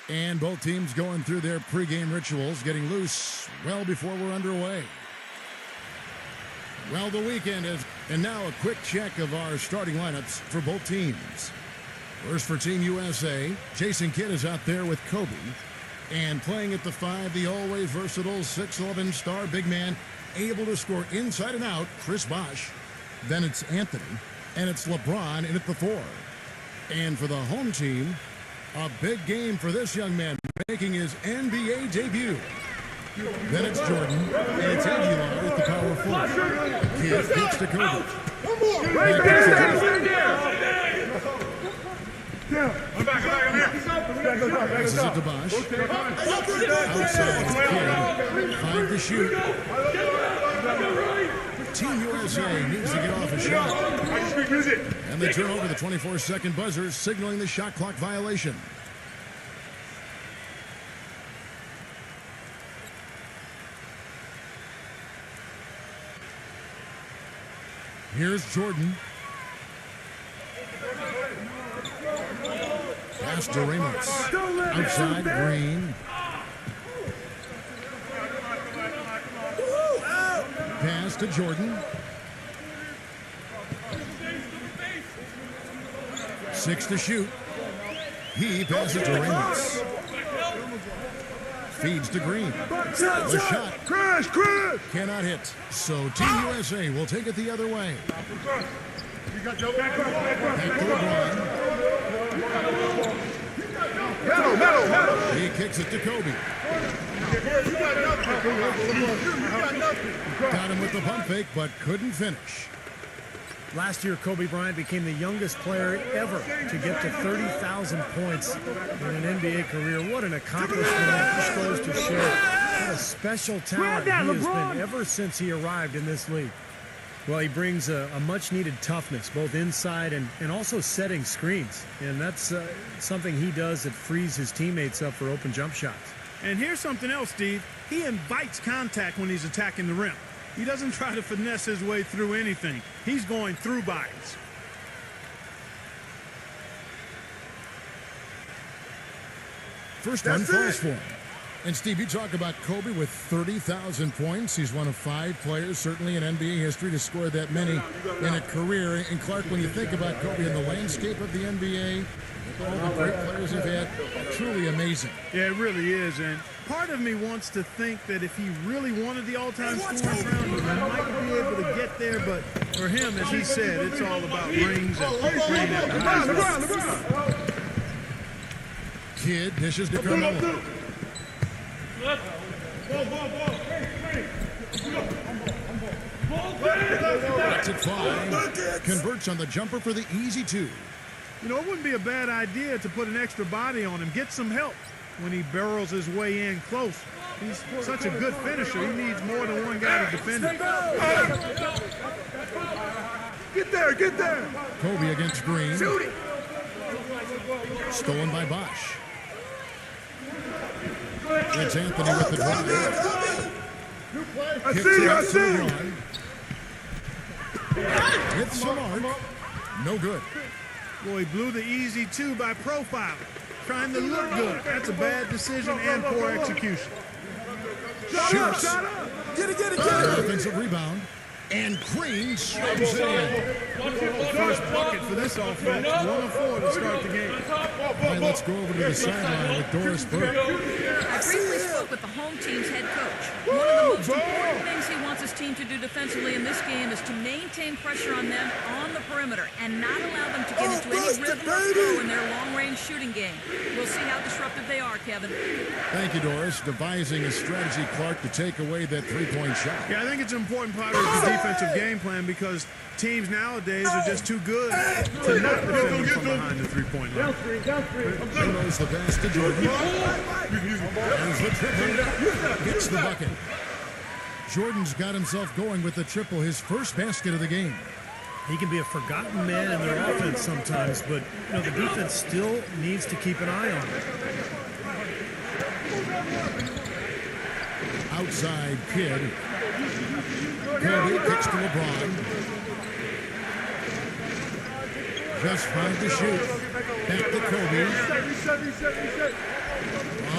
And both teams going through their pregame rituals, getting loose well before we're underway. Well, the weekend is, and now a quick check of our starting lineups for both teams. First for Team USA, Jason Kidd is out there with Kobe. And playing at the 5, the always versatile 6'11" star big man, able to score inside and out, Chris Bosh. Then it's Anthony, and it's LeBron in at the 4. And for the home team, a big game for this young man making his NBA debut. Then it's Jordan, and it's Gilas at the power forward. Kidd kicks to Kobe. Passes it to Bosh. Outside, Kidd. 5 to shoot. Team USA needs to get off a shot. And they turn over the 24-second buzzer, signaling the shot clock violation. Here's Jordan. Pass to Ramos. Outside, Green. Pass to Jordan. 6 to shoot. He passes to Ramos. Feeds to Green. The shot. Crash! Cannot hit. So Team USA will take it the other way. Back to LeBron. He kicks it to Kobe. Got him with the pump fake, but couldn't finish. Last year, Kobe Bryant became the youngest player ever to get to 30,000 points in an NBA career. What an accomplishment. This goes to show what a special talent he has been ever since he arrived in this league. Well, he brings a much-needed toughness, both inside and also setting screens. And that's something he does that frees his teammates up for open jump shots. And here's something else, Steve. He invites contact when he's attacking the rim. He doesn't try to finesse his way through anything. He's going through bodies. First one falls for him. And Steve, you talk about Kobe with 30,000 points. He's one of 5 players, certainly in NBA history, to score that many in a career. And Clark, when you think about Kobe in the landscape of the NBA, all the great players have had, truly amazing. Yeah, it really is. And part of me wants to think that if he really wanted the all-time scoring crown, he might be able to get there. But for him, as he said, it's all about rings and bringing that behind him. Kidd dishes to Carmelo. That's at 5. Converts on the jumper for the easy 2. You know, it wouldn't be a bad idea to put an extra body on him, get some help when he barrels his way in close. He's such a good finisher. He needs more than one guy to defend him. Get there! Kobe against Green. Shoot it! Stolen by Bosh. It's Anthony with the drive. I see you! Hits the mark. No good. Boy, he blew the easy 2 by profiling, trying to look good. That's a bad decision and poor execution. Shoots. Get it! Offensive rebound. And Green slams it in. First bucket for this offense. 1 of 4 to start the game. All right, let's go over to the sideline with Doris Burke. I briefly spoke with the home team's head coach. One of the most important things he wants his team to do defensively in this game is to maintain pressure on them on the perimeter and not allow them to get into any rhythm or flow in their long-range shooting game. We'll see how disruptive they are, Kevin. Thank you, Doris. Devising a strategy, Clark, to take away that 3-point shot. Yeah, I think it's an important part of the defensive game plan because teams nowadays are just too good to not defend from behind the 3-point line. Throws the pass to Jordan. There's the triple. Gets the bucket. Jordan's got himself going with the triple, his first basket of the game. He can be a forgotten man in their offense sometimes, but you know the defense still needs to keep an eye on him. Outside Kidd. Kobe kicks to LeBron. Just 5 to shoot. Back to Kobe.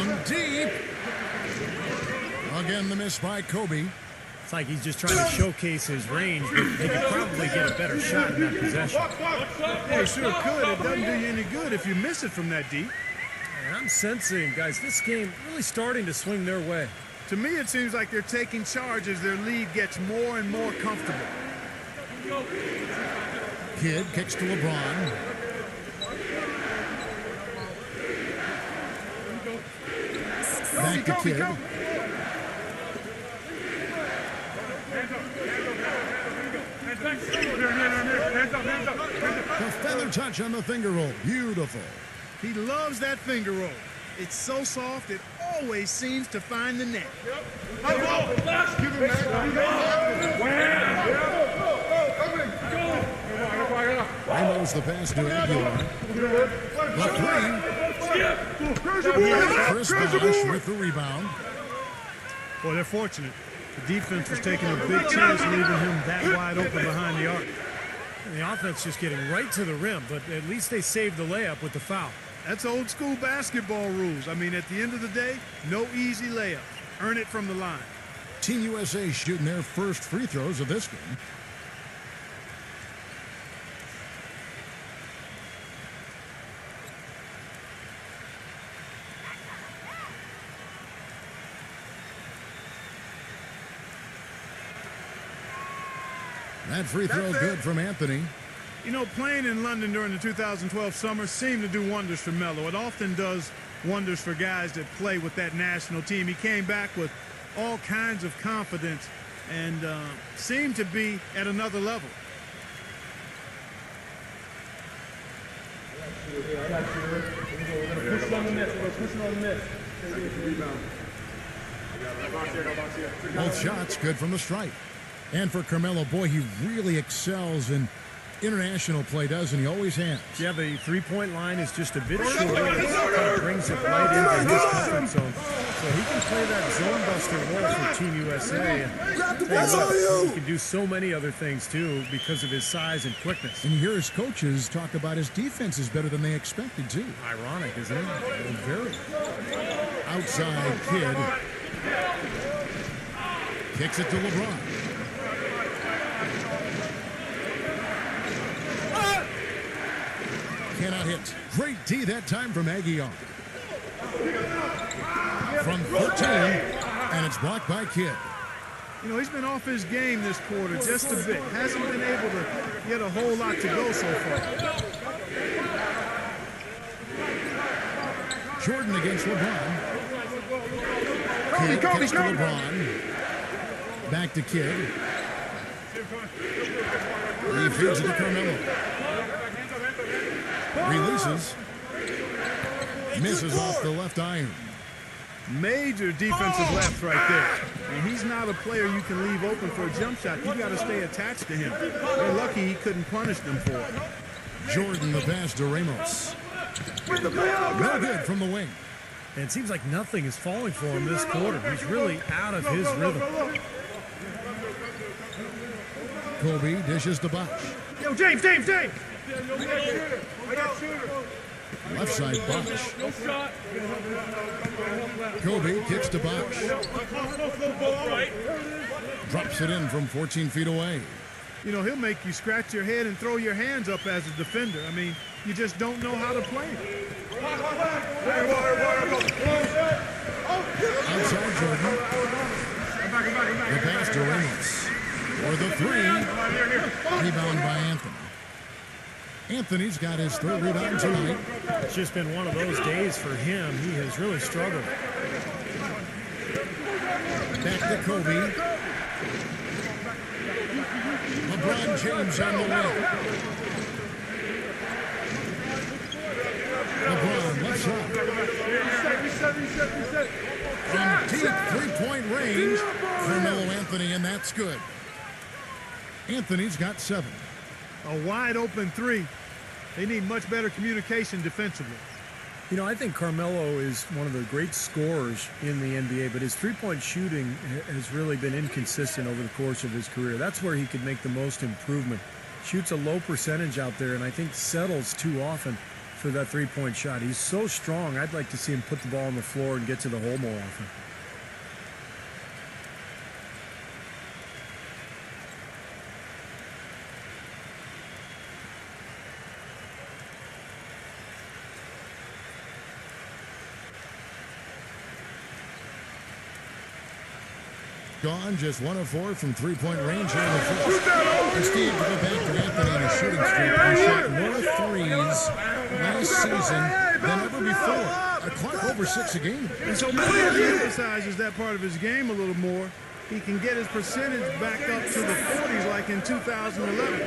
From deep. Again, the miss by Kobe. It's like he's just trying to showcase his range, but he could probably get a better shot in that possession. Yeah, sure could. It doesn't do you any good if you miss it from that deep. And I'm sensing, guys, this game really starting to swing their way. To me, it seems like they're taking charge as their lead gets more and more comfortable. Kidd kicks to LeBron. Back to Kidd. The feather touch on the finger roll. Beautiful. He loves that finger roll. It's so soft, it always seems to find the net. Almost the pass to Aguilar. The three. Chris Bosh with the rebound. Boy, they're fortunate. The defense was taking a big chance, leaving him that wide open behind the arc. And the offense just getting right to the rim, but at least they saved the layup with the foul. That's old school basketball rules. I mean, at the end of the day, no easy layup. Earn it from the line. Team USA shooting their first free throws of this game. That free throw good from Anthony. You know, playing in London during the 2012 summer seemed to do wonders for Melo. It often does wonders for guys that play with that national team. He came back with all kinds of confidence and seemed to be at another level. Both shots good from the stripe. And for Carmelo, boy, he really excels in international play, doesn't he? Always has. Yeah, the three-point line is just a bit short. It kind of brings it right into his comfort zone. So he can play that zone buster role for Team USA. And he can do so many other things, too, because of his size and quickness. And you hear his coaches talk about his defense is better than they expected, too. Ironic, isn't it? Well, very. Outside Kidd. Kicks it to LeBron. Cannot hit. Great D that time from Aguilar. From 13, and it's blocked by Kidd. You know, he's been off his game this quarter just a bit. Hasn't been able to get a whole lot to go so far. Jordan against LeBron. Kidd kicks to LeBron. Back to Kidd. He feeds it to Carmelo. Releases. Misses off the left iron. Major defensive left right there. And he's not a player you can leave open for a jump shot. You got to stay attached to him. They're lucky he couldn't punish them for it. Jordan the pass to Ramos. No good from the wing. And it seems like nothing is falling for him this quarter. He's really out of his rhythm. Kobe dishes to Bosh. Yo, James! Left side Bosh. Kobe kicks to Bosh. Drops it in from 14 feet away. You know, he'll make you scratch your head and throw your hands up as a defender. I mean, you just don't know how to play him. Outside Jordan. The pass to Ramos. For the three. Rebound by Anthony. Anthony's got his third rebound tonight. It's just been one of those days for him. He has really struggled. Back to Kobe. LeBron James on the wing. LeBron left side. From deep three-point range, Carmelo Anthony, and that's good. Anthony's got 7. A wide open three. They need much better communication defensively. You know, I think Carmelo is one of the great scorers in the NBA, but his three-point shooting has really been inconsistent over the course of his career. That's where he could make the most improvement. Shoots a low percentage out there, and I think settles too often for that three-point shot. He's so strong. I'd like to see him put the ball on the floor and get to the hole more often. Gone, just 1 of 4 from three-point range here in the first. And Steve, to go back to Anthony and his shooting streak, he shot more threes last season than ever before. A clock over 6 a game. And so maybe he emphasizes that part of his game a little more. He can get his percentage back up to the 40s like in 2011.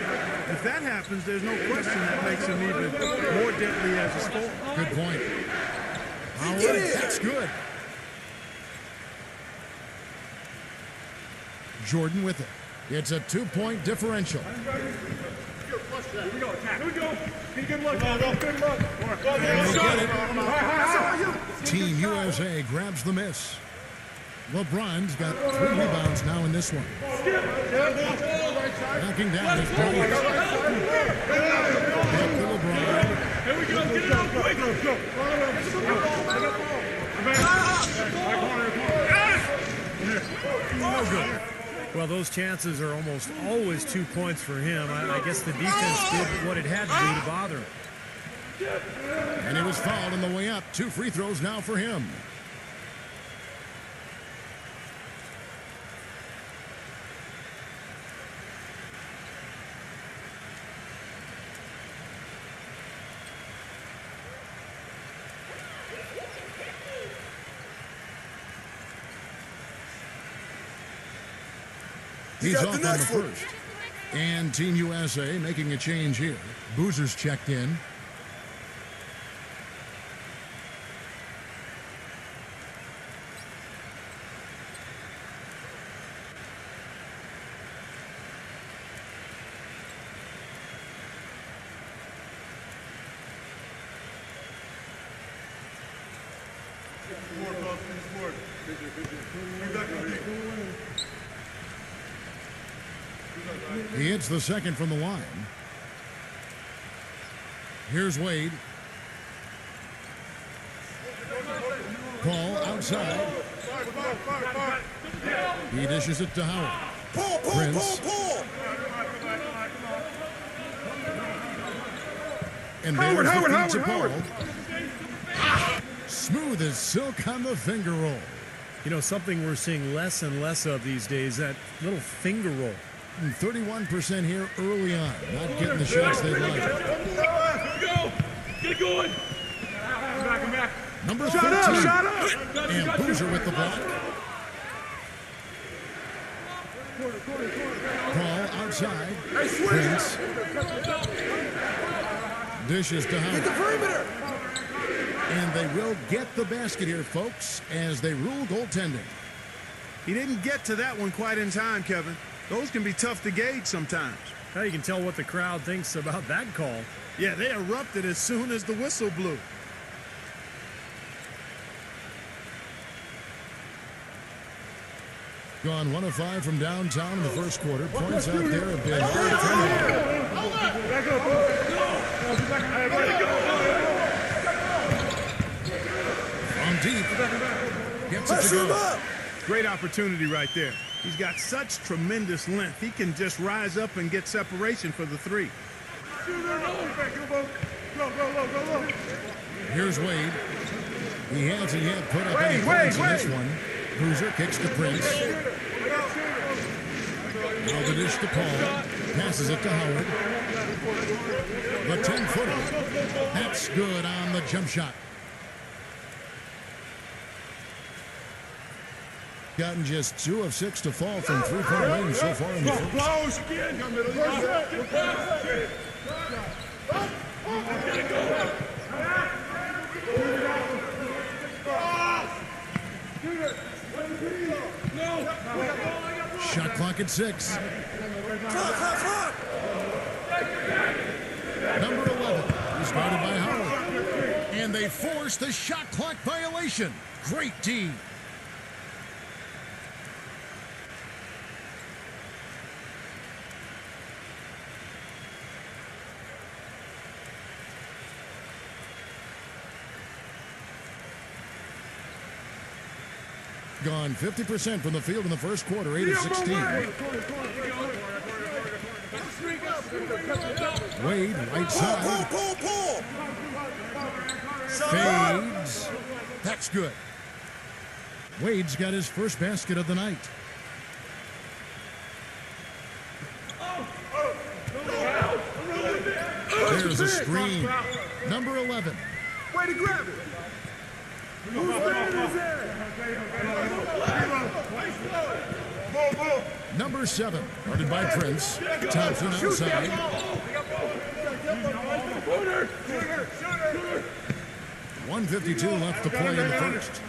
If that happens, there's no question that makes him even more deadly as a scorer. Good point. All right, that's good. Jordan with it. It's a 2-point differential. Here we go, attack. Here we go. Good luck. Good luck. And they get it. Team USA grabs the miss. LeBron's got 3 rebounds now in this one. Knocking down his Bryant. Back to LeBron. Here we go. Get it out quick. No good. Well, those chances are almost always 2 points for him. I guess the defense did what it had to do to bother him. And he was fouled on the way up. 2 free throws now for him. He's off on the first. And Team USA making a change here. Boozer's checked in. He hits the second from the line. Here's Wade. Paul outside. He dishes it to Howard. Prince. And there's the feed to Paul. Smooth as silk on the finger roll. You know, something we're seeing less and less of these days, that little finger roll. And 31% here early on. Not getting the shots they'd like. Go! Get going! Back. Number 13. Shut up! And Boozer with the block. Paul outside. Prince. Dishes to Howard. Get the perimeter! And they will get the basket here, folks, as they rule goaltending. He didn't get to that one quite in time, Kevin. Those can be tough to gauge sometimes. Now you can tell what the crowd thinks about that call. Yeah, they erupted as soon as the whistle blew. Gone 1 of 5 from downtown in the first quarter. Points out there have been on deep. Gets it to go. Great opportunity right there. He's got such tremendous length. He can just rise up and get separation for the 3. Here's Wade. He hasn't yet put up any points in this one. Boozer kicks to Prince. Now the dish to Paul. Passes it to Howard. The 10-footer. That's good on the jump shot. Gotten just 2 of 6 to fall from 3-point range so far in the first. Blows again. Shot clock at 6. Number 11 is guarded by Howard. And they force the shot clock violation. Great D. gone 50% from the field in the first quarter, 8 of 16. Wade, right side. Pull. Fades. That's good. Wade's got his first basket of the night. There's a screen. Number 11. Way to grab it. Number 7. Guarded by Prince. Thompson outside. 1:52 left to play in the first.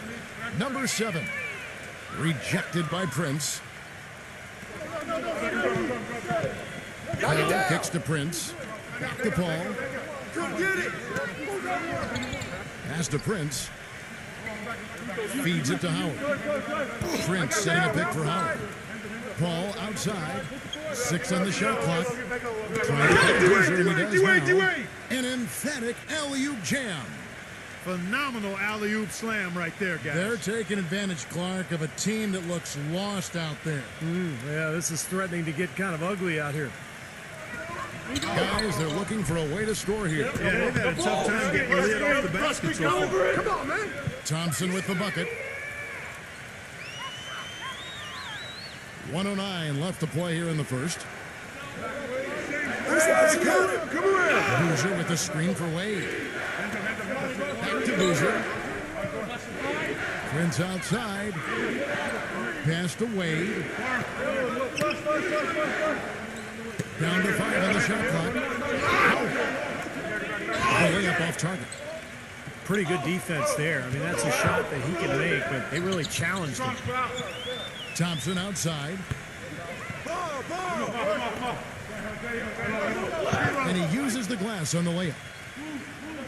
Number 7. Rejected by Prince. Paul kicks to Prince. Back to Paul. Pass to Prince. Feeds it to Howard. Prince setting a pick for Howard. Paul outside. 6 on the shot clock. Trying to get Boozer, and he does now. An emphatic alley-oop jam. Phenomenal alley-oop slam right there, guys. They're taking advantage, Clark, of a team that looks lost out there. Yeah, this is threatening to get kind of ugly out here. Guys, they're looking for a way to score here. Yeah, they've had a tough time getting the lid off the basket so far. Come on, man. Thompson with the bucket. 1:09 left to play here in the first. Come around. Boozer with the screen for Wade. Back to Boozer. Prince outside. Pass to Wade. Down to 5 on the shot clock. The layup off target. Pretty good defense there. I mean, that's a shot that he can make, but they really challenged him. Thompson outside. And he uses the glass on the layup.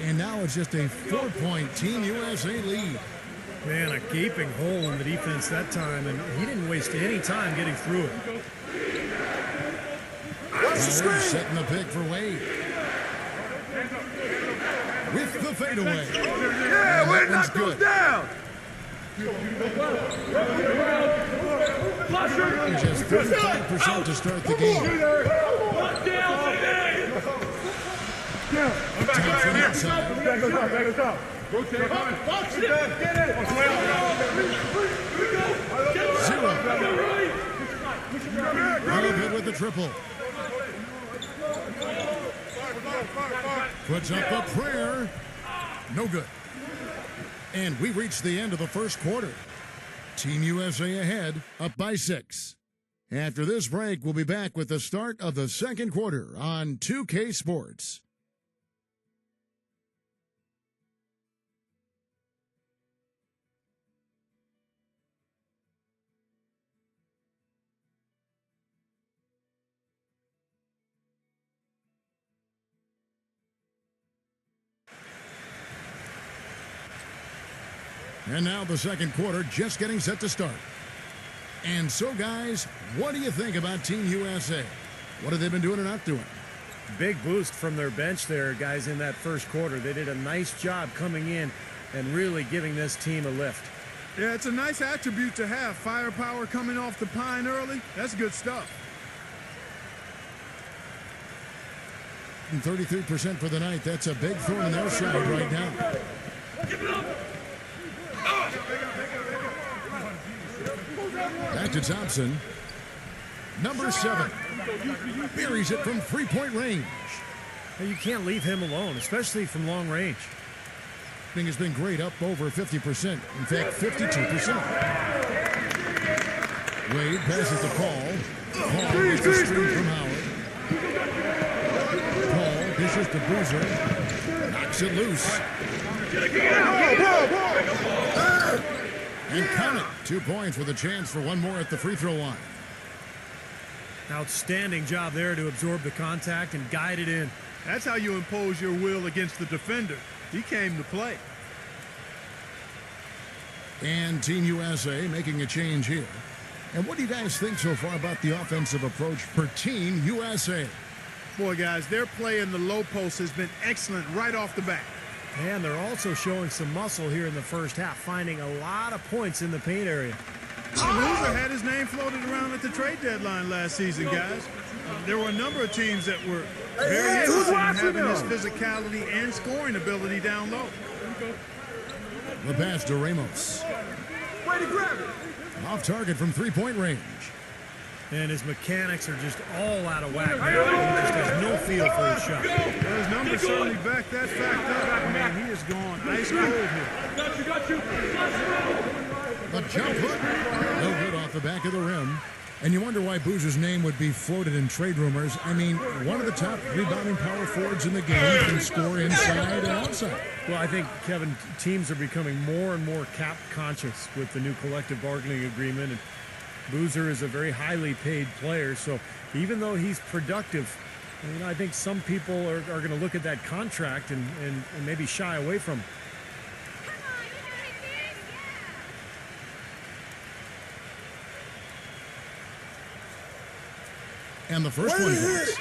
And now it's just a 4-point Team USA lead. Man, a gaping hole in the defense that time, and he didn't waste any time getting through it. Howard setting the pick for Wade. With the fadeaway. Yeah, Wade knocked those down. He's just 35% to start the game. Thompson outside. Zero. Really good with the triple. Puts up a prayer. No good. And we reach the end of the first quarter. Team USA ahead, up by 6. After this break, we'll be back with the start of the second quarter on 2K Sports. And now the second quarter just getting set to start. And so, guys, what do you think about Team USA? What have they been doing or not doing? Big boost from their bench there, guys, in that first quarter. They did a nice job coming in and really giving this team a lift. Yeah, it's a nice attribute to have. Firepower coming off the pine early. That's good stuff. And 33% for the night. That's a big thorn in their side right now. Back to Thompson. Number 7. Buries it from three-point range. You can't leave him alone, especially from long range. Thing has been great, up over 50%. In fact, 52%. Wade passes to Paul. Paul gets the screen from Howard. Paul dishes to Boozer. Knocks it loose. And count it. 2 points with a chance for one more at the free throw line. Outstanding job there to absorb the contact and guide it in. That's how you impose your will against the defender. He came to play. And Team USA making a change here. And what do you guys think so far about the offensive approach for Team USA? Boy, guys, their play in the low post has been excellent right off the bat. And they're also showing some muscle here in the first half, finding a lot of points in the paint area. Boozer had his name floated around at the trade deadline last season, guys. There were a number of teams that were very interested in having his physicality and scoring ability down low. The pass to Ramos. Way to grab it. Off target from three-point range. And his mechanics are just all out of whack now. He just has no feel for his shot. Well, his numbers certainly back that fact up. I mean, he is gone ice cold here. Got you. The jump hook. No good off the back of the rim. And you wonder why Boozer's name would be floated in trade rumors. I mean, one of the top rebounding power forwards in the game, can score inside and outside. Well, I think, Kevin, teams are becoming more and more cap conscious with the new collective bargaining agreement. And Boozer is a very highly paid player, so even though he's productive, I think some people are going to look at that contract and maybe shy away from him. And the first one goes.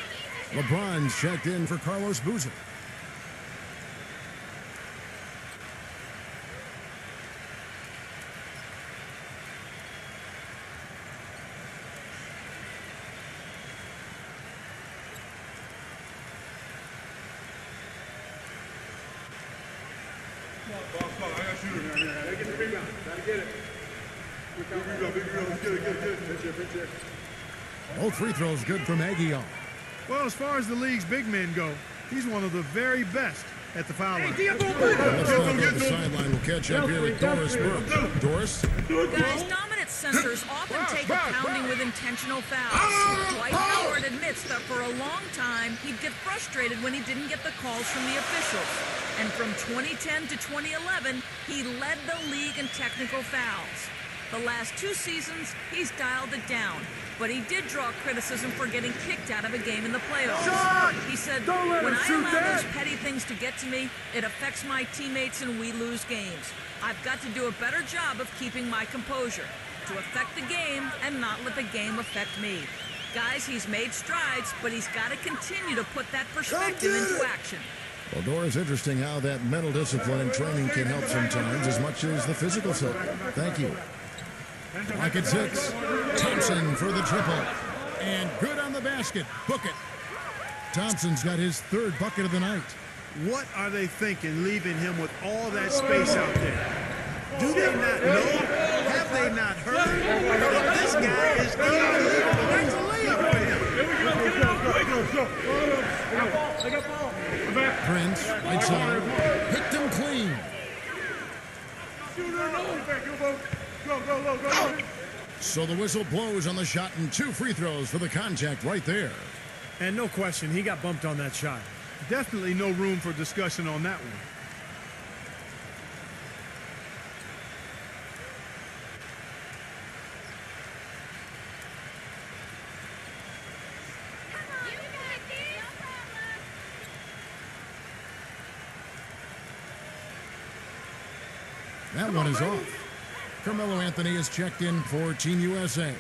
LeBron's checked in for Carlos Boozer. Both free throws good from Aguilar. Well, as far as the league's big men go, he's one of the very best at the foul line. Let's talk about the sideline. We'll catch up here with Doris Burke. Doris? Guys, dominant centers often take a pounding with intentional fouls. Dwight Howard admits that for a long time, he'd get frustrated when he didn't get the calls from the officials. And from 2010 to 2011, he led the league in technical fouls. The last 2 seasons, he's dialed it down. But he did draw criticism for getting kicked out of a game in the playoffs. He said, when I allow those petty things to get to me, it affects my teammates and we lose games. I've got to do a better job of keeping my composure, to affect the game and not let the game affect me. Guys, he's made strides, but he's got to continue to put that perspective into action. Well, Doris, interesting how that mental discipline and training can help sometimes as much as the physical side. Thank you. Like at 6. Thompson for the triple. And good on the basket. Book it. Thompson's got his 3rd bucket of the night. What are they thinking, leaving him with all that space out there? Do they not know? Have they not heard that this guy is unbelievable? That's a layup for him. Prince, right side. Hit them clean. So the whistle blows on the shot and 2 free throws for the contact right there. And no question, he got bumped on that shot. Definitely no room for discussion on that one. That one is off. Carmelo Anthony is checked in for Team USA.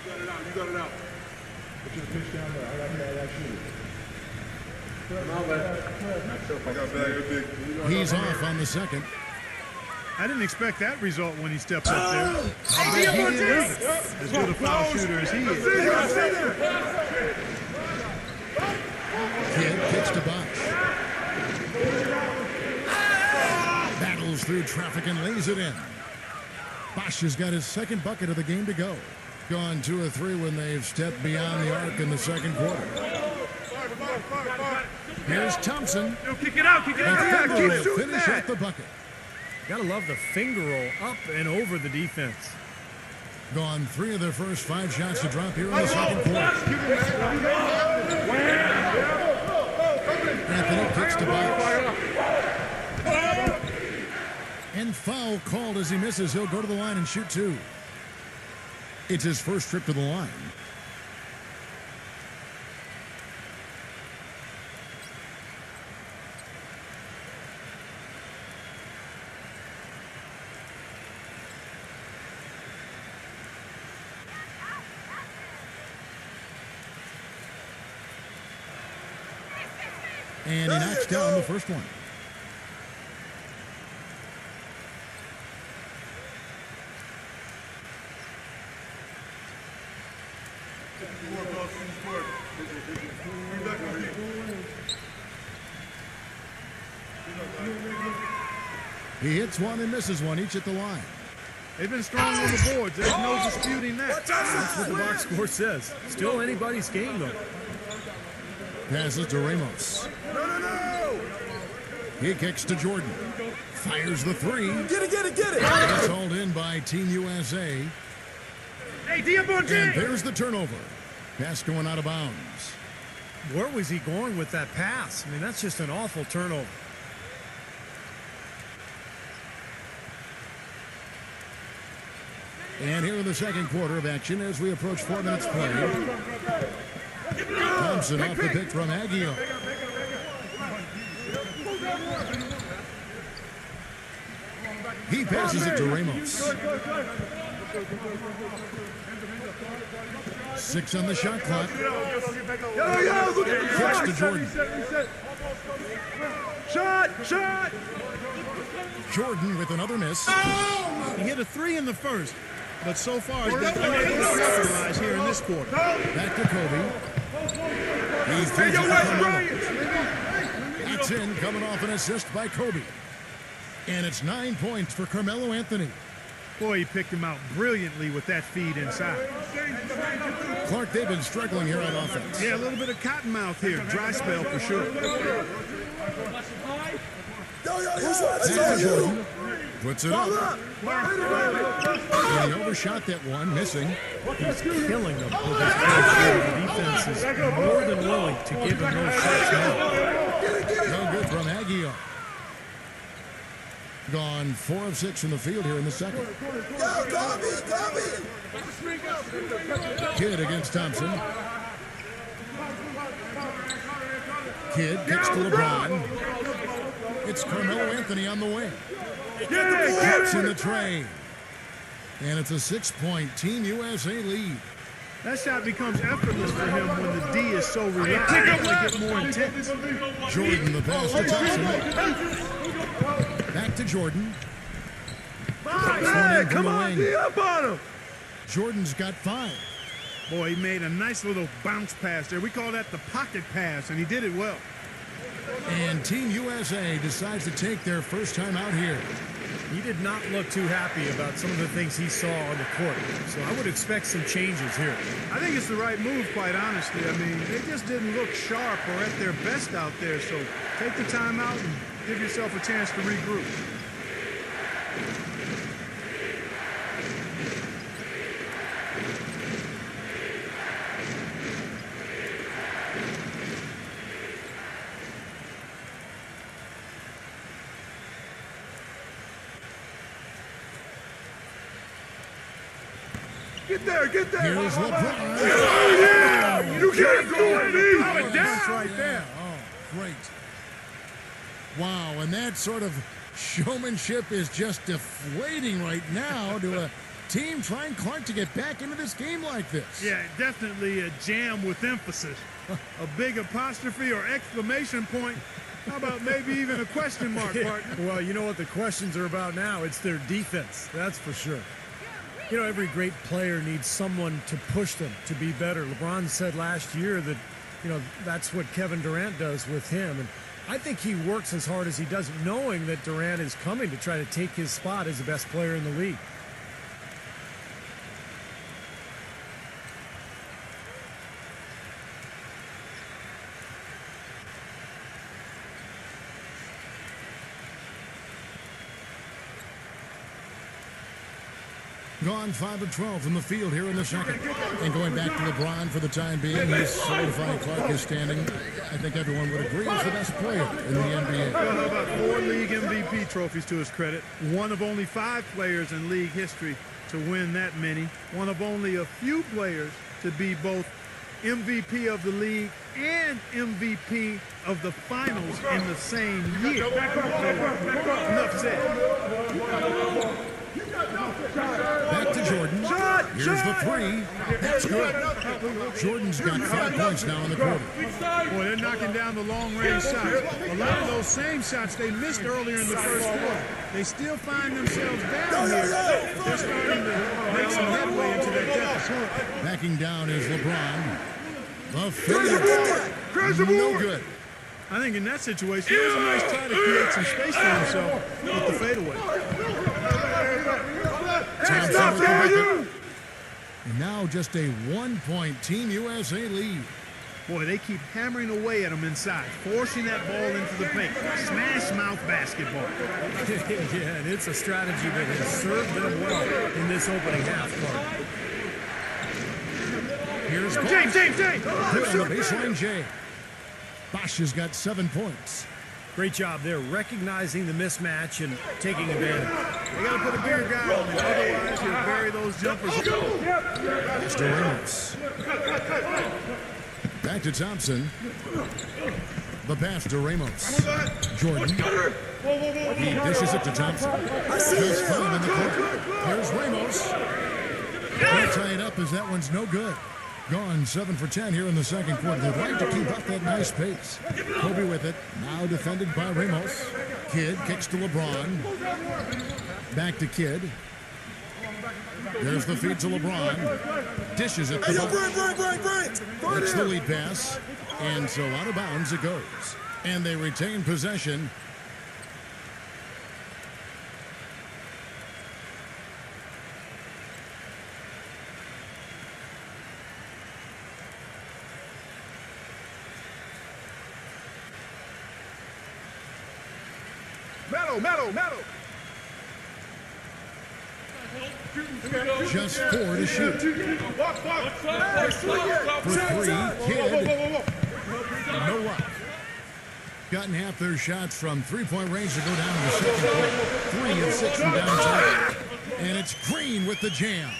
You got it out. Put your pitch down there. I got shoot. He's off on the second. I didn't expect that result when he steps up there. I bet he didn't know as good a foul shooter as he is. Kid kicks to Bosch. Battles through traffic and lays it in. Bosch has got his 2nd bucket of the game to go. Gone 2 of 3 when they've stepped beyond the arc in the 2nd quarter. Here's Thompson. Kick it out. The finger will finish at the bucket. Gotta love the finger roll up and over the defense. Gone 3 of their first 5 shots to drop here in the 2nd quarter. Anthony kicks to Bosch. And foul called as he misses. He'll go to the line and shoot 2. It's his first trip to the line. And he knocks down the first one. He hits one and misses one, each at the line. They've been strong on the boards. There's no disputing that. That's what the box score says. Still anybody's game, though. Passes to Ramos. No! He kicks to Jordan. Fires the three. Get it! It's hauled in by Team USA. Hey, Diabonte! And there's the turnover. Pass going out of bounds. Where was he going with that pass? I mean, that's just an awful turnover. And here in the second quarter of action as we approach 4 minutes play. Thompson off the pick from Aguilar. He passes it to Ramos. 6 on the shot clock. Kicks to Jordan. Shot! Jordan with another miss. He hit a 3 in the first, but so far he's been unable to capitalize here in this quarter. Back to Kobe. He feeds it to Carmelo. That's in, coming off an assist by Kobe. And it's 9 points for Carmelo Anthony. Boy, he picked him out brilliantly with that feed inside. Clark, they've been struggling here on offense. Yeah, a little bit of cottonmouth here. Dry spell for sure. Back to Jordan. Puts it up. And he overshot that one, missing. He's killing them with his play. The defense is more than willing to give him those shots now. No good from Aguilar. Gone 4 of 6 from the field here in the second. Kidd against Thompson. Kidd kicks to LeBron. It's Carmelo Anthony on the wing. Kicks in the tray. And it's a 6-point Team USA lead. That shot becomes effortless for him when the D is so relaxed. It's going to get more intense. Jordan the pass to Thompson. Back to Jordan. Come on, D up on him! Jordan's got 5. Boy, he made a nice little bounce pass there. We call that the pocket pass, and he did it well. And Team USA decides to take their first time out here. He did not look too happy about some of the things he saw on the court. So I would expect some changes here. I think it's the right move, quite honestly. I mean, they just didn't look sharp or at their best out there. So take the time out and give yourself a chance to regroup. Get there! Here's LeBron. Yeah! You can't do it, That's right there. Oh, great. Wow, and that sort of showmanship is just deflating right now to a team trying, Clark, to get back into this game like this. Yeah, definitely a jam with emphasis. A big apostrophe or exclamation point. How about maybe even a question mark, partner? Well, you know what the questions are about now? It's their defense, that's for sure. You know, every great player needs someone to push them to be better. LeBron said last year that, you know, that's what Kevin Durant does with him. And I think he works as hard as he does, knowing that Durant is coming to try to take his spot as the best player in the league. Gone 5 of 12 from the field here in the second. And going back to LeBron for the time being, he's solidified Clark is standing. I think everyone would agree he's the best player in the NBA. Well, how about 4 league MVP trophies to his credit? One of only 5 players in league history to win that many. One of only a few players to be both MVP of the league and MVP of the finals in the same year. Enough said. Back to Jordan. Shot! Here's Here's the three. That's good. Jordan's got 5 points now in the quarter. Boy, they're knocking down the long-range shots. A lot of those same shots they missed earlier in the first quarter. They still find themselves down here. They're starting to make some headway into that deficit. Backing down is LeBron. The fade. No good. I think in that situation, it was a nice try to create some space for himself with the fadeaway. And now just a 1-point Team USA lead. Boy, they keep hammering away at him inside, forcing that ball into the paint. Smash mouth basketball. Yeah, and it's a strategy that has served them well in this opening half, Clark. Here's James. Good on the baseline, Jay. Bosch has got 7 points. Great job there, recognizing the mismatch and taking advantage. They got to put a bigger guy on him, otherwise he'll bury those jumpers. Pass to Ramos. Back to Thompson. The pass to Ramos. Jordan. He dishes it to Thompson. Just 5 in the corner. Here's Ramos. They'll tie it up as that one's no good. Gone 7 for 10 here in the second quarter. They'd like to keep up that nice pace. Kobe with it. Now defended by Ramos. Kidd kicks to LeBron. Back to Kidd. There's the feed to LeBron. Dishes it to Brian. It's the lead pass. And so out of bounds it goes. And they retain possession. Metal. Just 4 to shoot. For 3, Kidd. No luck. Gotten half their shots from three-point range to go down in the second quarter. 3 of 6 from downtown. And it's Green with the jam.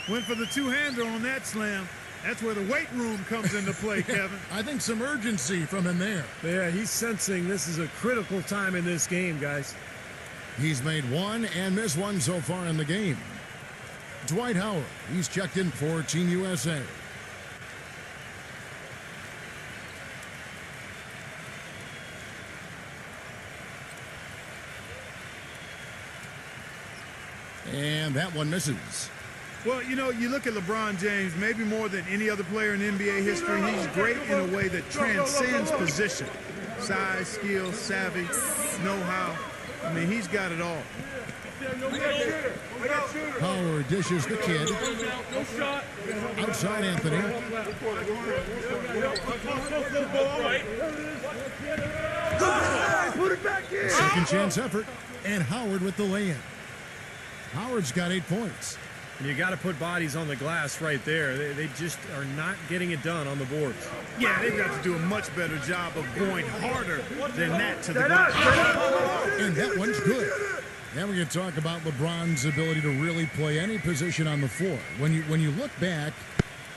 Went for the two-hander on that slam. That's where the weight room comes into play, Kevin. I think some urgency from him there. Yeah, he's sensing this is a critical time in this game, guys. He's made 1 and missed 1 so far in the game. Dwight Howard, he's checked in for Team USA. And that one misses. Well, you know, you look at LeBron James, maybe more than any other player in NBA history, he's great in a way that transcends position. Size, skill, savvy, know-how. I mean, he's got it all. Howard dishes the Kidd. Outside Anthony. Second chance effort. And Howard with the lay-in. Howard's got 8 points. And you got to put bodies on the glass right there. They just are not getting it done on the boards. Yeah, they've got to do a much better job of going harder than that to the glass. And that one's good. Now we're going to talk about LeBron's ability to really play any position on the floor. When you look back,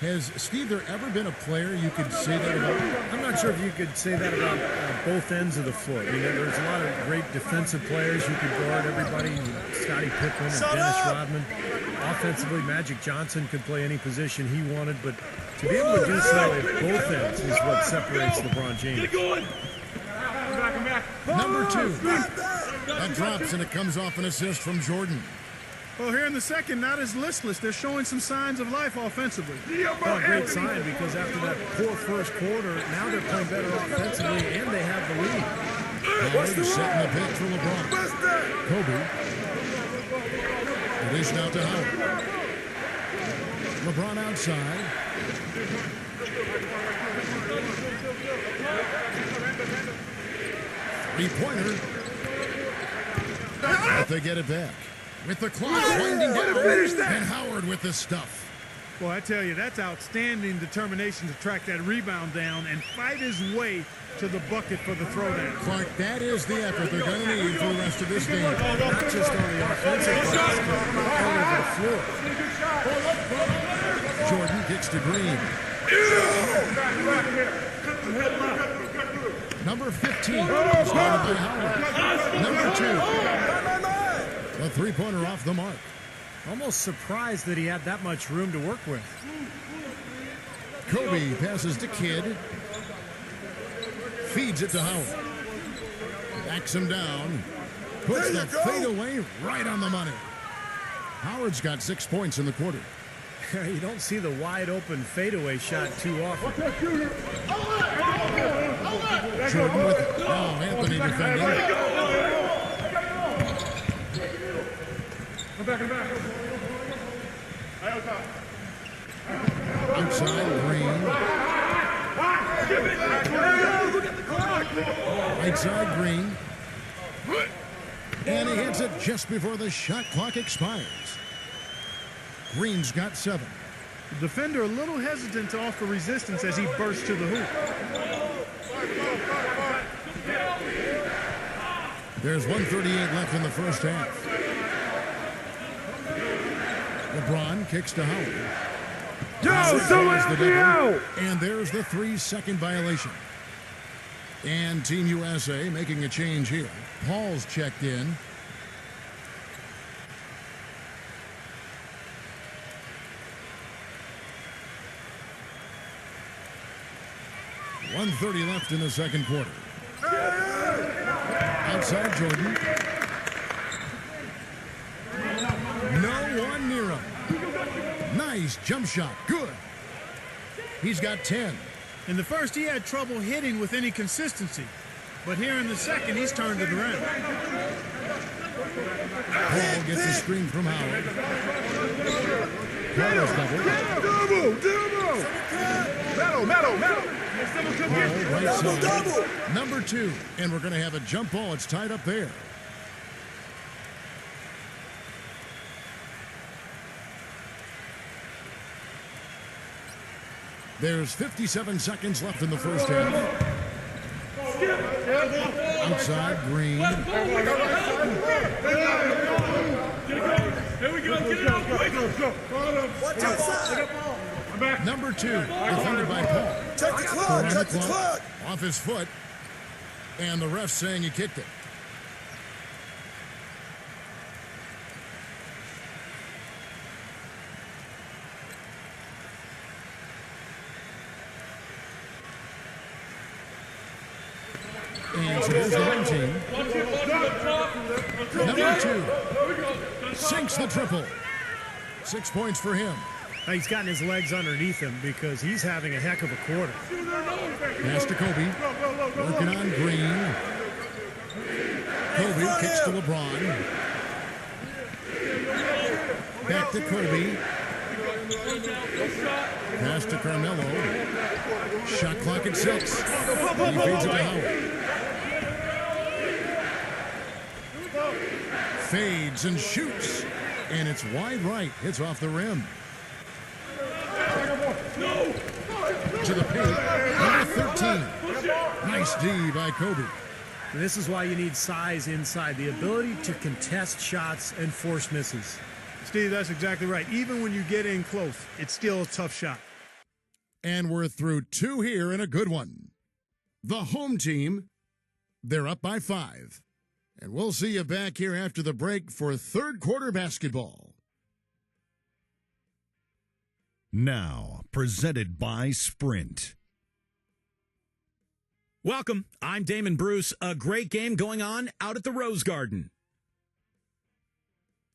has Steve there ever been a player you could say that about? I'm not sure if you could say that about both ends of the floor. I mean, there's a lot of great defensive players who could guard everybody. Scottie Pippen and Dennis Rodman. Offensively, Magic Johnson could play any position he wanted, but to be able to do so at both ends is what separates LeBron James. Number 2. That drops and it comes off an assist from Jordan. Well, here in the second, not as listless. They're showing some signs of life offensively. Well, a great sign because after that poor first quarter, now they're playing better offensively and they have the lead. Howard setting the pick for LeBron. Kobe. It is now to Howard. LeBron outside. Three-pointer. But they get it back. With the clock winding down, and Howard with the stuff. Well, I tell you, that's outstanding determination to track that rebound down and fight his way to the bucket for the throwdown. Clark, that is the effort they're going to need for the rest of this game. Not just on the offensive glass, but all over the floor. Jordan kicks to Green. Number 15, started by Howard. Number 2. A three-pointer off the mark. Almost surprised that he had that much room to work with. Kobe passes to Kidd. Feeds it to Howard. Backs him down. Puts the fadeaway right on the money. Howard's got 6 points in the quarter. You don't see the wide open fadeaway shot too often. Jordan with it. Oh, Anthony defending. Outside Green. Right side Green. And he hits it just before the shot clock expires. Green's got 7. The defender a little hesitant to offer resistance as he bursts to the hoop. There's 1:38 left in the first half. LeBron kicks to Howard. And there's the 3-second violation. And Team USA making a change here. Paul's checked in. .130 left in the second quarter. Outside Jordan. No one near him. Nice jump shot. Good. He's got 10. In the first, he had trouble hitting with any consistency. But here in the second, he's turned it around. Paul gets a screen from Howard. Carlos double. Metal. Paul, right side. Number 2. And we're going to have a jump ball. It's tied up there. There's 57 seconds left in the first half. Outside Green. Here we go. Get it out quick. Number 2, defended by Paul. Check the clock. Check the clock. Off his foot. And the ref saying he kicked it. And so there's the home team. Number 2 sinks the triple. 6 points for him. Now he's gotten his legs underneath him because he's having a heck of a quarter. Pass to Kobe. Working on Green. Kobe kicks to LeBron. Back to Kobe. Pass to Carmelo. Shot clock at 6. He feeds it to Howard. Fades and shoots. And it's wide right. It's off the rim. To the paint. Number 13. Nice D by Kobe. And this is why you need size inside. The ability to contest shots and force misses. Steve, that's exactly right. Even when you get in close, it's still a tough shot. And we're through 2 here and a good one. The home team, they're up by 5. And we'll see you back here after the break for third quarter basketball. Now, presented by Sprint. Welcome. I'm Damon Bruce. A great game going on out at the Rose Garden.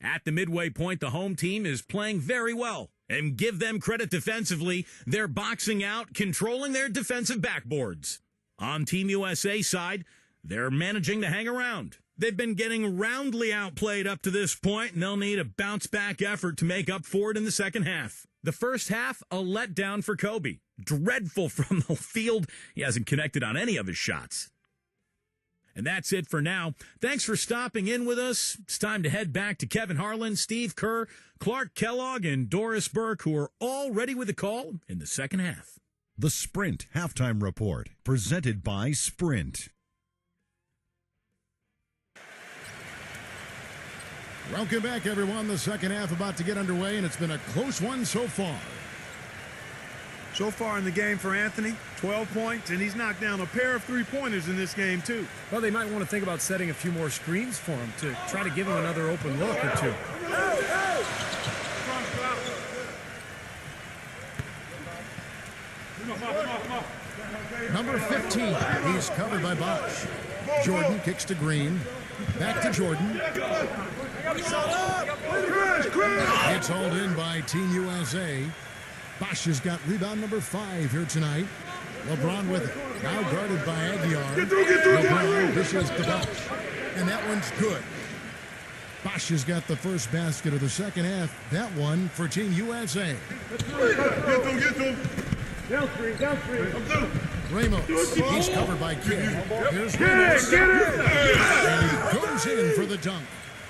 At the midway point, the home team is playing very well. And give them credit defensively. They're boxing out, controlling their defensive backboards. On Team USA side, they're managing to hang around. They've been getting roundly outplayed up to this point, and they'll need a bounce-back effort to make up for it in the second half. The first half, a letdown for Kobe. Dreadful from the field. He hasn't connected on any of his shots. And that's it for now. Thanks for stopping in with us. It's time to head back to Kevin Harlan, Steve Kerr, Clark Kellogg, and Doris Burke, who are all ready with a call in the second half. The Sprint Halftime Report, presented by Sprint. Welcome back, everyone. The second half about to get underway, and it's been a close one so far. So far in the game for Anthony, 12 points, and he's knocked down a pair of three-pointers in this game, too. Well, they might want to think about setting a few more screens for him to try to give him another open look or two. Number 15, he's covered by Bosch. Jordan kicks to Green. Back to Jordan. It's hauled in by Team USA. Bosch has got rebound number 5 here tonight. LeBron with it. Now guarded by Aguiar. LeBron dishes to Bosch. And that one's good. Bosch has got the first basket of the second half. That one for Team USA. Ramos, he's covered by Kidd. Here's Ramos. And he goes in for the dunk.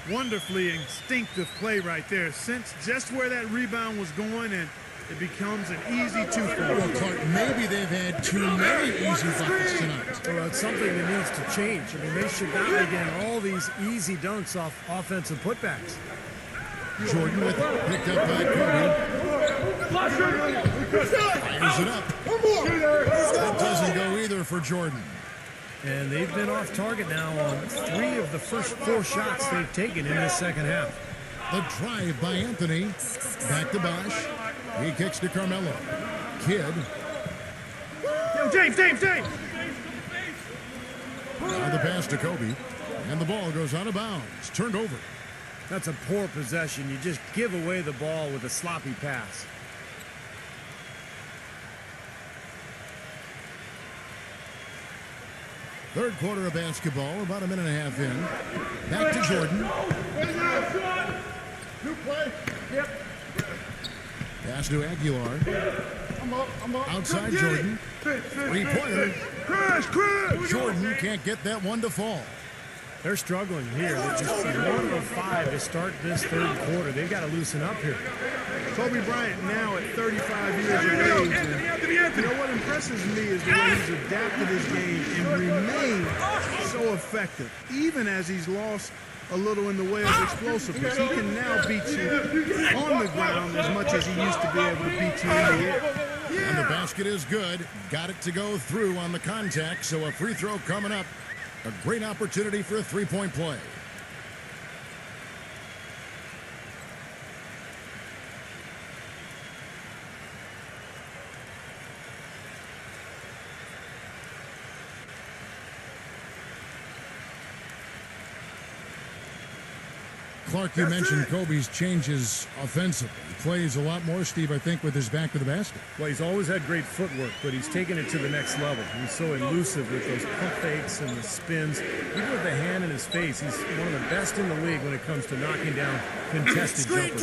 Wonderfully instinctive play right there. Sense just where that rebound was going, and it becomes an easy 2 for him. Well, Clark, maybe they've had too many easy buckets tonight. Well, it's something that needs to change. I mean, they should not be getting all these easy dunks off offensive putbacks. Jordan with it, picked up by Kobe. Fires it up. That doesn't go either for Jordan. And they've been off target now on 3 of the first 4 shots they've taken in this second half. The drive by Anthony. Back to Bosch. He kicks to Carmelo. Kidd. Yo, James. Now the pass to Kobe. And the ball goes out of bounds. Turned over. That's a poor possession. You just give away the ball with a sloppy pass. Third quarter of basketball, about a minute and a half in. Back to Jordan. Pass to Aguilar. Outside Jordan. Three-pointer. Jordan can't get that one to fall. They're struggling here. They're just 1 of 5 to start this third quarter. They've got to loosen up here. Kobe Bryant now at 35 years of age. And you know what impresses me is the way he's adapted his game and remained so effective. Even as he's lost a little in the way of explosiveness, he can now beat you on the ground as much as he used to be able to beat you in the air. And the basket is good. Got it to go through on the contact, so a free throw coming up. A great opportunity for a three-point play. Clark, you mentioned Kobe's changes offensively. He plays a lot more, Steve, I think, with his back to the basket. Well, he's always had great footwork, but he's taken it to the next level. He's so elusive with those pump fakes and the spins. Even with the hand in his face, he's one of the best in the league when it comes to knocking down contested jumpers.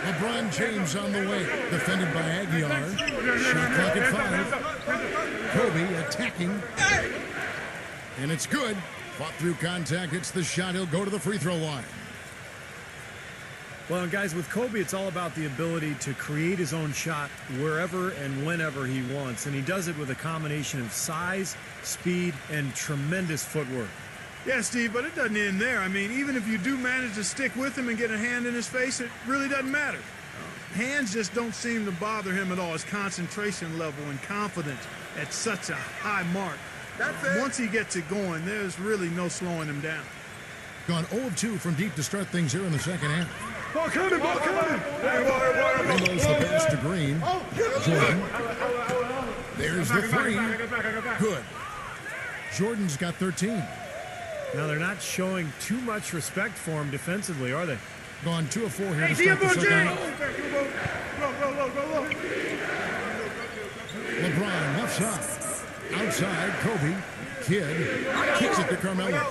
LeBron James on the way, defended by Aguiar. Shot clock at 5. Kobe attacking. And it's good. Fought through contact, hits the shot. He'll go to the free throw line. Well, guys, with Kobe, it's all about the ability to create his own shot wherever and whenever he wants. And he does it with a combination of size, speed, and tremendous footwork. Yeah, Steve, but it doesn't end there. I mean, even if you do manage to stick with him and get a hand in his face, it really doesn't matter. Hands just don't seem to bother him at all. His concentration level and confidence at such a high mark. Once he gets it going, there's really no slowing him down. Gone 0 of 2 from deep to start things here in the second half. Ball coming! Ramos the pass to Green. Jordan. There's the 3. Good. Jordan's got 13. Now, they're not showing too much respect for him defensively, are they? Gone 2 of 4 here to start the second half. LeBron left side. Outside, Kobe. Kidd kicks it to Carmelo.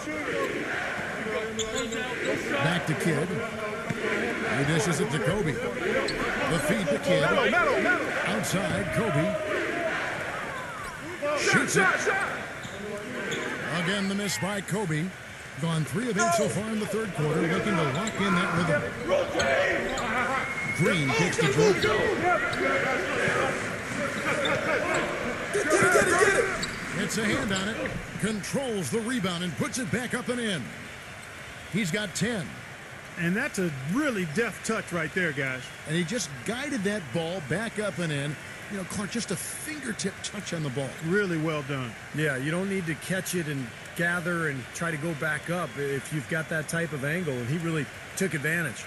Back to Kidd. He dishes it to Kobe. The feed to Kidd. Outside, Kobe. Shoots it. Again, the miss by Kobe. Gone 3 of 8 so far in the third quarter, looking to lock in that rhythm. Green kicks to Jordan. Get it! Gets a hand on it, controls the rebound, and puts it back up and in. He's got 10. And that's a really deft touch right there, guys. And he just guided that ball back up and in. You know, Clark, just a fingertip touch on the ball. Really well done. Yeah, you don't need to catch it and gather and try to go back up if you've got that type of angle, and he really took advantage.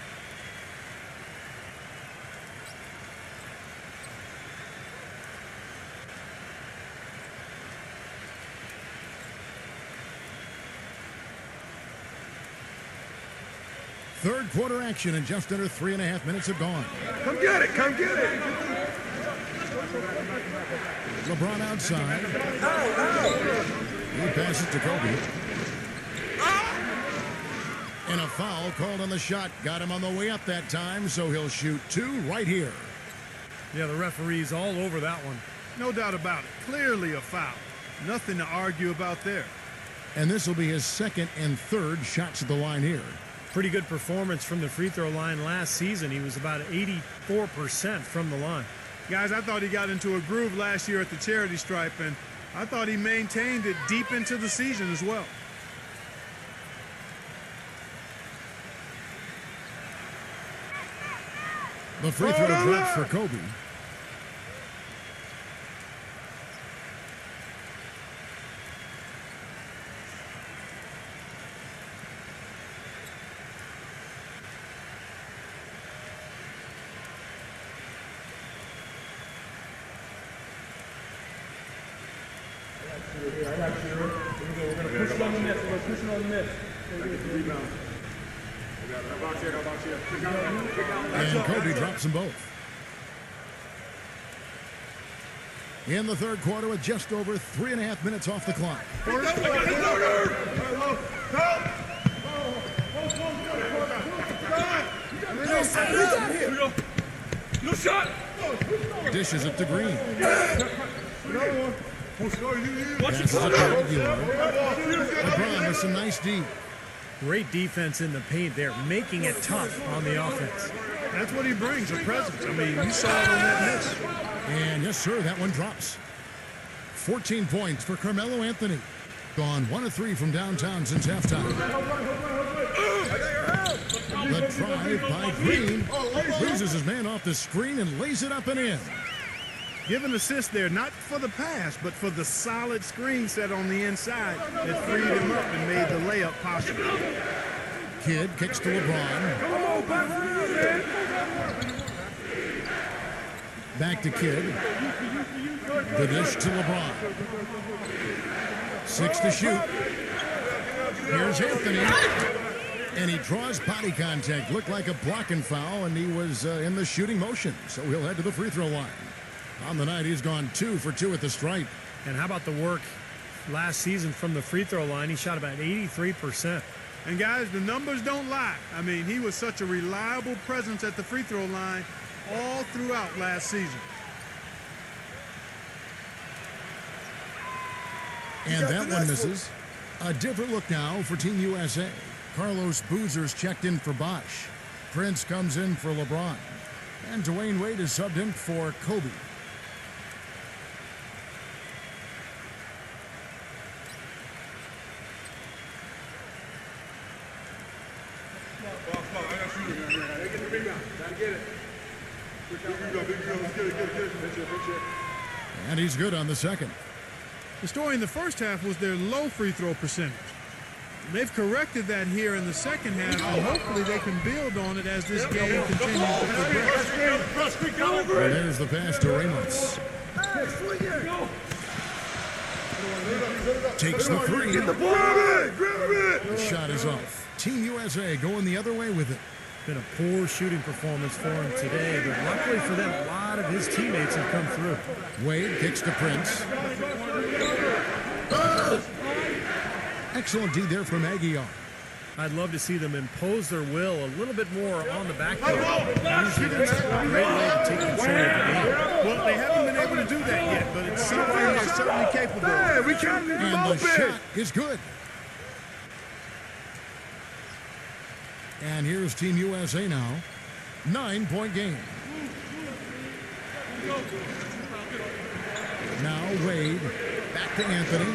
Third quarter action and just under 3.5 minutes have gone. Come get it. Come get it. LeBron outside. He passes to Kobe. And a foul called on the shot. Got him on the way up that time, so he'll shoot 2 right here. Yeah, the referee's all over that one. No doubt about it. Clearly a foul. Nothing to argue about there. And this will be his second and third shots at the line here. Pretty good performance from the free throw line last season. He was about 84% from the line. Guys, I thought he got into a groove last year at the charity stripe, and I thought he maintained it deep into the season as well. The free throw drops for Kobe. We're going to push it on the net. We're going to push it on the net. Rebound. And Kobe drops them both. In the third quarter with just over 3.5 minutes off the clock. No shot. Dishes it to Green. Passes it to Aguilar. LeBron with some nice D. Great defense in the paint there, making it tough on the offense. That's what he brings, a presence. I mean, you saw it on that miss. And yes, sir, that one drops. 14 points for Carmelo Anthony. Gone 1 of 3 from downtown since halftime. The drive by Green. Loses his man off the screen and lays it up and in. Give an assist there, not for the pass, but for the solid screen set on the inside that freed him up and made the layup possible. Kidd kicks to LeBron. Back to Kidd. The dish to LeBron. 6 to shoot. Here's Anthony. And he draws body contact. Looked like a blocking foul, and he was in the shooting motion. So he'll head to the free throw line. On the night, he's gone 2 for 2 at the stripe. And how about the work last season from the free throw line? He shot about 83%. And guys, the numbers don't lie. I mean, he was such a reliable presence at the free throw line all throughout last season. And that one misses. A different look now for Team USA. Carlos Boozer's checked in for Bosch. Prince comes in for LeBron. And Dwayne Wade is subbed in for Kobe. And he's good on the second. The story in the first half was their low free throw percentage. They've corrected that here in the second half, and hopefully they can build on it as this game continues to progress. And there's the pass to Ramos. Takes the three. The shot is off. Team USA going the other way with it. Been a poor shooting performance for him today, but luckily for them, a lot of his teammates have come through. Wade kicks to Prince. Excellent D there from Aguilar. I'd love to see them impose their will a little bit more on the backcourt. Usually that's a great way to take control of the game. Well, they haven't been able to do that yet, but it's something they're certainly capable of. And the shot is good. And here's Team USA now. 9-point game. Now Wade. Back to Anthony.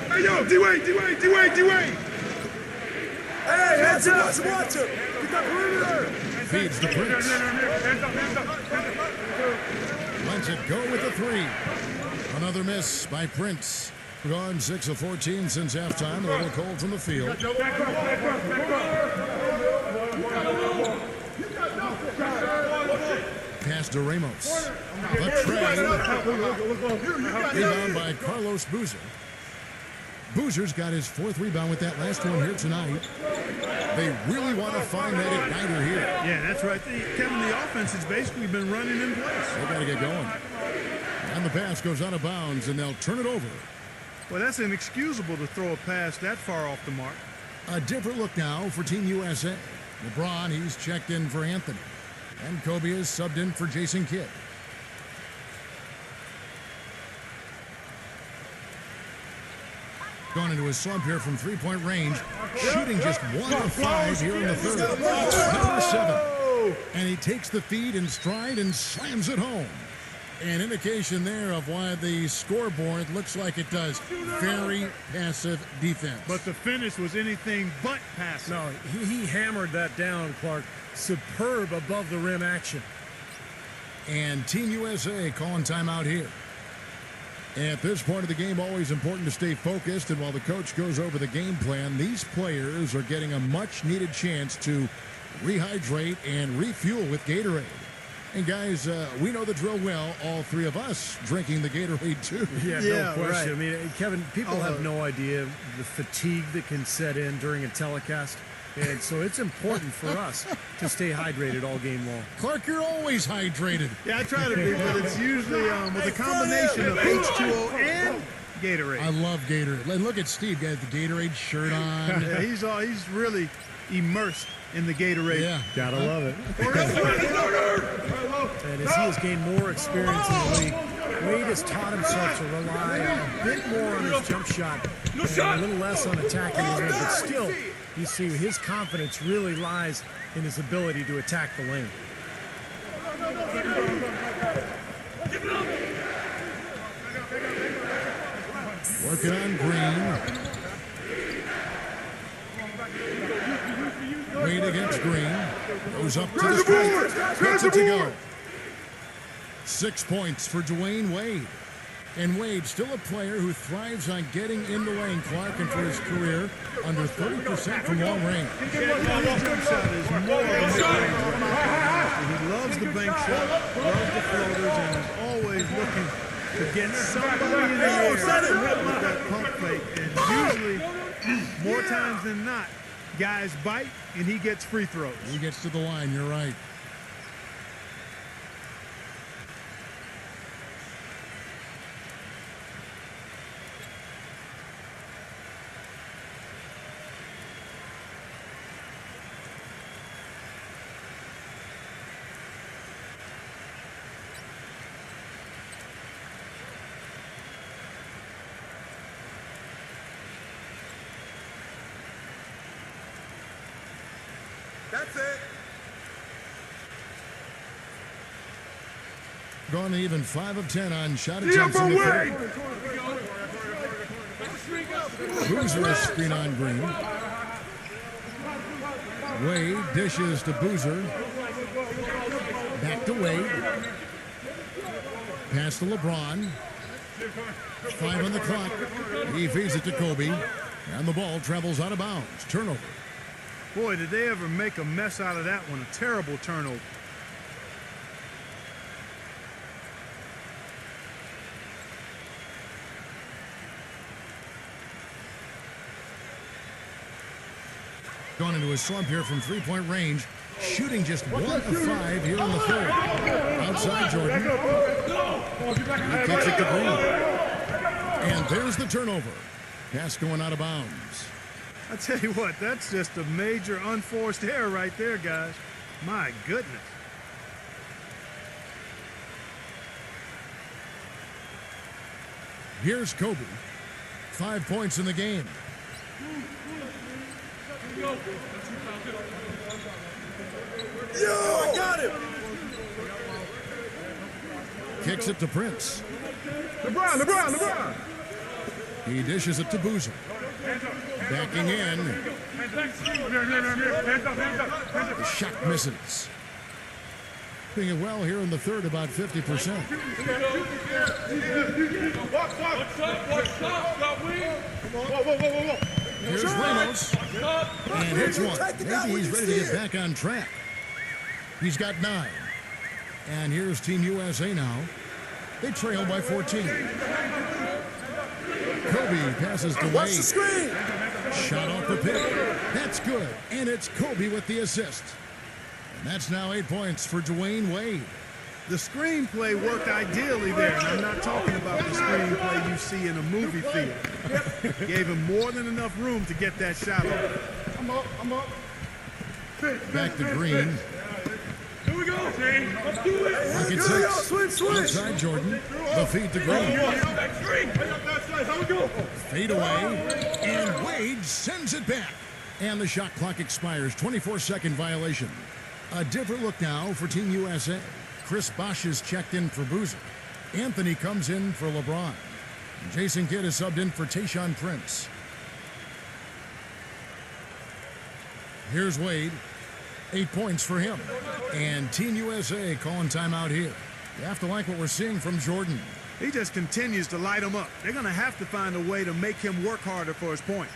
Hey, yo, D-Wade. Hey, watch him. Get that perimeter. Feeds the Prince. Lets it go with the three. Another miss by Prince. Gone 6 of 14 since halftime. A little cold from the field. Pass to Ramos. The tray. Rebound by Carlos Boozer. Boozer's got his 4th rebound with that last one here tonight. They really want to find that igniter here. Yeah, that's right. Kevin, the offense has basically been running in place. They got to get going. And the pass goes out of bounds, and they'll turn it over. Well, that's inexcusable to throw a pass that far off the mark. A different look now for Team USA. LeBron, he's checked in for Anthony. And Kobe is subbed in for Jason Kidd. Going into his slump here from three-point range. Shooting just 1 of 5 here in the third. Number 7. And he takes the feed in stride and slams it home. An indication there of why the scoreboard looks like it does. Very passive defense. But the finish was anything but passive. No, he hammered that down, Clark. Superb above the rim action. And Team USA calling timeout here. At this point of the game, always important to stay focused. And while the coach goes over the game plan, these players are getting a much-needed chance to rehydrate and refuel with Gatorade. And guys, we know the drill well, all 3 of us drinking the Gatorade too. Yeah, no question. Right. I mean, Kevin, people have no idea the fatigue that can set in during a telecast. And so it's important for us to stay hydrated all game long. Clark, you're always hydrated. Yeah, I try to be, but it's usually with a combination of H2O and Gatorade. I love Gatorade. Look at Steve, got the Gatorade shirt on. Yeah, he's really immersed in the Gatorade. Yeah. Gotta love it. And as he has gained more experience in the league, Wade has taught himself to rely a bit more on his jump shot and a little less on attacking the lane. But still, you see his confidence really lies in his ability to attack the lane. Working on Green. Wade against Green. Goes up to the stripe. Puts it to go. 6 points for Dwayne Wade. And Wade, still a player who thrives on getting in the lane, Clark, and for his career, under 30% from long range. He loves the bank shot, loves the floaters, and is always looking to get somebody in the air with that pump fake. And usually, more times than not, guys bite and he gets free throws. He gets to the line, you're right. That's it. Gone to even 5 of 10 on shot attempts in the third. Boozer is screen on Green. Wade dishes to Boozer. Back to Wade. Pass to LeBron. 5 on the clock. He feeds it to Kobe. And the ball travels out of bounds. Turnover. Boy, did they ever make a mess out of that one. A terrible turnover. Gone into a slump here from three-point range. Shooting just 1 of 5 here in the third. Outside Jordan. He kicks it to Green. And there's the turnover. Pass going out of bounds. I tell you what, that's just a major unforced error right there, guys. My goodness. Here's Kobe. 5 points in the game. Yo, I got him. Kicks it to Prince. LeBron. He dishes it to Boozer. Backing in. The shot misses. Doing it well here in the third, about 50%. Here's Ramos. And hits one. Maybe he's ready to get back on track. He's got 9. And here's Team USA now. They trail by 14. Kobe passes to Watch the Wade. screen. Shot off the pick. That's good. And it's Kobe with the assist. And that's now 8 points for Dwayne Wade. The screenplay worked ideally there, and I'm not talking about the screenplay you see in a movie theater. Gave him more than enough room to get that shot off. I'm up. Back to Green. Here we go. Let's do it. Pocket six. Outside Jordan. The feed to Green. How we go? Fade away. And Wade sends it back. And the shot clock expires. 24-second violation. A different look now for Team USA. Chris Bosh is checked in for Boozer. Anthony comes in for LeBron. Jason Kidd is subbed in for Tayshaun Prince. Here's Wade. 8 points for him. And Team USA calling timeout here. You have to like what we're seeing from Jordan. He just continues to light them up. They're going to have to find a way to make him work harder for his point.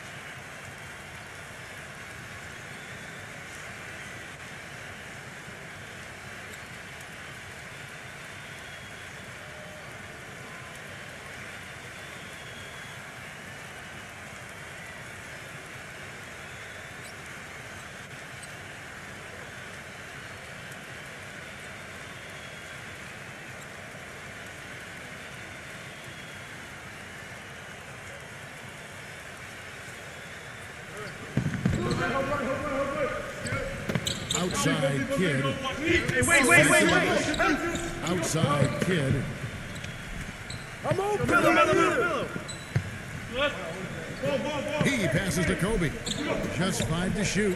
Outside Kidd. Wait. Outside Kidd. I'm open. He passes to Kobe. Just 5 to shoot.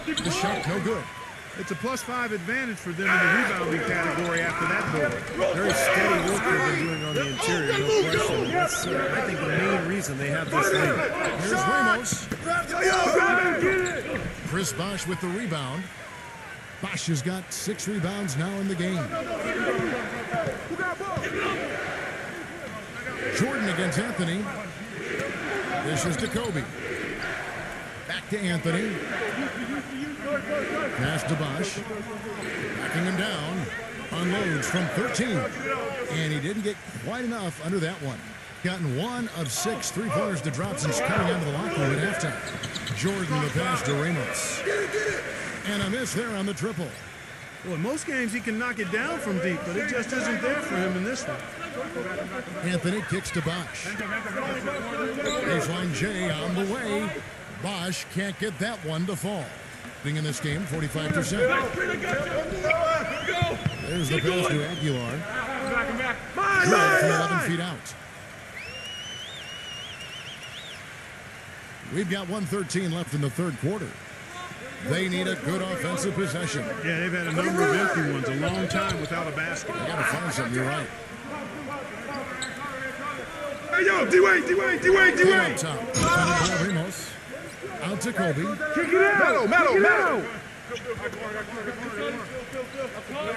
The shot no good. It's a +5 advantage for them in the rebounding category after that board. Very steady work they've been doing on the interior, no question. That's, I think, the main reason they have this lead. Here's Ramos. Chris Bosh with the rebound. Bosh has got 6 rebounds now in the game. Jordan against Anthony. This is to Kobe. Back to Anthony. Pass to Bosh. Backing him down. Unloads from 13. And he didn't get quite enough under that one. Gotten 1 of 6 3-pointers to drop since coming out of the locker room at halftime. Jordan the pass to Ramos. And a miss there on the triple. Well, in most games he can knock it down from deep, but it just isn't there for him in this one. Anthony kicks to Bosh. Baseline J on the way. Bosh can't get that one to fall. Being in this game, 45%. There's the pass to Aguilar. Good from 11 feet out. We've got 1:13 left in the third quarter. They need a good offensive possession. Yeah, they've had a number of empty ones, a long time without a basket. They got to find something, you're right. Hey, yo, D-Wade. Out top. Ramos. Out to Kobe. Kick it out. Mellow.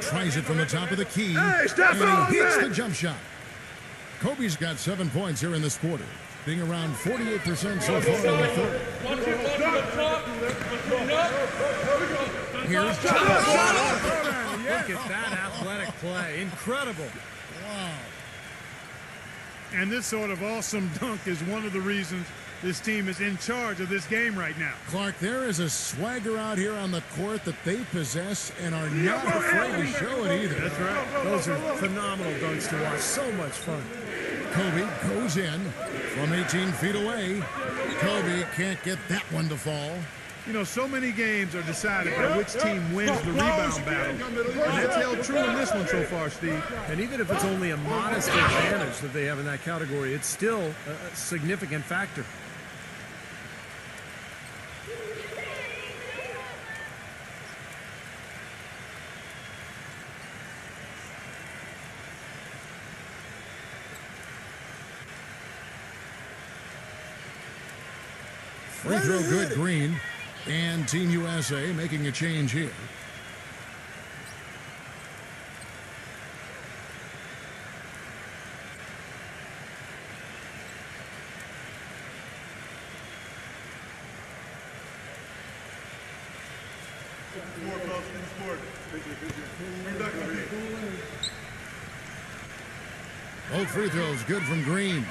Tries it from the top of the key. Hey, step and on he hits that. the jump shot. Kobe's got 7 points here in this quarter, being around 48% so far in the third. Here's Look at that athletic play. Incredible. Wow. And this sort of awesome dunk is one of the reasons this team is in charge of this game right now. Clark, there is a swagger out here on the court that they possess and are not afraid to show it either. That's right. Those are phenomenal dunks to watch. So much fun. Kobe goes in from 18 feet away. Kobe can't get that one to fall. You know, so many games are decided by which team wins the rebound battle. And that's held true in this one so far, Steve. And even if it's only a modest advantage that they have in that category, it's still a significant factor. Free throw good, Green. And Team USA making a change here. Both free throws good from Green.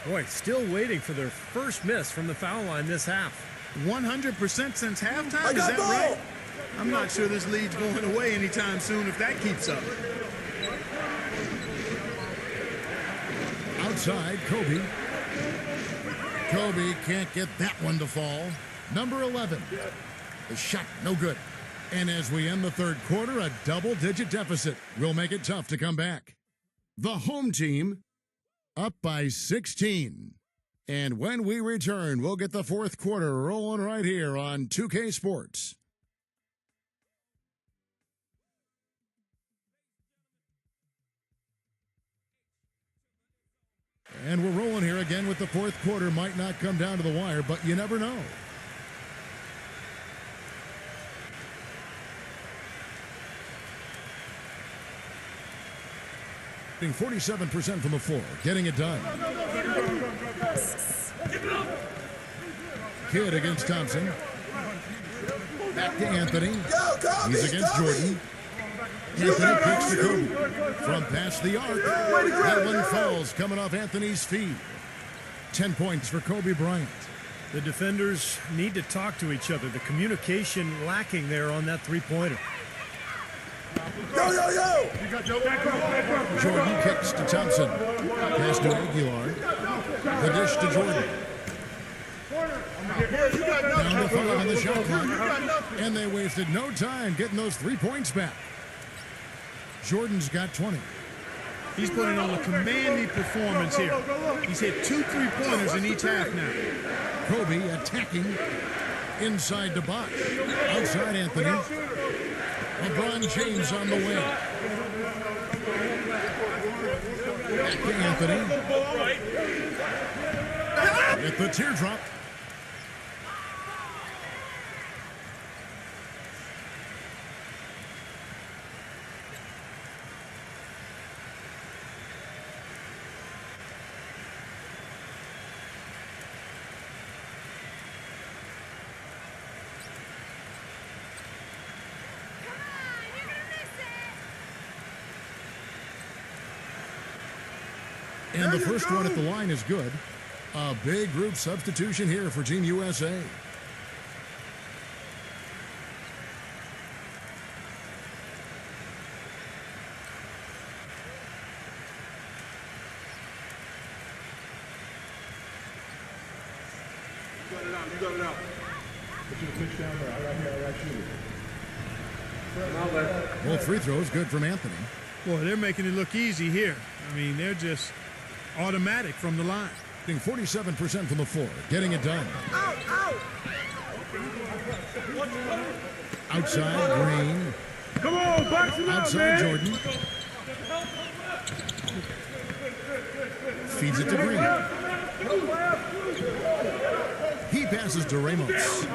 Boy, still waiting for their first miss from the foul line this half. 100% since halftime, is that right? I'm not sure this lead's going away anytime soon if that keeps up. Outside, Kobe. Kobe can't get that one to fall. Number 11. The shot, no good. And as we end the third quarter, a double-digit deficit will make it tough to come back. The home team up by 16. And when we return, we'll get the fourth quarter rolling right here on 2K Sports. And we're rolling here again with the fourth quarter. Might not come down to the wire, but you never know. Being 47% from the floor, getting it done. Kidd against Thompson. Back to Anthony. He's against Jordan. Anthony kicks to Kobe. From past the arc. That one falls, coming off Anthony's feet. 10 points for Kobe Bryant. The defenders need to talk to each other. The communication lacking there on that three-pointer. Yo! Jordan kicks to Thompson. Pass to Aguilar. The dish to Jordan. Down to 5 on the shot clock. And they wasted no time getting those 3 points back. Jordan's got 20. He's putting on a commanding performance here. He's hit 2 3-pointers in each half now. Kobe attacking inside to Bosch. Outside Anthony. LeBron James on the wing. Back to Anthony. At the teardrop. And the first one at the line is good. A big group substitution here for Team USA. You got it out. Put your pitch down there. I got you. Well, free throws good from Anthony. Boy, they're making it look easy here. I mean, they're just automatic from the line. Being 47% from the floor, getting it done. Outside, Green. Come on, box him out, Outside, man. Jordan. Feeds it to Green. He passes to Ramos.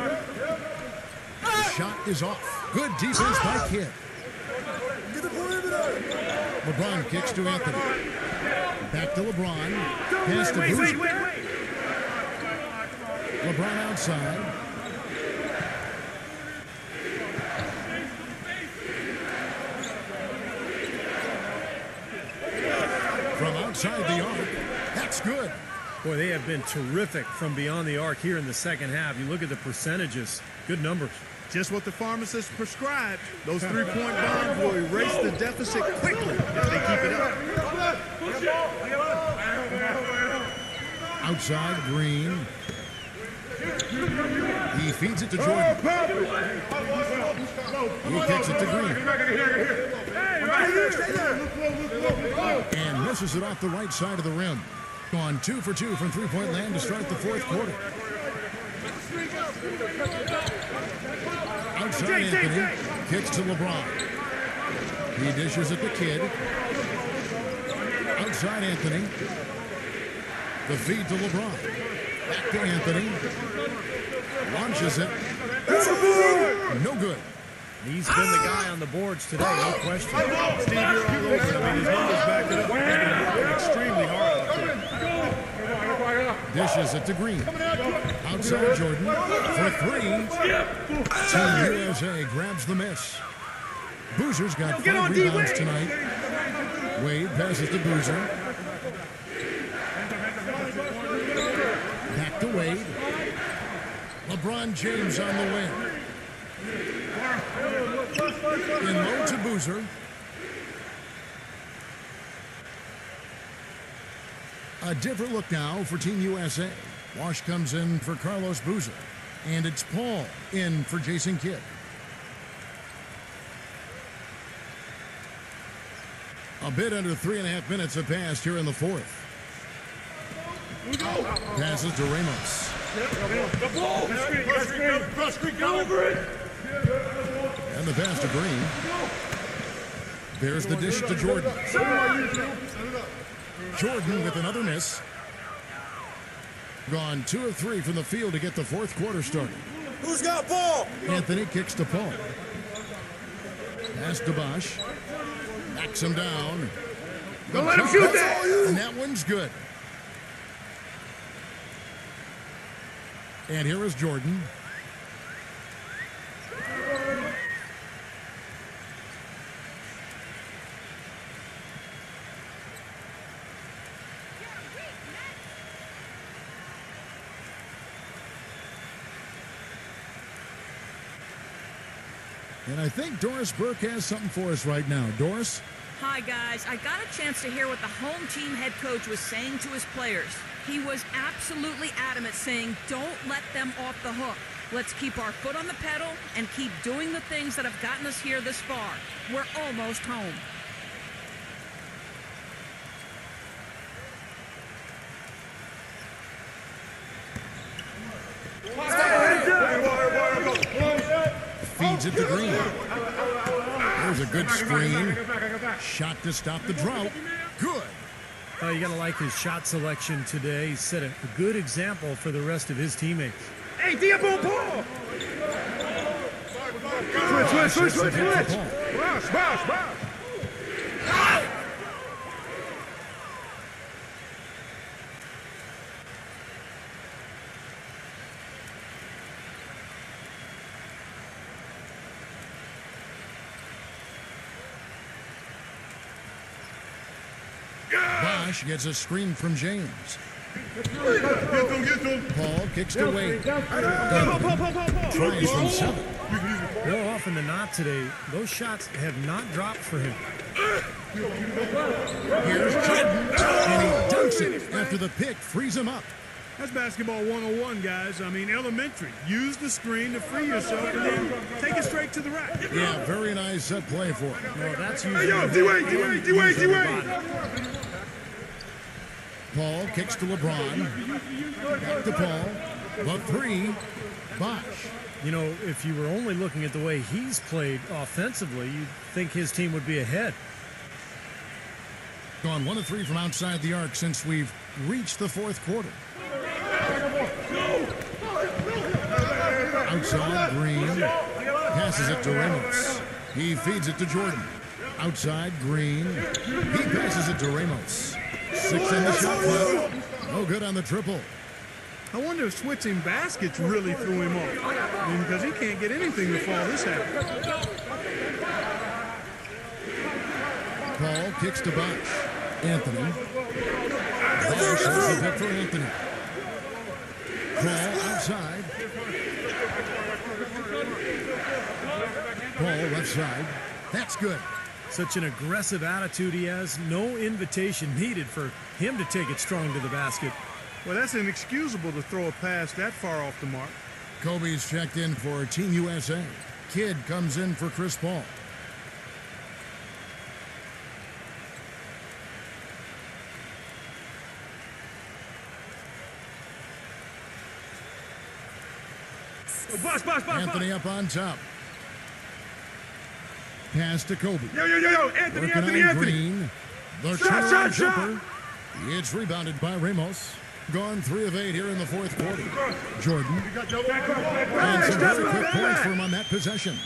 The shot is off. Good defense by Kidd. LeBron kicks to Anthony. Back to LeBron. Pass to Boozer. LeBron outside. From outside the arc. That's good. Boy, they have been terrific from beyond the arc here in the second half. You look at the percentages. Good numbers. Just what the pharmacist prescribed. Those 3-point bombs will erase the deficit quickly if they keep it up. Outside, Green. He feeds it to Jordan. He kicks it to Green. And misses it off the right side of the rim. Gone 2 for 2 from three-point land to start the fourth quarter. Outside Anthony, kicks to LeBron. He dishes it to Kidd. Outside Anthony. The feed to LeBron. Back to Anthony. Launches it. No good. He's been the guy on the boards today, no question. Steve, you're all over it. I mean, his numbers back it up. He's been working extremely hard out there. Dishes it to Green. Outside Jordan for 3. Team USA grabs the miss. Boozer's got 5 rebounds tonight. Wade passes to Boozer. LeBron James on the wing. In low to Boozer. A different look now for Team USA. Wash comes in for Carlos Boozer. And it's Paul in for Jason Kidd. A bit under 3.5 minutes have passed here in the fourth. Passes to Ramos. And the pass to Green. There's the dish to Jordan. Jordan with another miss. Gone 2 of 3 from the field to get the fourth quarter started. Who's got ball? Anthony kicks to Paul. Pass to Bosch. Backs him down. Don't let him shoot that! And that one's good. And here is Jordan. And I think Doris Burke has something for us right now. Doris? Hi, guys. I got a chance to hear what the home team head coach was saying to his players. He was absolutely adamant, saying, don't let them off the hook. Let's keep our foot on the pedal and keep doing the things that have gotten us here this far. We're almost home. Feeds it to Green. There's a good screen. Shot to stop the drought. Good. Oh, you got to like his shot selection today. He set a good example for the rest of his teammates. Hey, Diabo, Paul! Switch. Bounce. Bosch gets a screen from James. Get them. Paul kicks to Wade. Tries from 7. More often than not today, those shots have not dropped for him. Here's Jordan. And he dunks it after the pick frees him up. That's basketball 101, guys. I mean, elementary. Use the screen to free yourself and then take it straight to the rack. Yeah, very nice set play for him. Well, that's usually D-Wade. Paul kicks to LeBron. Back to Paul. The 3. Bosch. You know, if you were only looking at the way he's played offensively, you'd think his team would be ahead. Gone 1 of 3 from outside the arc since we've reached the fourth quarter. Outside, Green. Passes it to Ramos. He feeds it to Jordan. Outside, Green. He passes it to Ramos. 6 in the shot clock. No good on the triple. I wonder if switching baskets really threw him off. I mean, because he can't get anything to fall this half. Paul kicks to Bosch. Anthony. Bosch has the pick for Anthony. Paul outside. Paul left side. That's good. Such an aggressive attitude he has. No invitation needed for him to take it strong to the basket. Well, that's inexcusable to throw a pass that far off the mark. Kobe's checked in for Team USA. Kidd comes in for Chris Paul. Anthony up on top. Pass to Kobe. Yo, Anthony. Green. The shot jumper. It's rebounded by Ramos. Gone 3 of 8 here in the fourth quarter. Jordan. And some very quick points for him on that possession.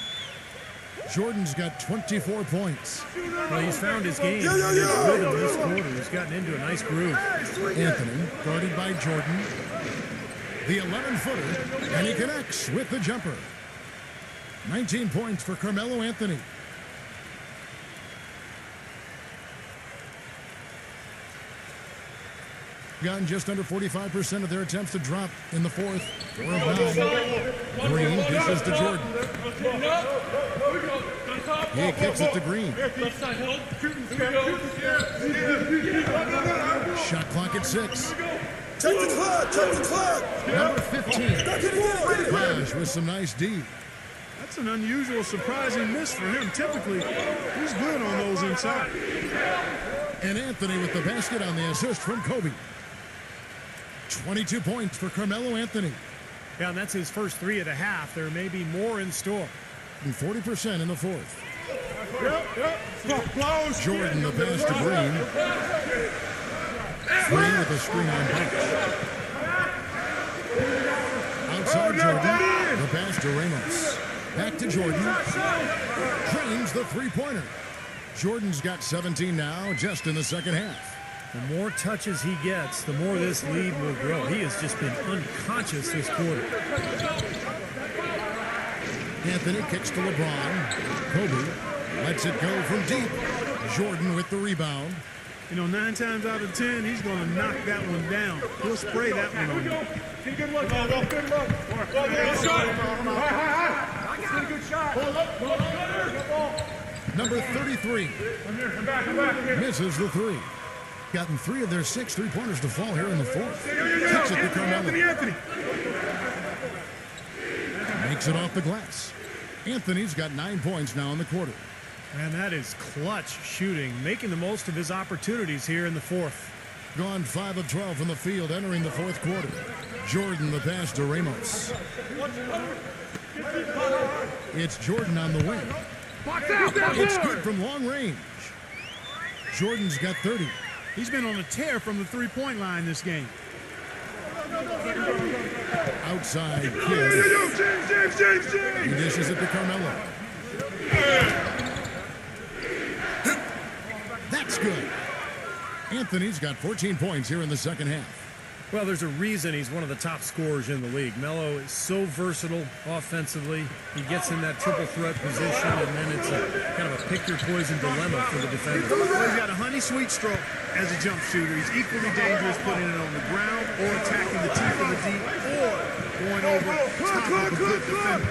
Jordan's got 24 points. Well, he's found his game. His rhythm this quarter. He's gotten into a nice groove. Anthony, guarded by Jordan. The 11-footer, and he connects with the jumper. 19 points for Carmelo Anthony. Gotten just under 45% of their attempts to drop in the fourth. 4 of 9. Green dishes to Jordan. He kicks it to Green. Shot clock at 6. Check the clock, check the clock. Number 15. Flash with some nice D. That's an unusual, surprising miss for him. Typically, he's good on those inside. And Anthony with the basket on the assist from Kobe. 22 points for Carmelo Anthony. Yeah, and that's his first 3 of the half. There may be more in store. And 40% in the fourth. Jordan the pass to Green. Green with a screen on Bunch. Outside Jordan. The pass to Ramos. Back to Jordan. Drains the three-pointer. Jordan's got 17 now, just in the second half. The more touches he gets, the more this lead will grow. He has just been unconscious this quarter. Anthony kicks to LeBron. Kobe lets it go from deep. Jordan with the rebound. You know, 9 times out of 10, he's going to knock that one down. He'll spray that one on you. Good look, good look. Good shot. Good shot. Number 33 misses the 3. Gotten 3 of their 6 3-pointers to fall here in the fourth. Kicks it to Carmelo. Makes it off the glass. Anthony's got 9 points now in the quarter. And that is clutch shooting, making the most of his opportunities here in the fourth. Gone 5 of 12 from the field entering the fourth quarter. Jordan the pass to Ramos. It's Jordan on the wing. It's good from long range. Jordan's got 30. He's been on a tear from the three-point line this game. Outside Kidd. He dishes it to Carmelo. That's good. Anthony's got 14 points here in the second half. Well, there's a reason he's one of the top scorers in the league. Melo is so versatile offensively. He gets in that triple threat position, and then it's a kind of a pick-your-poison dilemma for the defender. Well, he's got a honey-sweet stroke as a jump shooter. He's equally dangerous putting it on the ground or attacking the teeth of the deep or going over top of a good defender.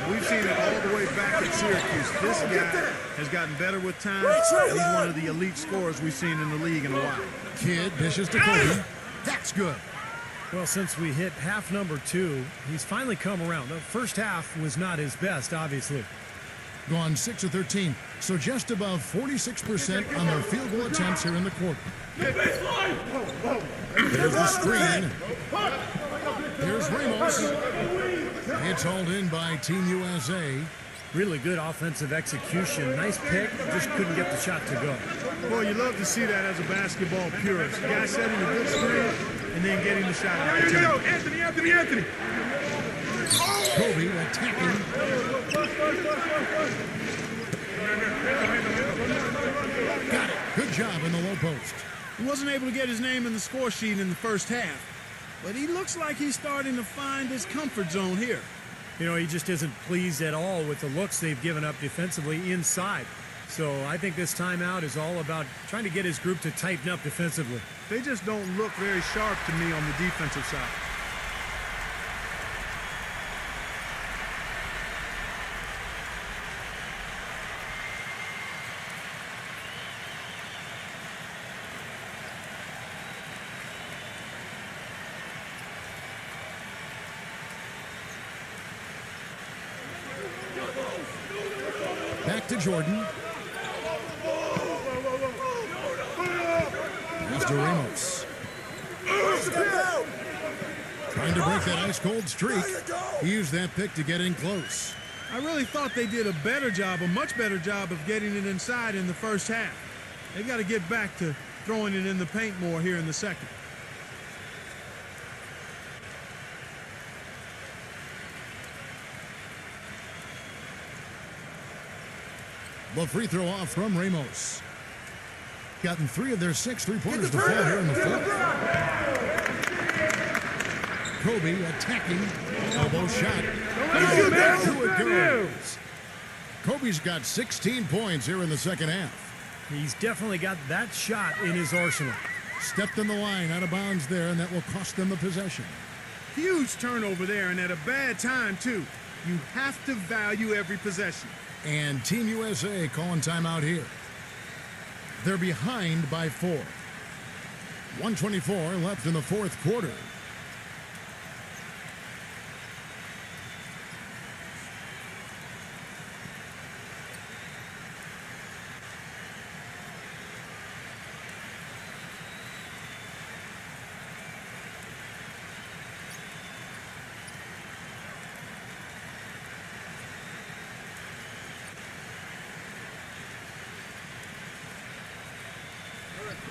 We've seen it all the way back at Syracuse. This guy has gotten better with time. He's one of the elite scorers we've seen in the league in a while. Kidd dishes to Kobe. That's good. Well, since we hit half number 2, he's finally come around. The first half was not his best, obviously. Gone 6 of 13, so just above 46% on their field goal attempts here in the quarter. There's the screen. Here's Ramos. It's hauled in by Team USA. Really good offensive execution. Nice pick, just couldn't get the shot to go. Boy, you love to see that as a basketball purist. The guy setting a good screen and then getting the shot opportunity. Anthony. Kobe attacking. Got it. Good job in the low post. He wasn't able to get his name in the score sheet in the first half, but he looks like he's starting to find his comfort zone here. You know, he just isn't pleased at all with the looks they've given up defensively inside. So I think this timeout is all about trying to get his group to tighten up defensively. They just don't look very sharp to me on the defensive side. Back to Jordan. Pass to Ramos. Trying to break that ice-cold streak. He used that pick to get in close. I really thought they did a better job, a much better job of getting it inside in the first half. They've got to get back to throwing it in the paint more here in the second. The free throw off from Ramos. Gotten 3 of their 6 3-pointers to fall here in the fourth. Kobe attacking. Elbow shot. Through it goes. Kobe's got 16 points here in the second half. He's definitely got that shot in his arsenal. Stepped in the line, out of bounds there, and that will cost them the possession. Huge turnover there, and at a bad time, too. You have to value every possession. And Team USA calling timeout here. They're behind by 4. 124 left in the fourth quarter.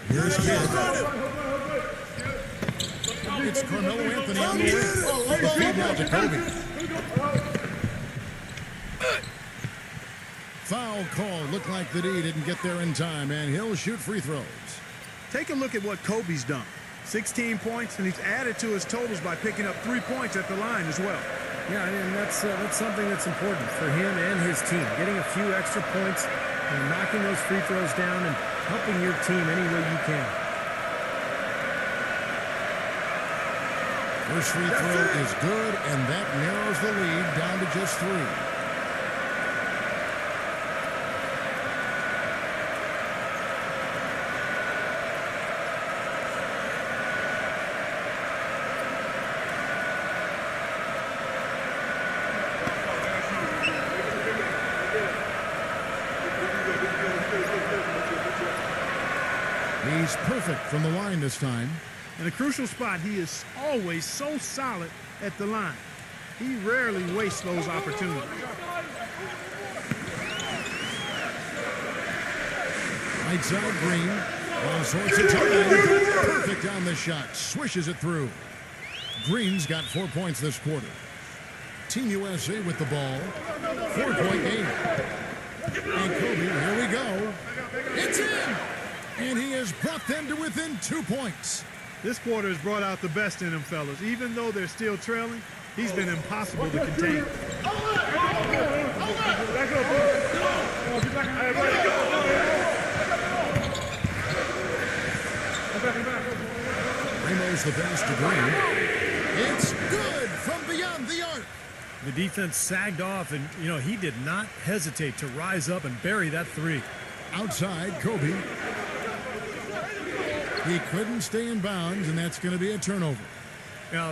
Here's Kidd. It's Carmelo Anthony on the wing. The feed now to Kobe. Foul call. Looked like the D didn't get there in time, and he'll shoot free throws. Take a look at what Kobe's done. 16 points, and he's added to his totals by picking up 3 points at the line as well. Yeah, and that's something that's important for him and his team. Getting a few extra points and knocking those free throws down and helping your team any way you can. First free throw is good, and that narrows the lead down to just 3. He's perfect from the line this time. In a crucial spot, he is always so solid at the line. He rarely wastes those opportunities. Right side Green. All sorts of time. Perfect on the shot. Swishes it through. Green's got 4 points this quarter. Team USA with the ball. 4-point game. And Kobe, here we go. It's in! And he has brought them to within 2 points. This quarter has brought out the best in them, fellas. Even though they're still trailing, he's been impossible to contain. Ramos the pass to Green. It's good from beyond the arc. The defense sagged off, and, he did not hesitate to rise up and bury that 3. Outside, Kobe. He couldn't stay in bounds, and that's going to be a turnover.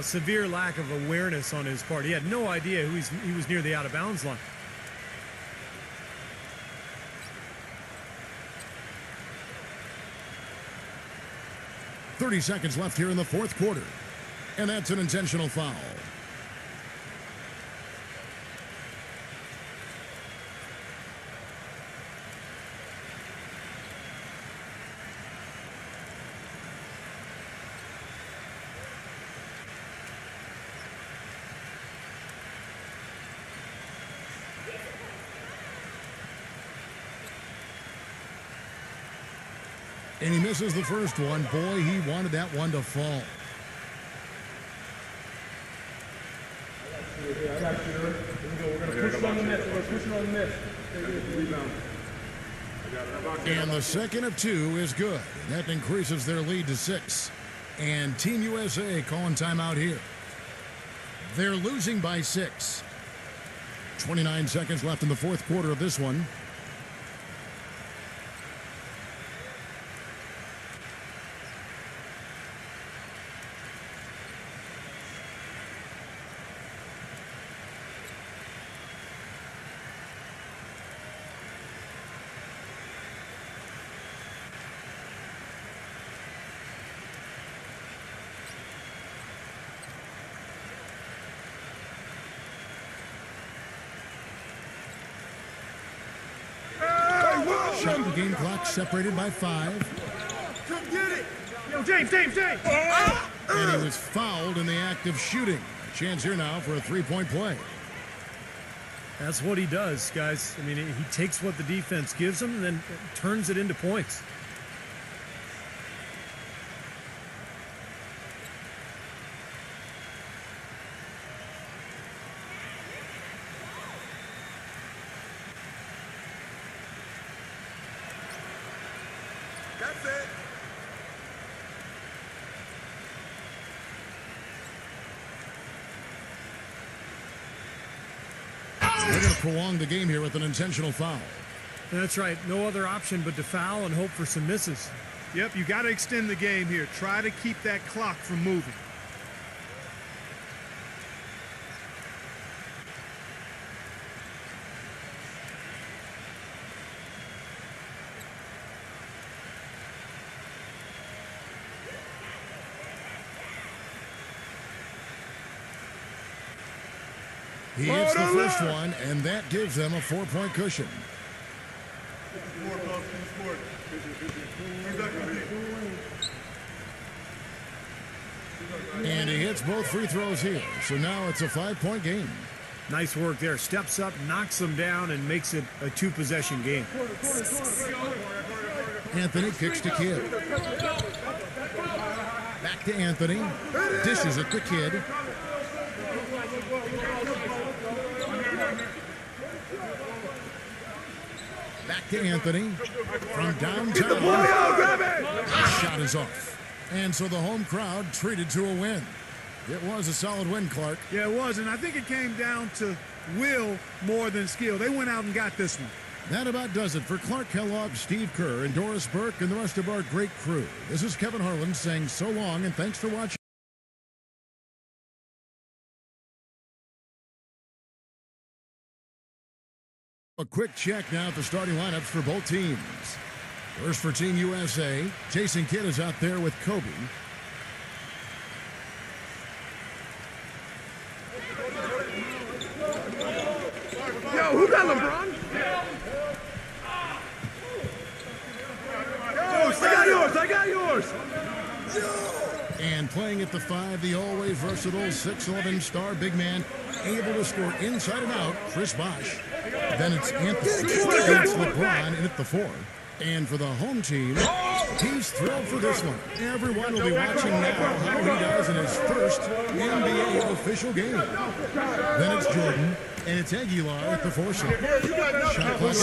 Severe lack of awareness on his part. He had no idea he was near the out-of-bounds line. .30 left here in the fourth quarter, and that's an intentional foul. And he misses the first one. Boy, he wanted that one to fall. We're going to push it on the net. We're going to push it on the net. And the second of 2 is good. That increases their lead to 6. And Team USA calling timeout here. They're losing by 6. 29 seconds left in the fourth quarter of this one. Shot and game clock separated by 5. Come get it. Yo, James. And he was fouled in the act of shooting. A chance here now for a 3-point play. That's what he does, guys. I mean, he takes what the defense gives him and then turns it into points. That's it. They're going to prolong the game here with an intentional foul. That's right. No other option but to foul and hope for some misses. Yep, you got to extend the game here. Try to keep that clock from moving. He hits the first one, and that gives them a 4-point cushion. And he hits both free throws here, so now it's a 5-point game. Nice work there. Steps up, knocks them down, and makes it a 2-possession game. Anthony kicks to Kidd. Back to Anthony. Dishes it to Kidd. Back to Anthony from downtown. The shot is off. And so the home crowd treated to a win. It was a solid win, Clark. Yeah, it was, and I think it came down to will more than skill. They went out and got this one. That about does it for Clark Kellogg, Steve Kerr, and Doris Burke, and the rest of our great crew. This is Kevin Harlan saying so long, and thanks for watching. A quick check now at the starting lineups for both teams. First for Team USA, Jason Kidd is out there with Kobe. Yo, who got LeBron? I got yours. And playing at the 5, the always versatile 6'11" star big man, able to score inside and out, Chris Bosh. Then it's Anthony, and it's LeBron in at the 4. And for the home team, he's thrilled for this one. Everyone will be watching now how he does in his first NBA official game. Then it's Jordan, and it's Aguilar at the 4 shot. Shot clock at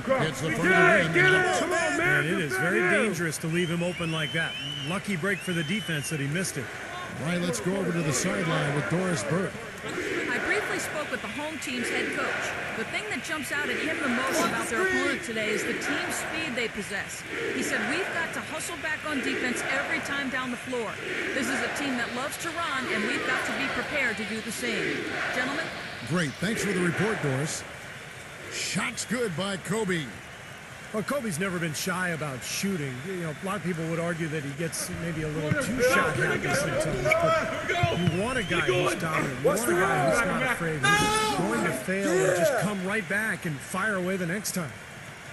3. It's the further in. And it is very dangerous to leave him open like that. Lucky break for the defense that he missed it. All right, let's go over to the sideline with Doris Burke. I briefly spoke with the home team's head coach. The thing that jumps out at him the most about their opponent today is the team speed they possess. He said, we've got to hustle back on defense every time down the floor. This is a team that loves to run, and we've got to be prepared to do the same. Gentlemen? Great. Thanks for the report, Doris. Shot's good by Kobe. Well, Kobe's never been shy about shooting. You know, a lot of people would argue that he gets maybe a little too shot happy sometimes. But you want a guy who's dominant. You want a guy who's not afraid. Who's going to fail and just come right back and fire away the next time.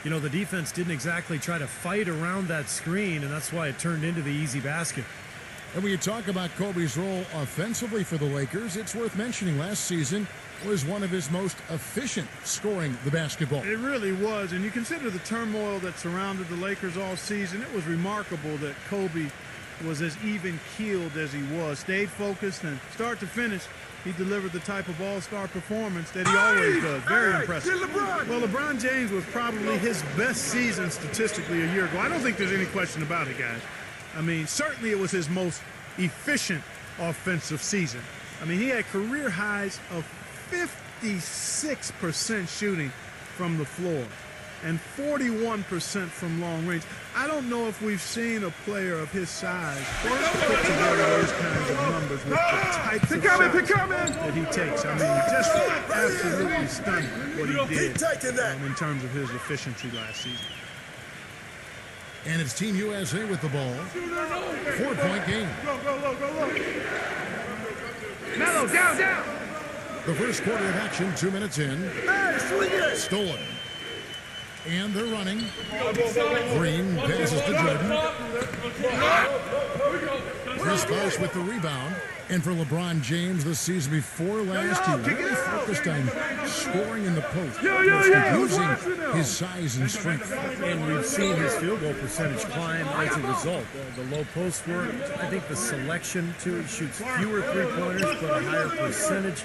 You know, the defense didn't exactly try to fight around that screen, and that's why it turned into the easy basket. And when you talk about Kobe's role offensively for the Lakers, it's worth mentioning last season was one of his most efficient scoring the basketball. It really was, and you consider the turmoil that surrounded the Lakers all season. It was remarkable that Kobe was as even-keeled as he was, stayed focused, and start to finish, he delivered the type of all-star performance that he always does. Very impressive. Well, LeBron James was probably his best season statistically a year ago. I don't think there's any question about it, guys. I mean, certainly it was his most efficient offensive season. I mean, he had career highs of 56% shooting from the floor and 41% from long range. I don't know if we've seen a player of his size put together those kinds of numbers with the types of shots that he takes. I mean, just absolutely stunning what he did in terms of his efficiency last season. And it's Team USA with the ball. 4-point game. Go. Melo, down. The first quarter of action, 2 minutes in. Stolen. And they're running. Green passes to Jordan. Chris Bosh with the rebound. And for LeBron James this season before last, he really focused on scoring in the post. Using his size and strength. And we've seen his field goal percentage climb as a result. The low post work, I think the selection, too. He shoots fewer three-pointers, but a higher percentage.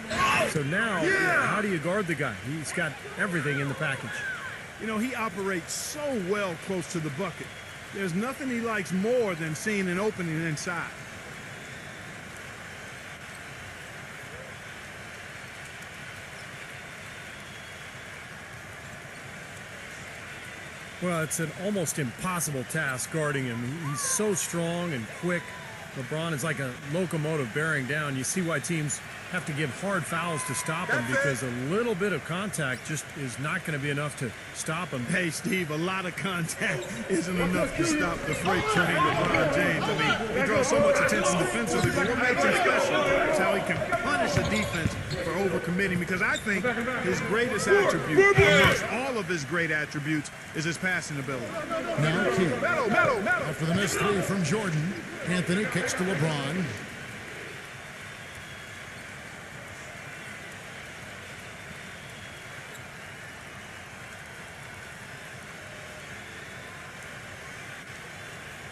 So now, how do you guard the guy? He's got everything in the package. You know, he operates so well close to the bucket. There's nothing he likes more than seeing an opening inside. Well, it's an almost impossible task guarding him. He's so strong and quick. LeBron is like a locomotive bearing down. You see why teams have to give hard fouls to stop him, because a little bit of contact just is not going to be enough to stop him. Hey, Steve, a lot of contact isn't enough to stop the freight train LeBron James. I mean, he draws so much attention defensively, but what makes him special is how he can punish a defense for overcommitting, because I think his greatest attribute, amongst all of his great attributes, is his passing ability. Now Kidd. After the missed three from Jordan, Anthony kicks to LeBron.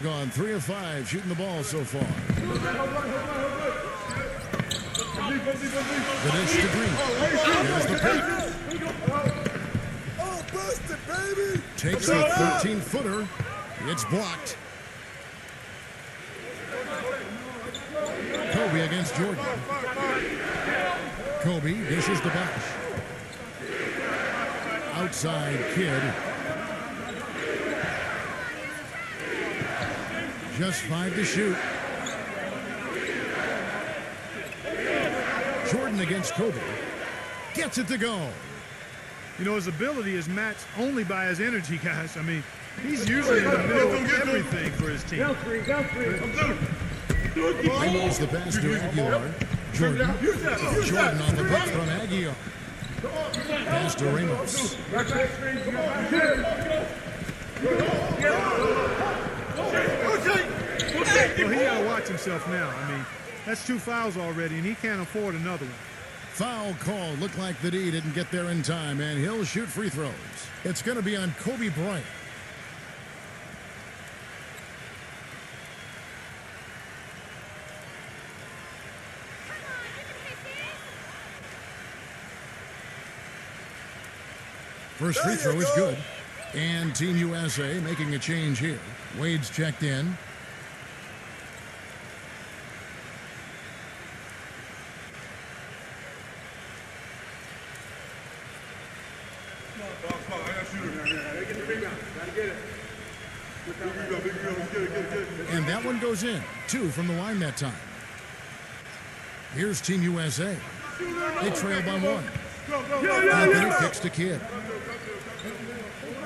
Gone 3 of 5 shooting the ball so far. The dish to Green. There's the pick. Oh, busted, baby! Takes a 13-footer. It's blocked. Kobe against Jordan. Kobe dishes to Bosh. Outside Kidd. Just 5 to shoot. Jordan against Kobe. Gets it to go. You know, his ability is matched only by his energy, guys. I mean, he's usually in the middle of everything for his team. He moves the pass to Aguilar. Jordan on the break from Aguilar. Pass to Ramos. Well, he got to watch himself now. I mean, that's 2 fouls already, and he can't afford another one. Foul call. Looked like the D didn't get there in time, and he'll shoot free throws. It's going to be on Kobe Bryant. First free throw is good. And Team USA making a change here. Wade's checked in. And that one goes in. 2 from the line that time. Here's Team USA. They trail by 1. Anthony kicks to Kidd.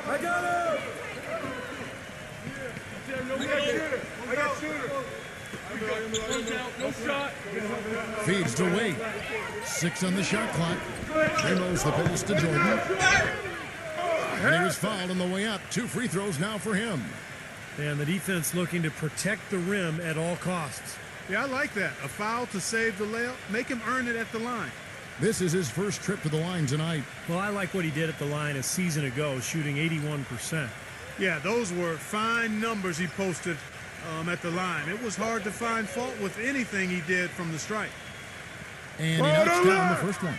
I got him! Feeds to Wade. 6 on the shot clock. Ramos the pass to Jordan. And he was fouled on the way up. 2 free throws now for him. And the defense looking to protect the rim at all costs. Yeah, I like that. A foul to save the layup. Make him earn it at the line. This is his first trip to the line tonight. Well, I like what he did at the line a season ago, shooting 81%. Yeah, those were fine numbers he posted at the line. It was hard to find fault with anything he did from the stripe. And he knocks down the first one.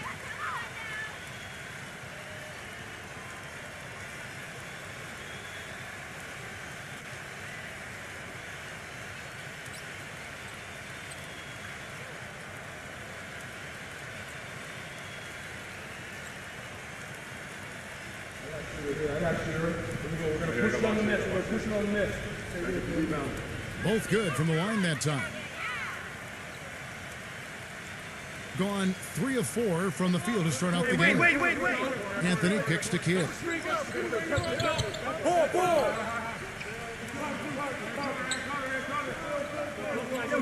Both good from the line that time. Gone 3 of 4 from the field to start out the game. Wait. Anthony kicks to Kidd.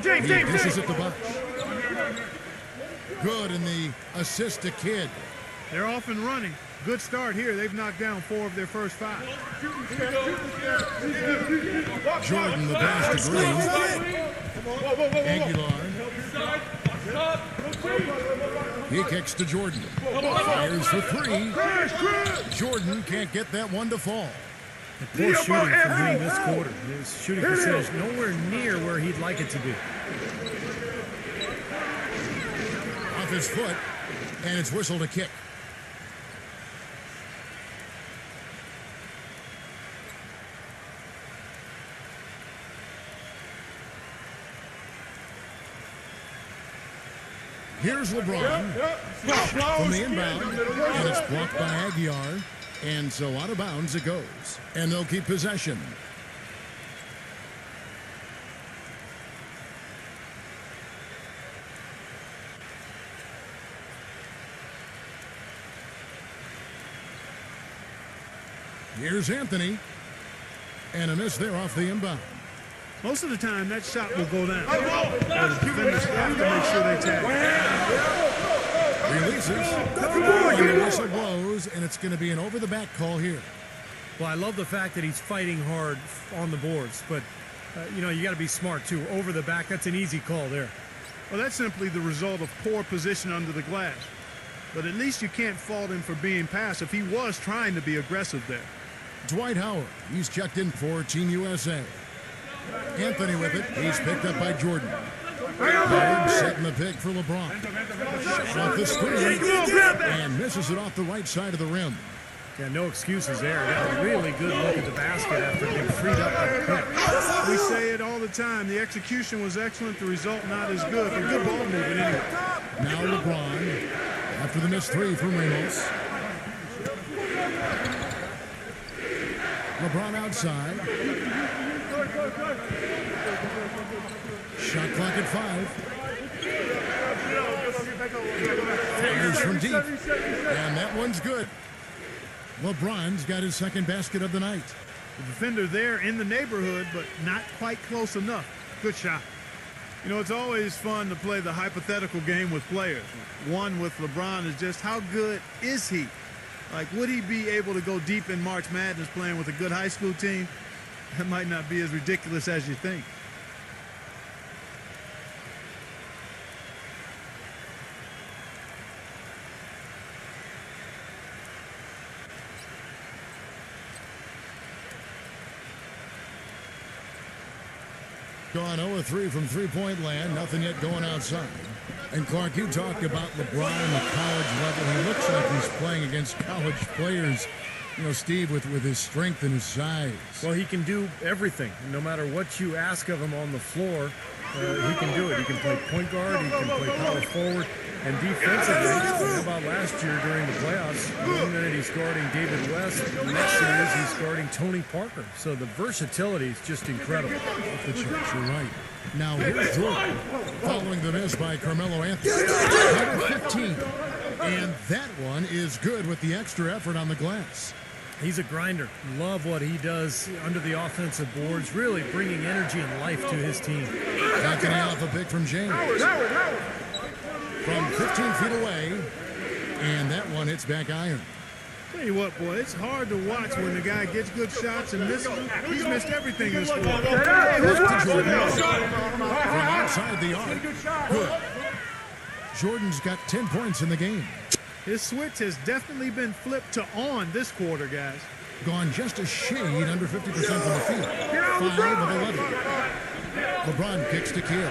James. Dishes at the box. Good in the assist to Kidd. They're off and running. Good start here. They've knocked down 4 of their first 5. Jordan the pass to Green. Aguilar. He kicks to Jordan. Fires for 3. Jordan can't get that one to fall. Poor shooting from him this quarter. His shooting percentage nowhere near where he'd like it to be. Off his foot, and it's whistled a kick. Here's LeBron from the inbound, and it's blocked by Aguilar. And so out of bounds it goes. And they'll keep possession. Here's Anthony. And a miss there off the inbound. Most of the time, that shot will go down. The defenders have to make sure they tag. Releases. And the whistle blows, and it's going to be an over-the-back call here. Well, I love the fact that he's fighting hard on the boards, but, you know, you got to be smart, too. Over the back, that's an easy call there. Well, that's simply the result of poor position under the glass. But at least you can't fault him for being passive. He was trying to be aggressive there. Dwight Howard, he's checked in for Team USA. Anthony with it. He's picked up by Jordan. Howard setting the pick for LeBron. Shot off the screen and misses it off the right side of the rim. Yeah, no excuses there. Got a really good look at the basket after being freed up by the pick. We say it all the time. The execution was excellent. The result not as good. But good ball movement anyway. Now LeBron after the missed three from Ramos. LeBron outside. Shot clock at 5. Fires from deep. And that one's good. LeBron's got his second basket of the night. The defender there in the neighborhood, but not quite close enough. Good shot. You know, it's always fun to play the hypothetical game with players. One with LeBron is just how good is he? Like, would he be able to go deep in March Madness playing with a good high school team? That might not be as ridiculous as you think. Gone 0-3 from three-point land. Nothing yet going outside. And Clark, you talked about LeBron and the college level. He looks like he's playing against college players. You know, Steve, with his strength and his size. Well, he can do everything. No matter what you ask of him on the floor, he can do it. He can play point guard. He can play power forward. And defensively, how about last year during the playoffs? One minute he's guarding David West. The next series he's guarding Tony Parker. So the versatility is just incredible. Off the charts, you're right. Now here's Jordan following the miss by Carmelo Anthony. Number 15. And that one is good with the extra effort on the glass. He's a grinder. Love what he does under the offensive boards, really bringing energy and life to his team. Anthony off a pick from James. From 15 feet away, and that one hits back iron. Tell you what, boy, it's hard to watch when the guy gets good shots and misses them. He's missed everything this quarter. From outside the arc. Good. Jordan's got 10 points in the game. His switch has definitely been flipped to on this quarter, guys. Gone just a shade under 50% from the field. 5 of 11. LeBron kicks to Kidd.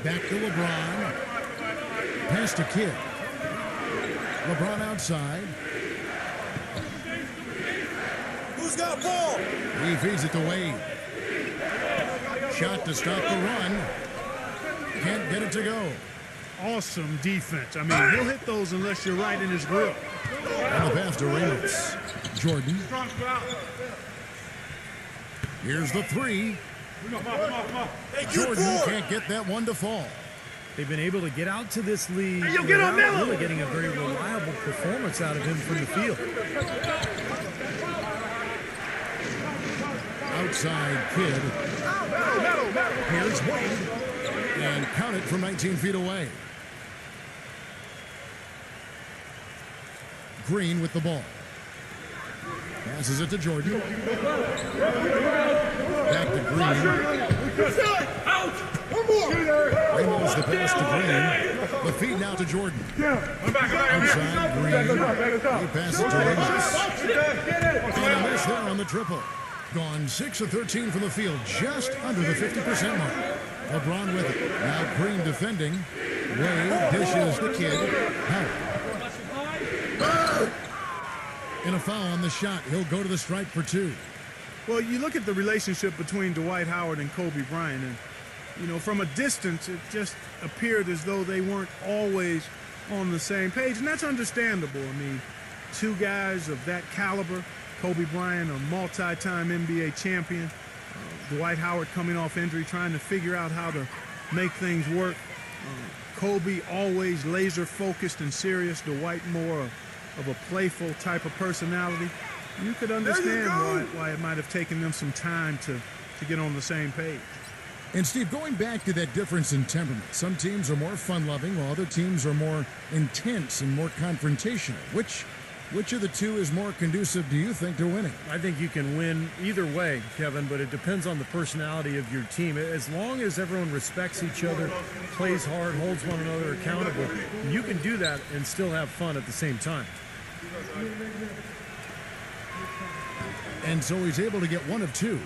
Back to LeBron. Pass to Kidd. LeBron outside. Who's got a ball? He feeds it to Wade. Shot to stop the run. Can't get it to go. Awesome defense. I mean, he'll hit those unless you're right in his grill. And the pass to Ramos. Jordan. Here's the three. Jordan can't get that one to fall. They've been able to get out to this lead without really getting a very reliable performance out of him from the field. Outside Kidd. Here's Wade. And count it from 19 feet away. Green with the ball. Passes it to Jordan. Back to Green. Ramos the pass to Green. The feed now to Jordan. Outside Green. He passes it to Ramos. And a miss there on the triple. Gone 6 of 13 from the field, just under the 50% mark. LeBron with it. Now Green defending. Wade dishes the Kidd. And a foul on the shot. He'll go to the stripe for 2. Well, you look at the relationship between Dwight Howard and Kobe Bryant, and, you know, from a distance, it just appeared as though they weren't always on the same page, and that's understandable. I mean, two guys of that caliber. Kobe Bryant, a multi-time NBA champion. Dwight Howard coming off injury, trying to figure out how to make things work. Kobe always laser focused and serious. Dwight more of a playful type of personality. You could understand why it might have taken them some time to get on the same page. And Steve, going back to that difference in temperament, some teams are more fun-loving while other teams are more intense and more confrontational. Which of the two is more conducive, do you think, to winning? I think you can win either way, Kevin, but it depends on the personality of your team. As long as everyone respects each other, plays hard, holds one another accountable, you can do that and still have fun at the same time. And so he's able to get one of two.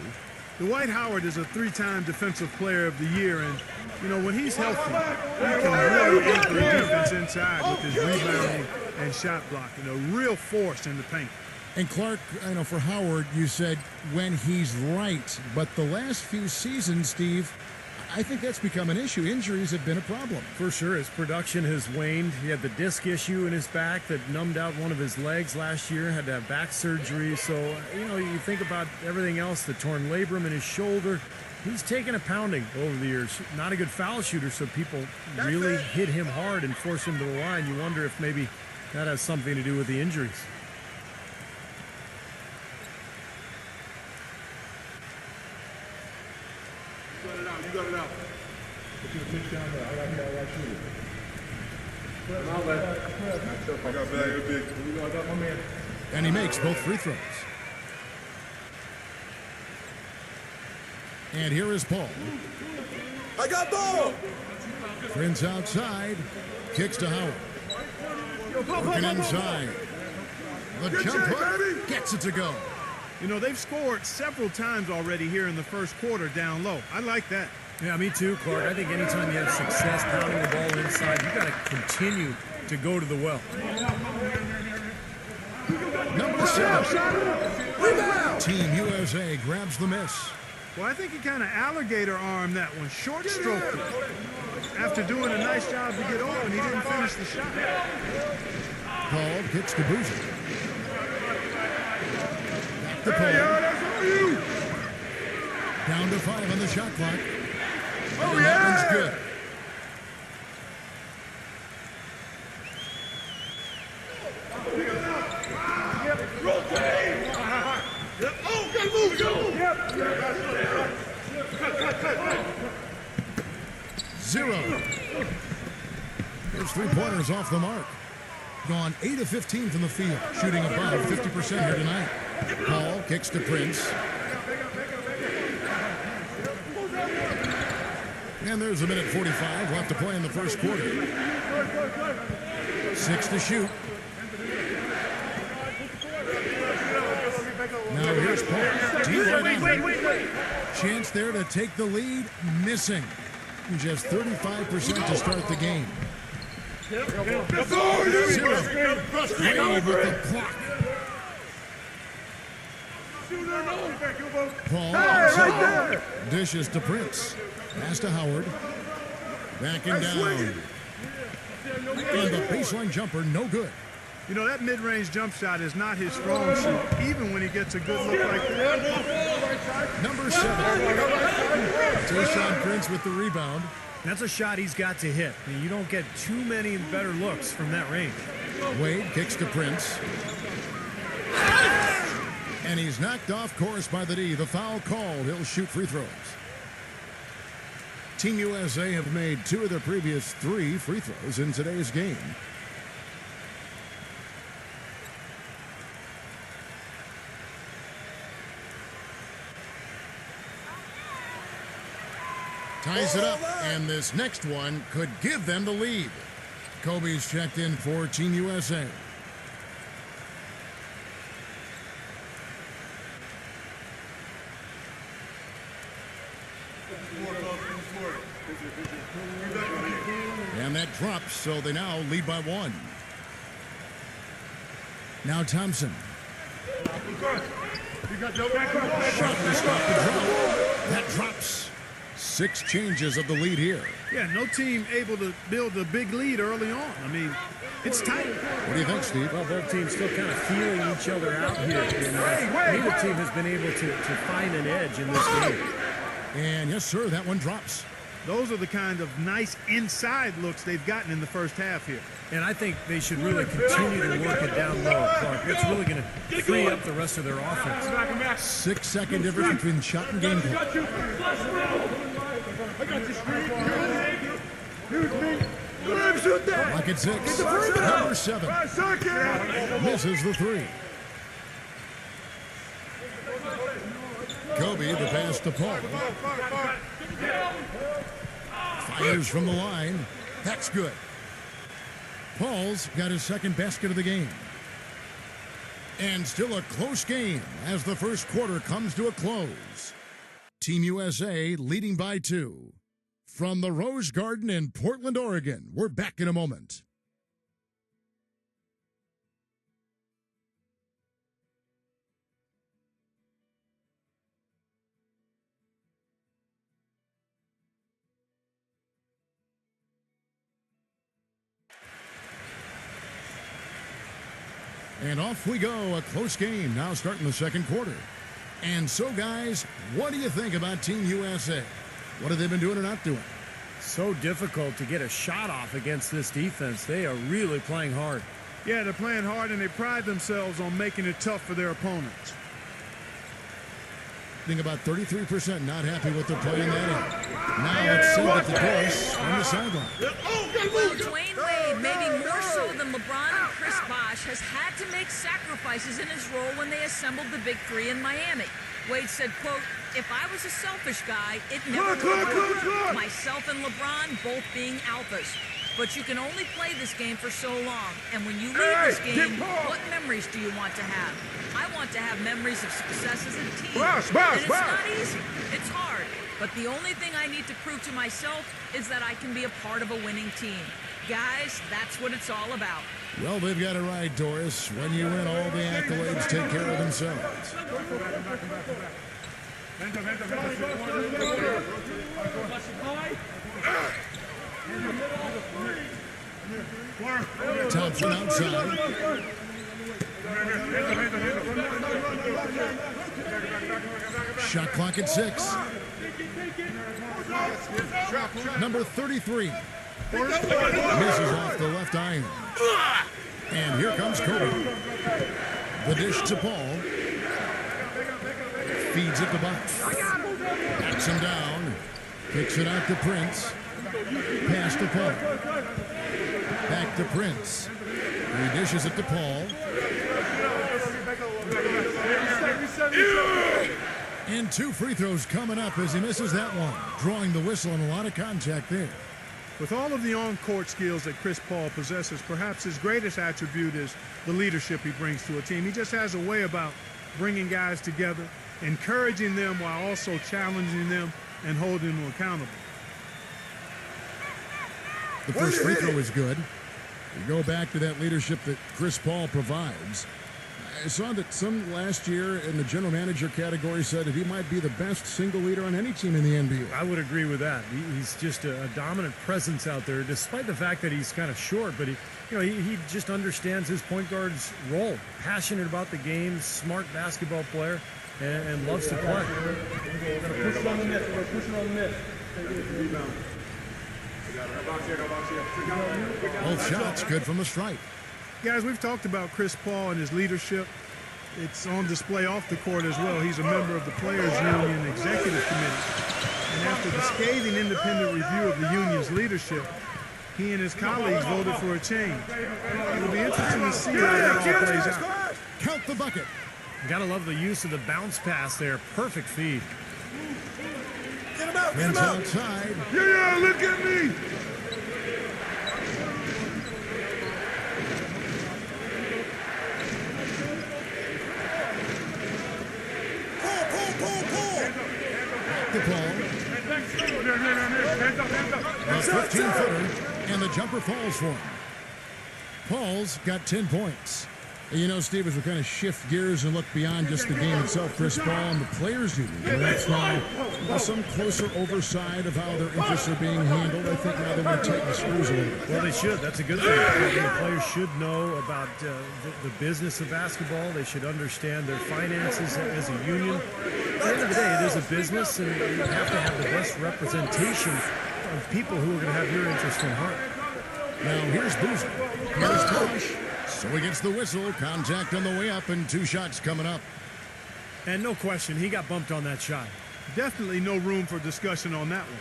Dwight Howard is a three-time Defensive Player of the Year, and, you know, when he's healthy, he can really anchor the defense inside with his rebounding and shot blocking, a real force in the paint. And Clark, I know for Howard, you said when he's right, but the last few seasons, Steve, I think that's become an issue. Injuries have been a problem. For sure, his production has waned. He had the disc issue in his back that numbed out one of his legs last year, had to have back surgery. So, you know, you think about everything else, the torn labrum in his shoulder. He's taken a pounding over the years. Not a good foul shooter, so people really hit him hard and force him to the line. You wonder if maybe that has something to do with the injuries. You got it out. Put your pitch down there. I got shooter. I got bag, big. I got my man. And he makes both free throws. And here is Paul. I got ball. Prince outside. Kicks to Howard. Working inside. The jump hook gets it to go. You know, they've scored several times already here in the first quarter down low. I like that. Yeah, me too, Clark. I think anytime you have success pounding the ball inside, you got to continue to go to the well. Number 7. Team USA grabs the miss. Well, I think he kind of alligator armed that one, short stroked it. After doing a nice job to get open, he didn't finish the shot. Paul kicks to Boozer. Back to Paul. Down to 5 on the shot clock. And that one's good. Zero. His three-pointers off the mark. Gone 8 of 15 from the field, shooting above 50% here tonight. Paul kicks to Prince. And there's a minute 45 left to play in the first quarter. 6 to shoot. Now here's Paul. Wait. Chance there to take the lead. Missing. He just 35% to start the game. 0. Wade with the block. Paul outside. Dishes to Prince. Pass to Howard. Backing down. And the baseline jumper, no good. You know, that mid-range jump shot is not his strong suit, even when he gets a good look like that. Number 7. Tayshaun Prince with the rebound. That's a shot he's got to hit. I mean, you don't get too many better looks from that range. Wade kicks to Prince. And he's knocked off course by the D. The foul called. He'll shoot free throws. Team USA have made 2 of their previous 3 free throws in today's game. Ties it up, and this next one could give them the lead. Kobe's checked in for Team USA. And that drops, so they now lead by 1. Now Thompson. Shot to stop the drop. That drops. 6 changes of the lead here. Yeah, no team able to build a big lead early on. I mean, it's tight. What do you think, Steve? Well, both teams still kind of feeling each other out here. Neither team has been able to find an edge in this game. And yes, sir, that one drops. Those are the kind of nice inside looks they've gotten in the first half here. And I think they should really continue to work it down low, Clark. It's really going to free up the rest of their offense. 6-second difference between shot and game clock. Lock at 6. Number 7. Misses the 3. Kobe, the pass to Paul. Fires from the line. That's good. Paul's got his second basket of the game. And still a close game as the first quarter comes to a close. Team USA leading by 2. From the Rose Garden in Portland, Oregon, we're back in a moment. And off we go, a close game now starting the second quarter. And so, guys, what do you think about Team USA? What have they been doing or not doing? So difficult to get a shot off against this defense. They are really playing hard. Yeah, they're playing hard, and they pride themselves on making it tough for their opponents. I think about 33% not happy with their play in that end. Now it's set at the Doris on the sideline. Well, Dwayne Wade, maybe more so than LeBron and Chris Bosh, has had to make sacrifices in his role when they assembled the Big Three in Miami. Wade said, quote, "If I was a selfish guy, it never would have worked. Myself and LeBron both being alphas. But you can only play this game for so long. And when you leave this game, what memories do you want to have? I want to have memories of success as a team. And it's not easy. It's hard. But the only thing I need to prove to myself is that I can be a part of a winning team. Guys, that's what it's all about." Well, they've got it right, Doris. When you win, all the accolades take care of themselves. Thompson outside. Shot clock at 6. Number 33. Misses off the left iron. And here comes Kobe. The dish to Paul. Feeds it to Box. Backs him down. Kicks it out to Prince. Pass to Paul. Back to Prince. He dishes it to Paul. And 2 free throws coming up as he misses that one. Drawing the whistle and a lot of contact there. With all of the on-court skills that Chris Paul possesses, perhaps his greatest attribute is the leadership he brings to a team. He just has a way about bringing guys together, encouraging them while also challenging them and holding them accountable. The first free throw is good. You go back to that leadership that Chris Paul provides. I saw that some last year in the general manager category said that he might be the best single leader on any team in the NBA. I would agree with that. He's just a dominant presence out there, despite the fact that he's kind of short. But he just understands his point guard's role. Passionate about the game, smart basketball player, and loves to play. We're going to push it on the net. We're pushing on the net. Rebound. Both shots good from the stripe. Guys, we've talked about Chris Paul and his leadership. It's on display off the court as well. He's a member of the Players Union Executive Committee. And after the scathing independent review of the union's leadership, he and his colleagues voted for a change. It'll be interesting to see how that all plays out. Count the bucket. Gotta love the use of the bounce pass there. Perfect feed. Get him out, get him Prince out. outside. Yeah, look at me. The ball. A 15-footer, and the jumper falls for him. Paul's got 10 points. You know, Steve, as we kind of shift gears and look beyond just the game itself, Chris Paul and the players' union, perhaps now some closer oversight of how their interests are being handled. I think now they want to tighten the screws a little bit. Well, they should. That's a good thing. The players should know about the business of basketball. They should understand their finances as a union. At the end of the day, it is a business, and you have to have the best representation of people who are going to have your interest in heart. Now here's Boozer. Here's Bosch. So he gets the whistle. Contact on the way up, and 2 shots coming up. And no question, he got bumped on that shot. Definitely no room for discussion on that one.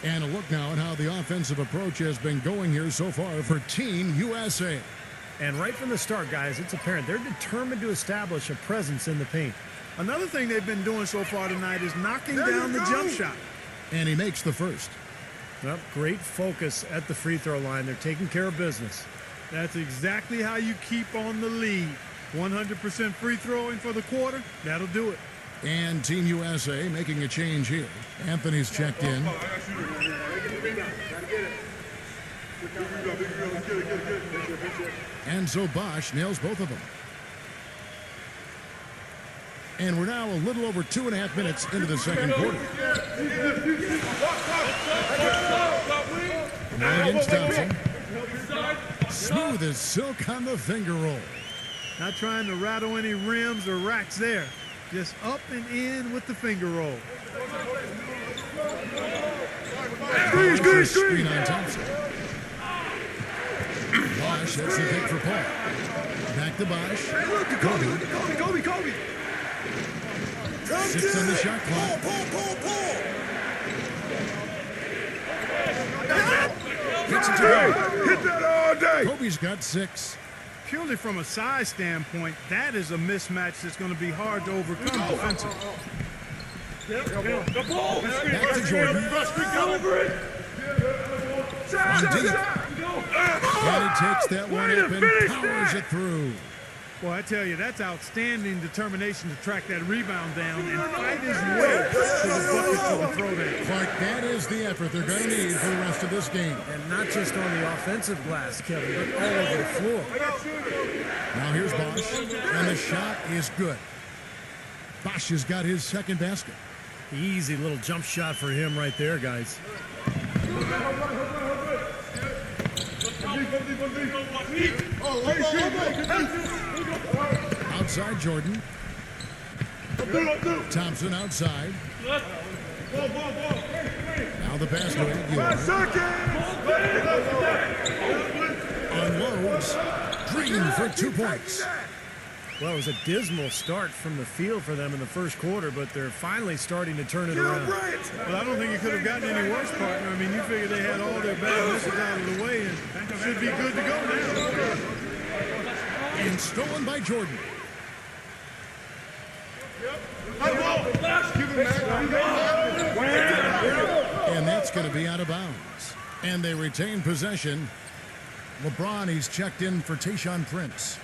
And a look now at how the offensive approach has been going here so far for Team USA. And right from the start, guys, it's apparent they're determined to establish a presence in the paint. Another thing they've been doing so far tonight is knocking down the jump shot. And he makes the first. Well, great focus at the free throw line. They're taking care of business. That's exactly how you keep on the lead. 100% free throwing for the quarter, that'll do it. And Team USA making a change here. Anthony's checked in. And so Bosch nails both of them. And we're now a little over 2.5 minutes into the second quarter. Now against Thompson. Smooth as silk on the finger roll. Not trying to rattle any rims or racks there. Just up and in with the finger roll. Screen on Thompson. Bosch, that's the pick for Paul. Back to Bosch. Kobe. 6 on the shot clock. Pull. Gets it to go. Hit that all day. Kobe's got 6. Purely from a size standpoint, that is a mismatch that's going to be hard to overcome defensively. Back to Jordan. On deep. And he takes that one up and powers it through. Well, I tell you, that's outstanding determination to track that rebound down and fight his way to the bucket for the throwdown. Clark, that is the effort they're going to need for the rest of this game. And not just on the offensive glass, Kevin, but all over the floor. Now here's Bosch, and the shot is good. Bosch has got his second basket. Easy little jump shot for him right there, guys. Outside Jordan. Thompson outside. Now the pass to Gilas. Unloads. Green for 2 points. Well, it was a dismal start from the field for them in the first quarter, but they're finally starting to turn it around. Well, I don't think it could have gotten any worse, partner. I mean, you figure they had all their bad misses out of the way and should be good to go now. And stolen by Jordan. And that's going to be out of bounds. And they retain possession. LeBron, he's checked in for Tayshaun Prince.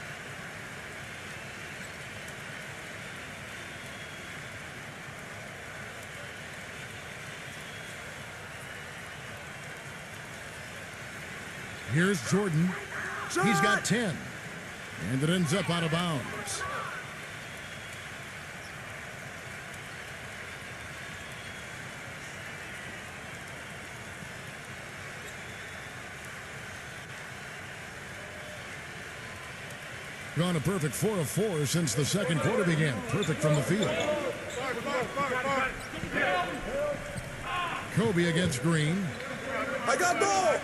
Here's Jordan. He's got 10. And it ends up out of bounds. Gone a perfect 4 of 4 since the second quarter began. Perfect from the field. Kobe against Green. I got ball.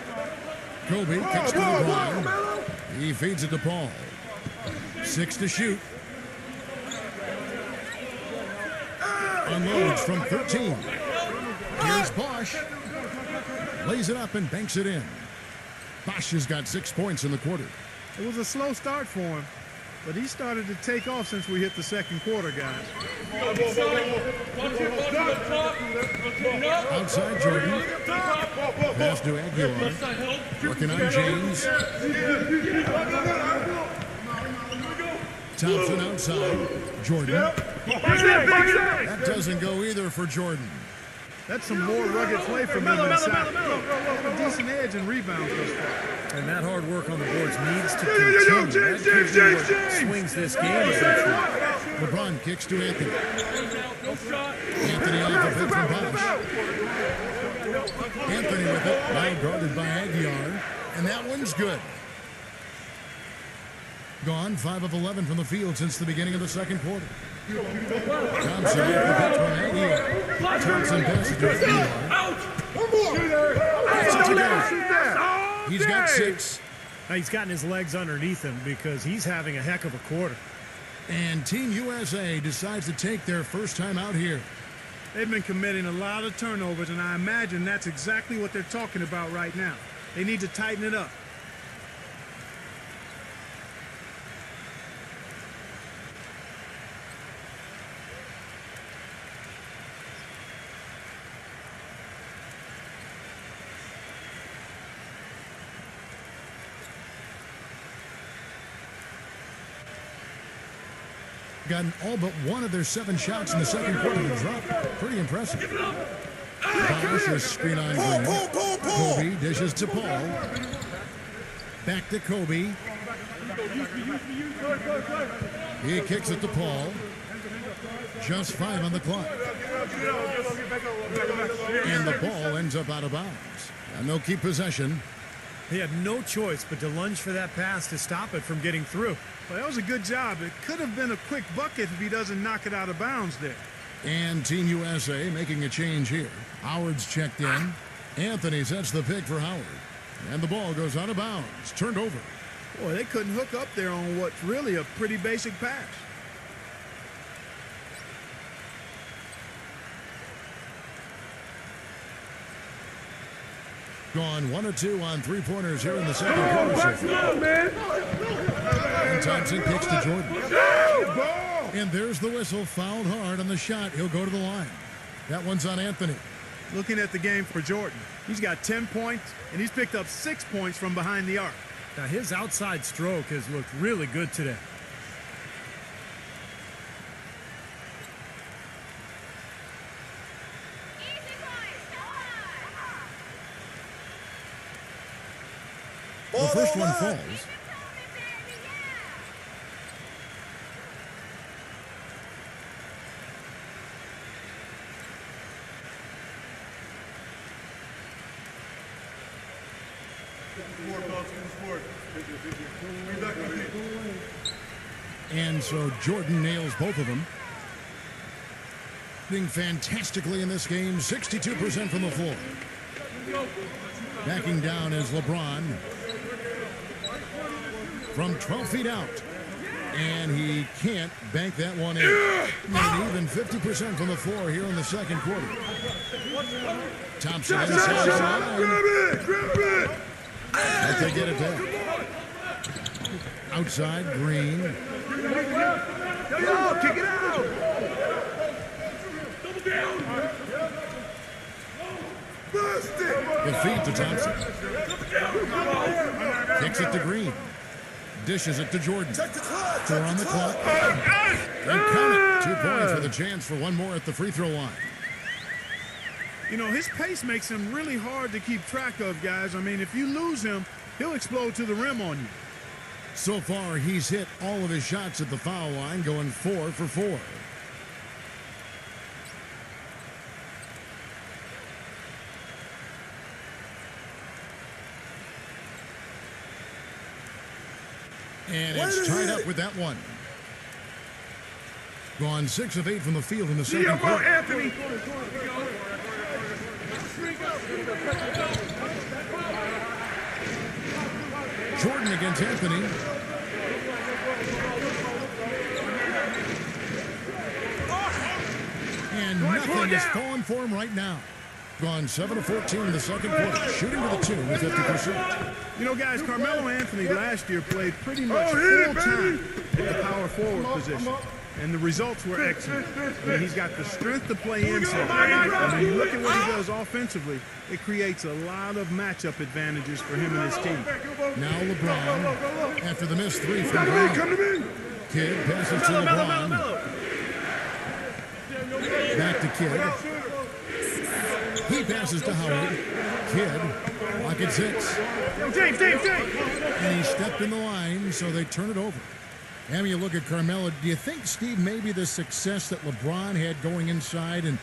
Kobe kicks to LeBron. He feeds it to Paul. 6 to shoot. Unloads from 13. Here's Bosch. Lays it up and banks it in. Bosch has got 6 points in the quarter. It was a slow start for him, but he started to take off since we hit the second quarter, guys. Outside Jordan. Pass to Aguilar. Working on James. Thompson outside. Jordan. That doesn't go either for Jordan. That's some more rugged play from them inside. A decent edge and rebounds thus far. And that hard work on the boards needs to continue. That gives you what swings this game eventually. LeBron kicks to Anthony. Anthony off a bit from Bosch. Anthony with it, now guarded by Aguiar. And that one's good. Gone 5 of 11 from the field since the beginning of the second quarter. Thompson off the bench from Aguiar. Thompson passes to Aguiar. He's got 6. Now he's gotten his legs underneath him because he's having a heck of a quarter. And Team USA decides to take their first time out here. They've been committing a lot of turnovers, and I imagine that's exactly what they're talking about right now. They need to tighten it up. Gotten all but one of their 7 shots in the second quarter to drop. Pretty impressive. Bosch is screen on Green. Kobe dishes to Paul. Back to Kobe. He kicks it to Paul. Just 5 on the clock. And the ball ends up out of bounds. And they'll keep possession. He had no choice but to lunge for that pass to stop it from getting through. Well, that was a good job. It could have been a quick bucket if he doesn't knock it out of bounds there. And Team USA making a change here. Howard's checked in. Anthony sets the pick for Howard. And the ball goes out of bounds. Turned over. Boy, they couldn't hook up there on what's really a pretty basic pass. Gone 1 of 2 on 3-pointers here in the second quarter. And Thompson kicks to Jordan. And there's the whistle. Fouled hard on the shot. He'll go to the line. That one's on Anthony. Looking at the game for Jordan, he's got 10 points, and he's picked up 6 points from behind the arc. Now his outside stroke has looked really good today. The first one falls. And so Jordan nails both of them. Doing fantastically in this game, 62% from the floor. Backing down is LeBron. From 12 feet out. And he can't bank that one in. And even 50% from the floor here in the second quarter. Thompson inside the line. But they get it back. Outside, Green. Kick it out! The feed to Thompson. Kicks it to Green. Dishes it to Jordan. 4 on the clock. And count it. 2 points with a chance for one more at the free throw line. You know, his pace makes him really hard to keep track of, guys. I mean, if you lose him, he'll explode to the rim on you. So far, he's hit all of his shots at the foul line, going 4 for 4. And it's tied up with that one. Gone 6 of 8 from the field in the second quarter. Anthony! Jordan against Anthony. And nothing is falling for him right now. Gone 7 of 14 in the second quarter. Shooting to the 2 with 50%. You know, guys, Carmelo Anthony last year played pretty much full time at the power forward position. And the results were excellent. I mean, he's got the strength to play inside. And when you look at what he does offensively, it creates a lot of matchup advantages for him and his team. Now LeBron, after the missed 3 from Brown. Kidd passes to LeBron. Back to Kidd. He passes to Howard. Kidd, pocket 6. James! And he stepped in the line, so they turn it over. And you look at Carmelo. Do you think, Steve, maybe the success that LeBron had going inside and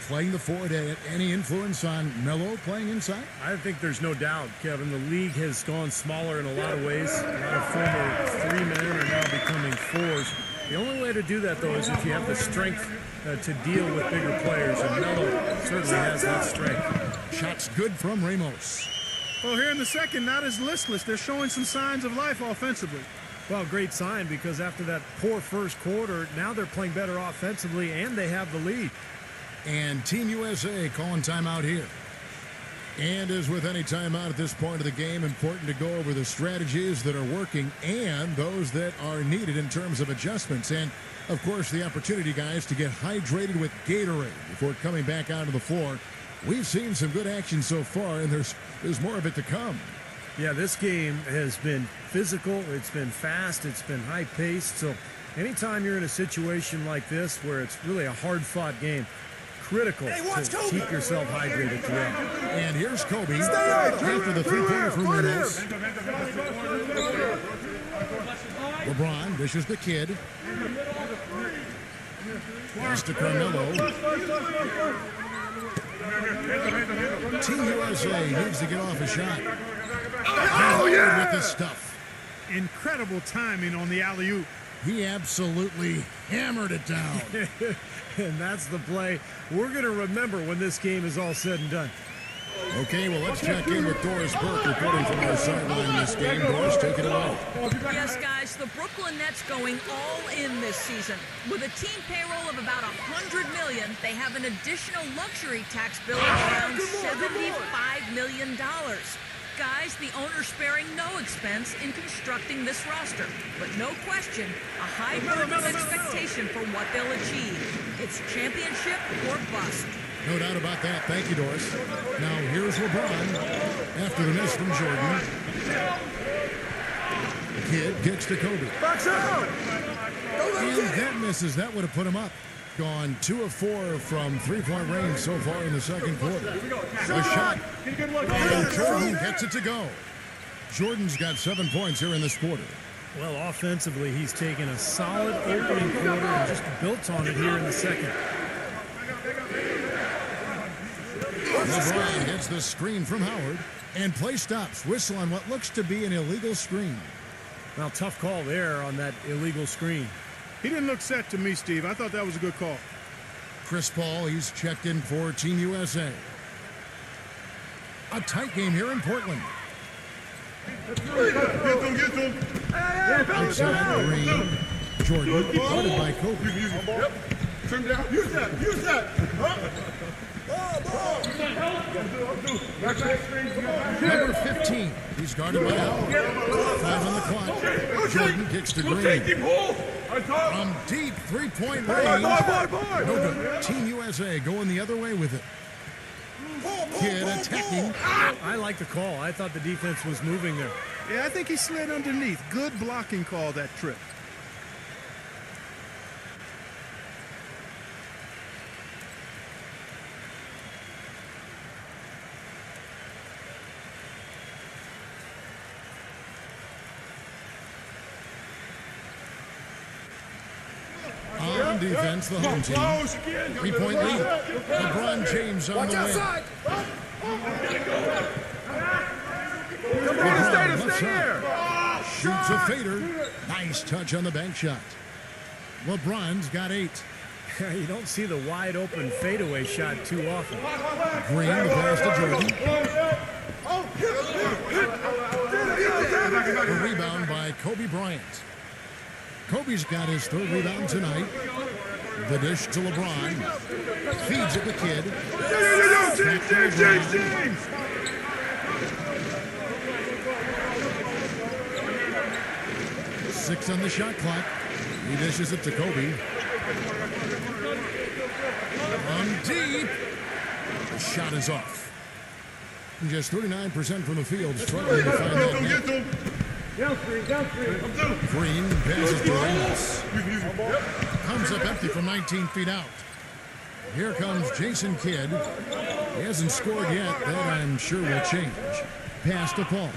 playing the forward had any influence on Melo playing inside? I think there's no doubt, Kevin. The league has gone smaller in a lot of ways. A lot of former 3 men are now becoming 4s. The only way to do that, though, is if you have the strength to deal with bigger players, and Melo certainly has that strength. Shots good from Ramos. Well, here in the second, not as listless. They're showing some signs of life offensively. Well, great sign, because after that poor first quarter, now they're playing better offensively, and they have the lead. And Team USA calling timeout here. And as with any timeout at this point of the game, important to go over the strategies that are working and those that are needed in terms of adjustments. And, of course, the opportunity, guys, to get hydrated with Gatorade before coming back onto the floor. We've seen some good action so far, and there's more of it to come. Yeah, this game has been physical, it's been fast, it's been high-paced. So anytime you're in a situation like this where it's really a hard-fought game, critical to keep yourself hydrated throughout. And here's Kobe after the three-pointer from Reynolds. LeBron dishes the Kid. Pass to Carmelo. Team USA needs to get off a shot. Oh, yeah! With the stuff. Incredible timing on the alley-oop. He absolutely hammered it down. And that's the play we're going to remember when this game is all said and done. Okay, well, let's check in with Doris Burke reporting from our sideline in this game. Doris, take it away. Yes, guys, the Brooklyn Nets going all in this season. With a team payroll of about $100 million, they have an additional luxury tax bill of around $75 million. Guys, the owner sparing no expense in constructing this roster. But no question, a high burden of expectation for what they'll achieve. It's championship or bust. No doubt about that. Thank you, Doris. Now, here's LeBron after the miss from Jordan. Kidd gets to Kobe. Box out! And that misses. That would have put him up. Gone 2 of 4 from three-point range so far in the second quarter. The shot. And Jordan gets it to go. Jordan's got 7 points here in this quarter. Well, offensively, he's taken a solid opening quarter and just built on it here in the second. LeBron gets the screen from Howard. And play stops. Whistle on what looks to be an illegal screen. Well, tough call there on that illegal screen. He didn't look set to me, Steve. I thought that was a good call. Chris Paul, he's checked in for Team USA. A tight game here in Portland. Get them. Outside Green. Jordan, guarded by Kobe. Yep. Trim down. Use that. Number 15, he's guarded by Howard. 5 on the clock. Jordan kicks to Green. From deep three-point range. No good. Team USA going the other way with it. Kidd attacking. I like the call. I thought the defense was moving there. Yeah, I think he slid underneath. Good blocking call that trip. On defense, the home team. 3-point lead. LeBron James on the way. LeBron, stay here. Shoots a fader. Nice touch on the bank shot. LeBron's got 8. You don't see the wide open fadeaway shot too often. Green, the pass to Jordan. A rebound by Kobe Bryant. Kobe's got his 3rd rebound tonight. The dish to LeBron. Feeds it to Kidd. James. 6 on the shot clock. He dishes it to Kobe. From deep. The shot is off. Just 39% from the field. Struggling to find that net. Green passes to Ramos. Comes up empty from 19 feet out. Here comes Jason Kidd. He hasn't scored yet. That I'm sure will change. Pass to Paul.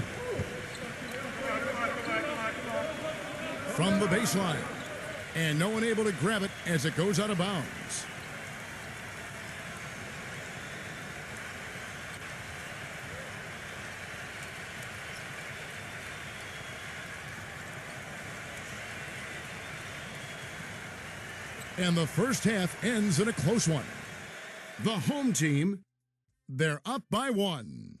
From the baseline. And no one able to grab it as it goes out of bounds. And the first half ends in a close one. The home team, they're up by 1.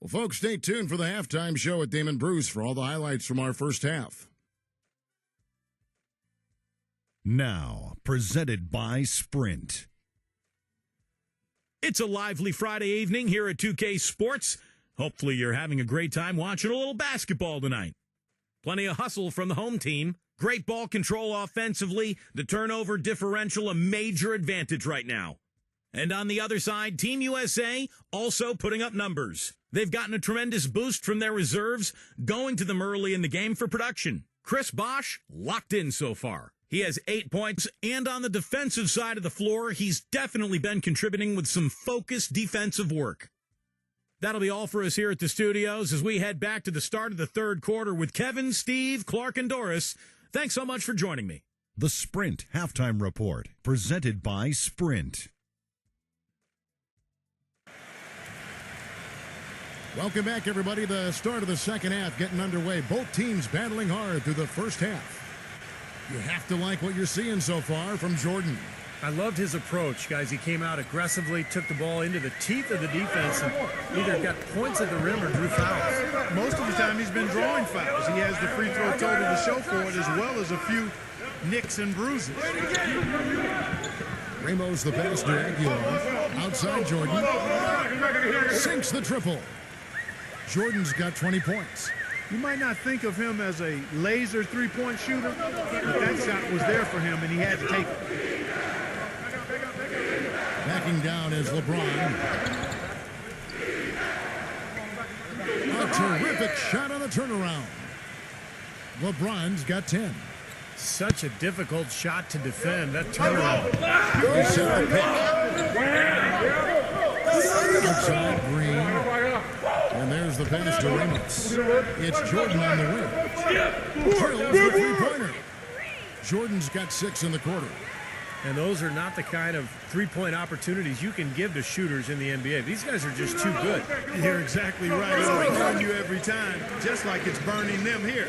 Well, folks, stay tuned for the halftime show at Damon Bruce for all the highlights from our first half. Now, presented by Sprint. It's a lively Friday evening here at 2K Sports. Hopefully you're having a great time watching a little basketball tonight. Plenty of hustle from the home team. Great ball control offensively. The turnover differential a major advantage right now. And on the other side, Team USA also putting up numbers. They've gotten a tremendous boost from their reserves, going to them early in the game for production. Chris Bosh locked in so far. He has 8 points, and on the defensive side of the floor, he's definitely been contributing with some focused defensive work. That'll be all for us here at the studios as we head back to the start of the third quarter with Kevin, Steve, Clark, and Doris. Thanks so much for joining me. The Sprint Halftime Report, presented by Sprint. Welcome back, everybody. The start of the second half getting underway. Both teams battling hard through the first half. You have to like what you're seeing so far from Jordan. I loved his approach, guys. He came out aggressively, took the ball into the teeth of the defense, and either got points at the rim or drew fouls. Most of the time he's been drawing fouls. He has the free throw total to show for it, as well as a few nicks and bruises. Ramos the pass to Aguilar. Outside Jordan. Sinks the triple. Jordan's got 20 points. You might not think of him as a laser three-point shooter, but that shot was there for him, and he had to take it. Backing down is LeBron. A terrific shot on the turnaround. LeBron's got 10. Such a difficult shot to defend, that turnaround. He set the pick. Outside Green. And there's the pass to Ramos. It's Jordan on the wing. Drills the three-pointer. Jordan's got 6 in the quarter. And those are not the kind of three-point opportunities you can give to shooters in the NBA. These guys are just too good. You're exactly right. It's going to burn you every time, just like it's burning them here.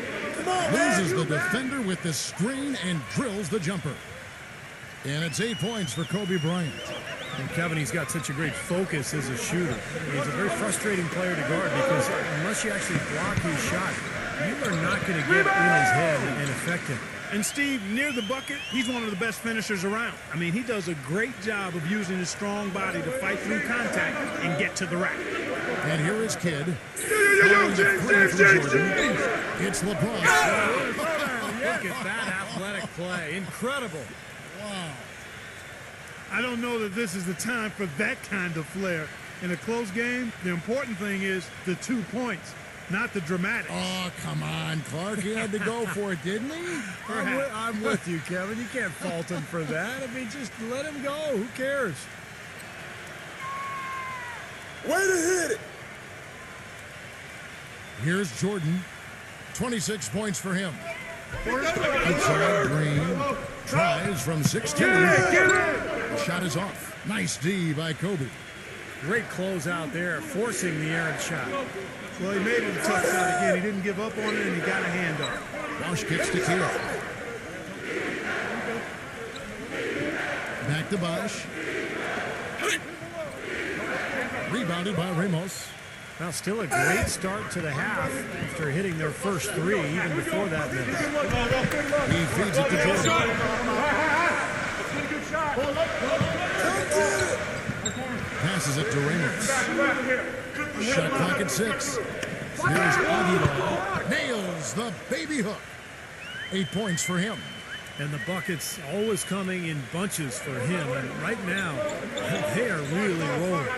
Loses the defender with the screen and drills the jumper. And it's 8 points for Kobe Bryant. And Kevin, he's got such a great focus as a shooter. He's a very frustrating player to guard because unless you actually block his shot, you are not going to get in his head and affect him. And Steve, near the bucket, he's one of the best finishers around. I mean, he does a great job of using his strong body to fight through contact and get to the rack. And here is Kidd. It's LeBron. Look at that athletic play. Incredible. Wow. I don't know that this is the time for that kind of flair. In a close game, the important thing is the 2 points, not the dramatic. Oh, come on, Clark. He had to go for it, didn't he? I'm with you, Kevin. You can't fault him for that. I mean, just let him go. Who cares? Way to hit it. Here's Jordan. 26 points for him. Outside Green. Tries from 16. The shot is off. Nice D by Kobe. Great close out there, forcing the errant shot. Well, he made it a tough shot again. He didn't give up on it, and he got a hand up. Bosh kicks to Kidd. Back to Bosh. Rebounded by Ramos. Now, still a great start to the half after hitting their first 3, even before that miss. He feeds it to Jordan. Passes it to Ramos. Shot clock at 6. Here's Aguilar. Nails the baby hook. 8 points for him. And the buckets always coming in bunches for him. And right now, they are really rolling.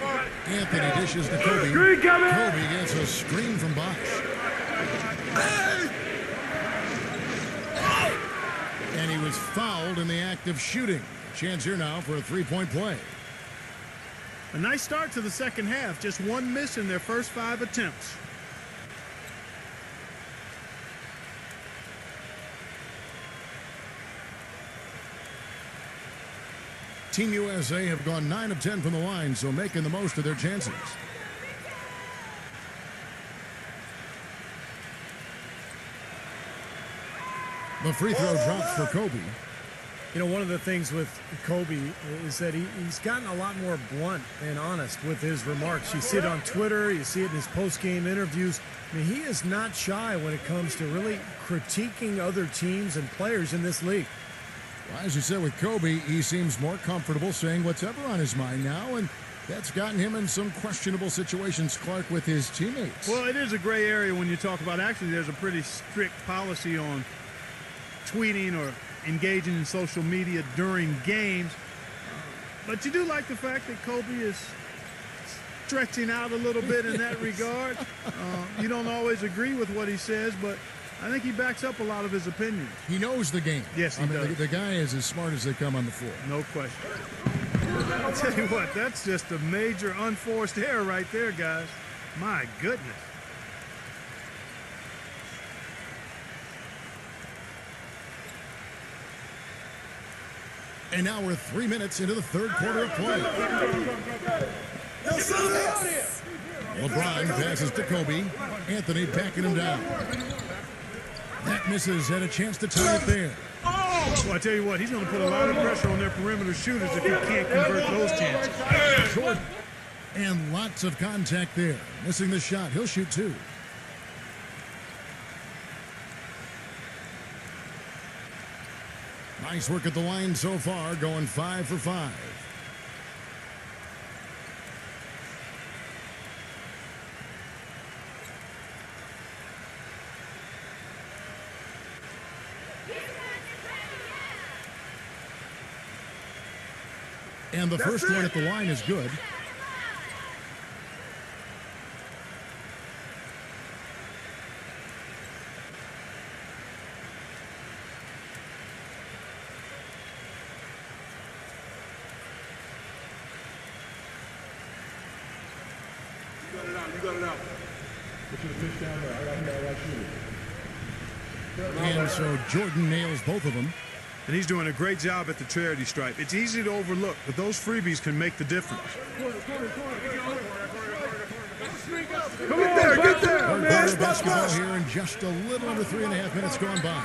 Anthony dishes to Kobe. Kobe gets a screen from Bosh. And he was fouled in the act of shooting. Chance here now for a three-point play. A nice start to the second half. Just one miss in their first 5 attempts. Team USA have gone 9 of 10 from the line, so making the most of their chances. The free throw drops for Kobe. You know, one of the things with Kobe is that he's gotten a lot more blunt and honest with his remarks. You see it on Twitter, you see it in his post-game interviews. I mean, he is not shy when it comes to really critiquing other teams and players in this league. Well, as you said with Kobe, he seems more comfortable saying what's ever on his mind now, and that's gotten him in some questionable situations, Clark, with his teammates. Well, it is a gray area when you talk about, actually, there's a pretty strict policy on tweeting or engaging in social media during games. But you do like the fact that Kobe is stretching out a little bit in that regard. You don't always agree with what he says, but I think he backs up a lot of his opinions. He knows the game. Yes, he does. The guy is as smart as they come on the floor. No question. I'll tell you what, that's just a major unforced error right there, guys. My goodness. And now we're 3 minutes into the third quarter of play. LeBron passes to Kobe. Anthony backing him down. That misses, had a chance to tie it there. Well, I tell you what, he's going to put a lot of pressure on their perimeter shooters if he can't convert those chances. Jordan. And lots of contact there. Missing the shot. He'll shoot 2. Nice work at the line so far, going 5 for 5. And the first one at the line is good. And so Jordan nails both of them. And he's doing a great job at the charity stripe. It's easy to overlook, but those freebies can make the difference. Get there! Basketball here in just a little under 3.5 minutes gone by.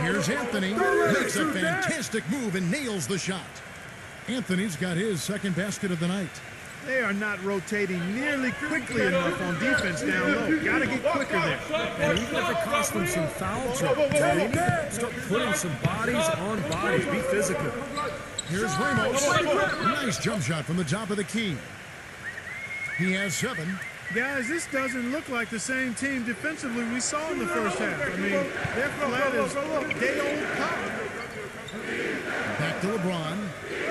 Here's Anthony. Makes a fantastic move and nails the shot. Anthony's got his second basket of the night. They are not rotating nearly quickly enough on defense down low. Got to get quicker there. And even if it costs them some foul trouble, they need to start putting some bodies on bodies. Be physical. Here's Ramos. Nice jump shot from the top of the key. He has 7. Guys, this doesn't look like the same team defensively we saw in the first half. I mean, their flat is day-old power. Back to LeBron.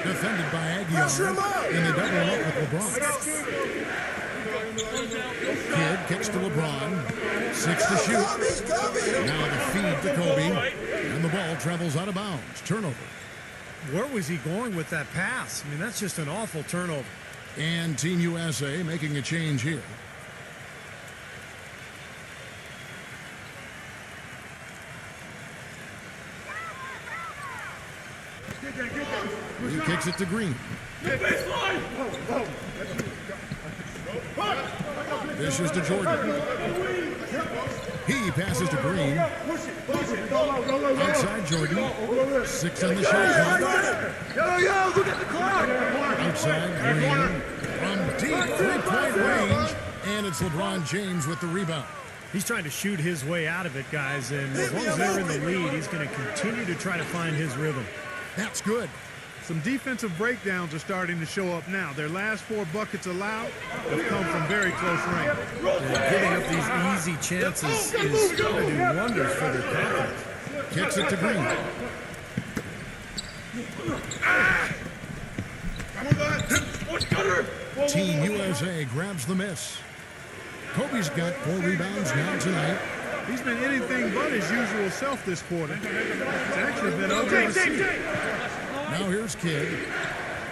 Defended by Aguilar. And they double him up with LeBron. Kidd kicks to LeBron. 6 to shoot. Now the feed to Kobe. And the ball travels out of bounds. Turnover. Where was he going with that pass? I mean, that's just an awful turnover. And Team USA making a change here. He kicks it to Green. Dishes to Jordan. He passes to Green. Outside Jordan. 6 on the shot clock. Outside Green. From deep three-point range. And it's LeBron James with the rebound. He's trying to shoot his way out of it, guys. And as long as they're in the lead, he's going to continue to try to find his rhythm. That's good. Some defensive breakdowns are starting to show up now. Their last 4 buckets allowed have come from very close range. And giving up these easy chances is going to do wonders for their confidence. Kicks it to Green. Team USA grabs the miss. Kobe's got 4 rebounds now tonight. He's been anything but his usual self this quarter. It's actually been ugly to see. Now here's Kidd.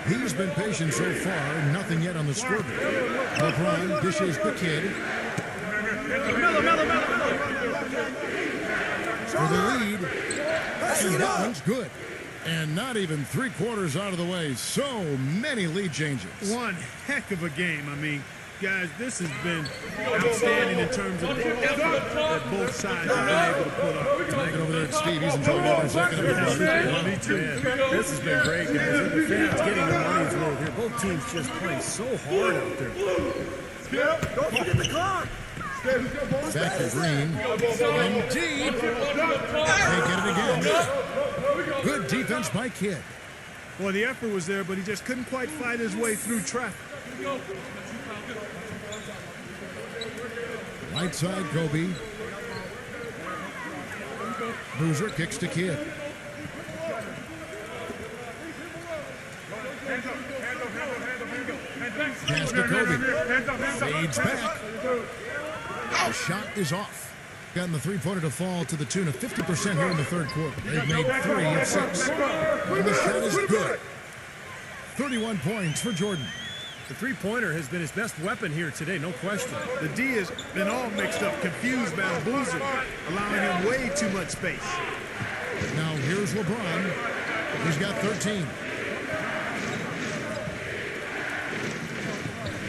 He's been patient so far, nothing yet on the scoreboard. LeBron dishes the kid for the lead, and that one's good. And not even 3/4 out of the way. So many lead changes. One heck of a game. I mean, guys, this has been outstanding in terms of the effort that both sides have been able to put up. Looking over there at Steve, he's enjoying every second of it. Me too. This has been great, guys. And the fans getting their money's worth here. Both teams just playing so hard out there. Don't forget the clock. Back to Green. From deep. They get it again. Good defense by Kidd. Well, the effort was there, but he just couldn't quite fight his way through traffic. Right side, Kobe. Boozer kicks to Kidd. Pass to Kobe. Fades back. The shot is off. Gotten the three-pointer to fall to the tune of 50% here in the third quarter. They've made 3 of 6. And the shot is good. 31 points for Jordan. The three-pointer has been his best weapon here today, no question. The D has been all mixed up, confused by Boozer, allowing him way too much space. Now here's LeBron. He's got 13.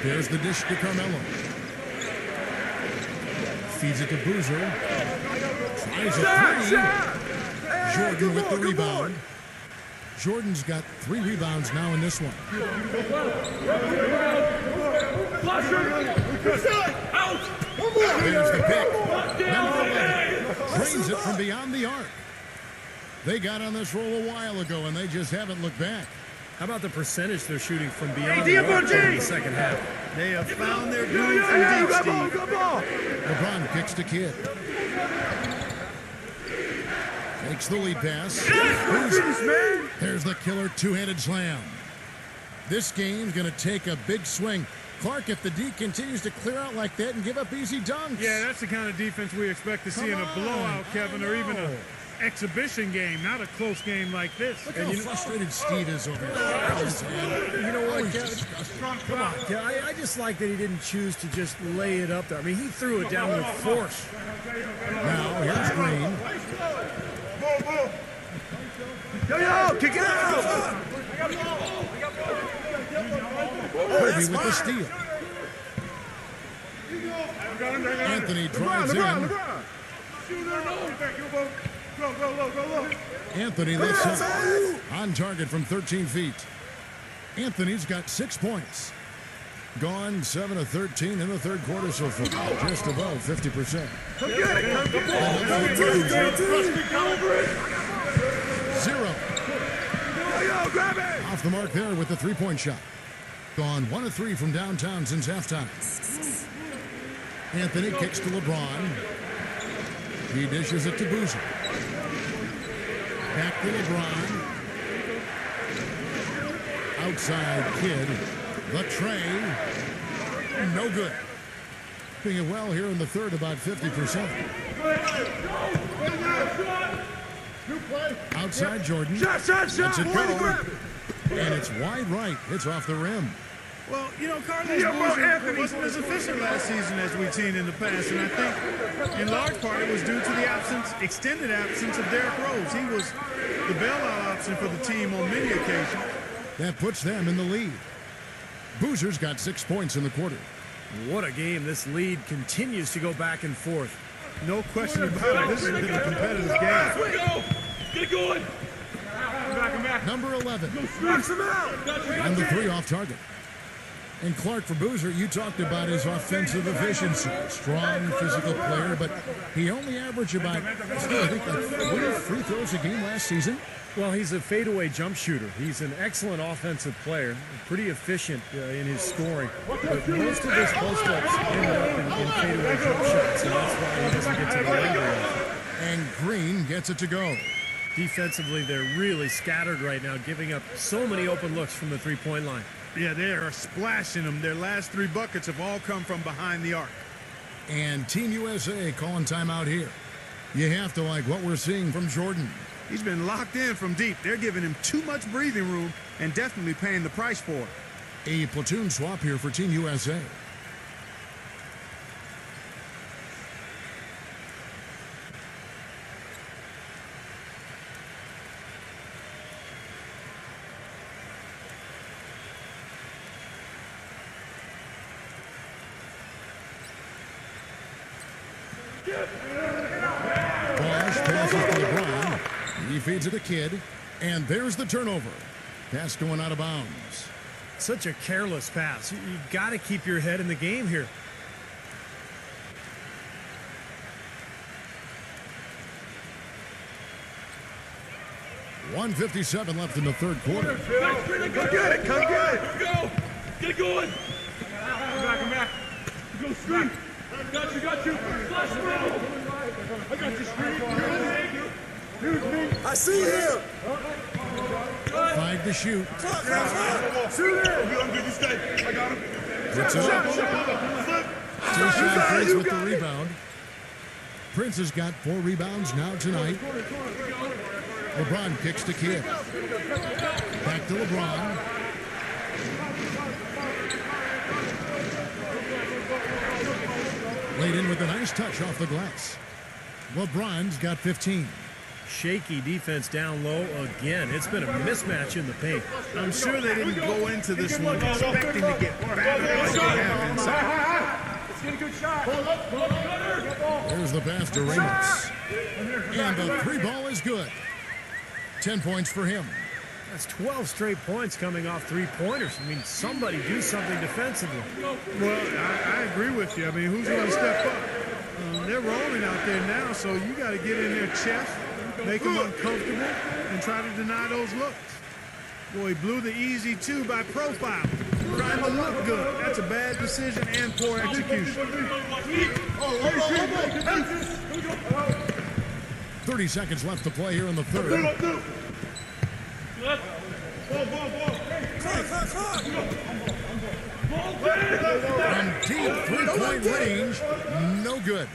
There's the dish to Carmelo. Feeds it to Boozer. Tries a three. Jordan with the rebound. Jordan's got 3 rebounds now in this one. There's the pick. Number 11 drains it from beyond the arc. They got on this roll a while ago, and they just haven't looked back. How about the percentage they're shooting from beyond the arc in the second half? They have found their groove from deep, Steve. LeBron kicks to Kidd. Takes the lead pass. There's the killer two-handed slam. This game's going to take a big swing. Clark, if the D continues to clear out like that and give up easy dunks. Yeah, that's the kind of defense we expect to see in a blowout, Kevin, or even an exhibition game, not a close game like this. Look how frustrated Steve is over here. You know what, Kevin? Come on, Kevin. I just like that he didn't choose to just lay it up there. I mean, he threw it down with force. Now, here's Green. Yo, kick it out! Kobe with the steal. Anthony drives in. Anthony lifts up. On target from 13 feet. Anthony's got 6 points. Gone 7 of 13 in the third quarter so far. Just above 50%. 0. Grab it! Off the mark there with the three-point shot. Gone 1 of 3 from downtown since halftime. Anthony kicks to LeBron. He dishes it to Boozer. Back to LeBron. Outside Kidd. The tray. No good. Doing it well here in the third, about 50%. Outside Jordan. Shot! Lets it go. And it's wide right. It's off the rim. Well, you know, Carlos Boozer wasn't as efficient last season as we've seen in the past, and I think in large part it was due to the extended absence of Derrick Rose. He was the bailout option for the team on many occasions. That puts them in the lead. Boozer's got 6 points in the quarter. What a game. This lead continues to go back and forth. No question about it. This has been a competitive game. Get it going! Number 11. Knocks him out! And the 3 off target. And Clark, for Boozer, you talked about his offensive efficiency. Strong physical player, but he only averaged about, I think, like 3 free throws a game last season. Well, he's a fadeaway jump shooter. He's an excellent offensive player, pretty efficient in his scoring. But most of his post-ups end up in fadeaway jump shots, and that's why he doesn't get to the line. And Green gets it to go. Defensively, they're really scattered right now, giving up so many open looks from the three-point line. Yeah, they are splashing them. Their last 3 buckets have all come from behind the arc. And Team USA calling timeout here. You have to like what we're seeing from Jordan. He's been locked in from deep. They're giving him too much breathing room and definitely paying the price for it. A platoon swap here for Team USA. Bosch passes to LeBron. He feeds it to Kidd. And there's the turnover. Pass going out of bounds. Such a careless pass. You got to keep your head in the game here. .157 left in the third quarter. Come get it, come get it. Go. Get it going. Come back. Go screen. Got you. Flash through. I got you, screen. I see him. 5 to shoot. Shoot it. I'm good this day. I got him. Puts it up. Tayshaun Prince with the rebound. Prince has got 4 rebounds now tonight. LeBron kicks to Kidd. Back to LeBron. Laid in with a nice touch off the glass. LeBron's got 15. Shaky defense down low again. It's been a mismatch in the paint. I'm sure they didn't go into this one expecting to get battered like they have inside. Let's get a good shot. There's the pass to Ramos. And the 3 ball is good. 10 points for him. That's 12 straight points coming off 3-pointers. I mean, somebody do something defensively. Well, I agree with you. I mean, who's going to step up? They're rolling out there now, so you got to get in their chest, make them uncomfortable, and try to deny those looks. Boy, he blew the easy 2 by profile. Trying to look good. That's a bad decision and poor execution. 30 seconds left to play here in the third. From deep 3-point range, no good.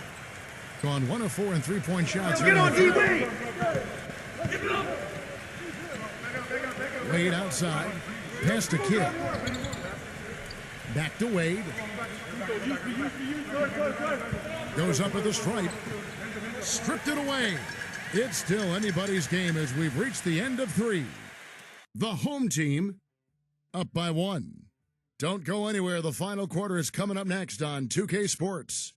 Gone 1 of 4 in 3-point shots. Get on D-Wade! Wade outside. Pass to Kidd. Back to Wade. Goes up at the stripe. Stripped it away. It's still anybody's game as we've reached the end of 3. The home team up by 1. Don't go anywhere. The final quarter is coming up next on 2K Sports.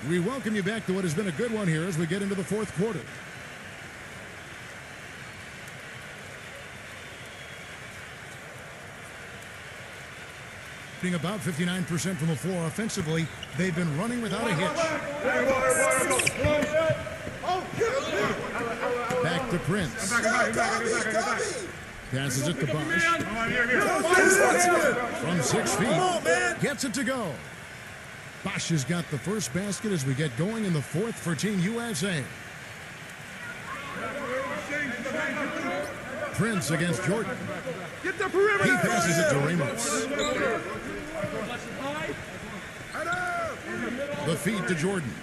We welcome you back to what has been a good one here as we get into the fourth quarter. Being about 59% from the floor offensively, they've been running without a hitch. Back to Prince. Passes it to Bosch. From 6 feet. Gets it to go. Bosch has got the first basket as we get going in the fourth for Team USA. Prince against Jordan. Get the perimeter. He passes it to Ramos. The feed to Jordan.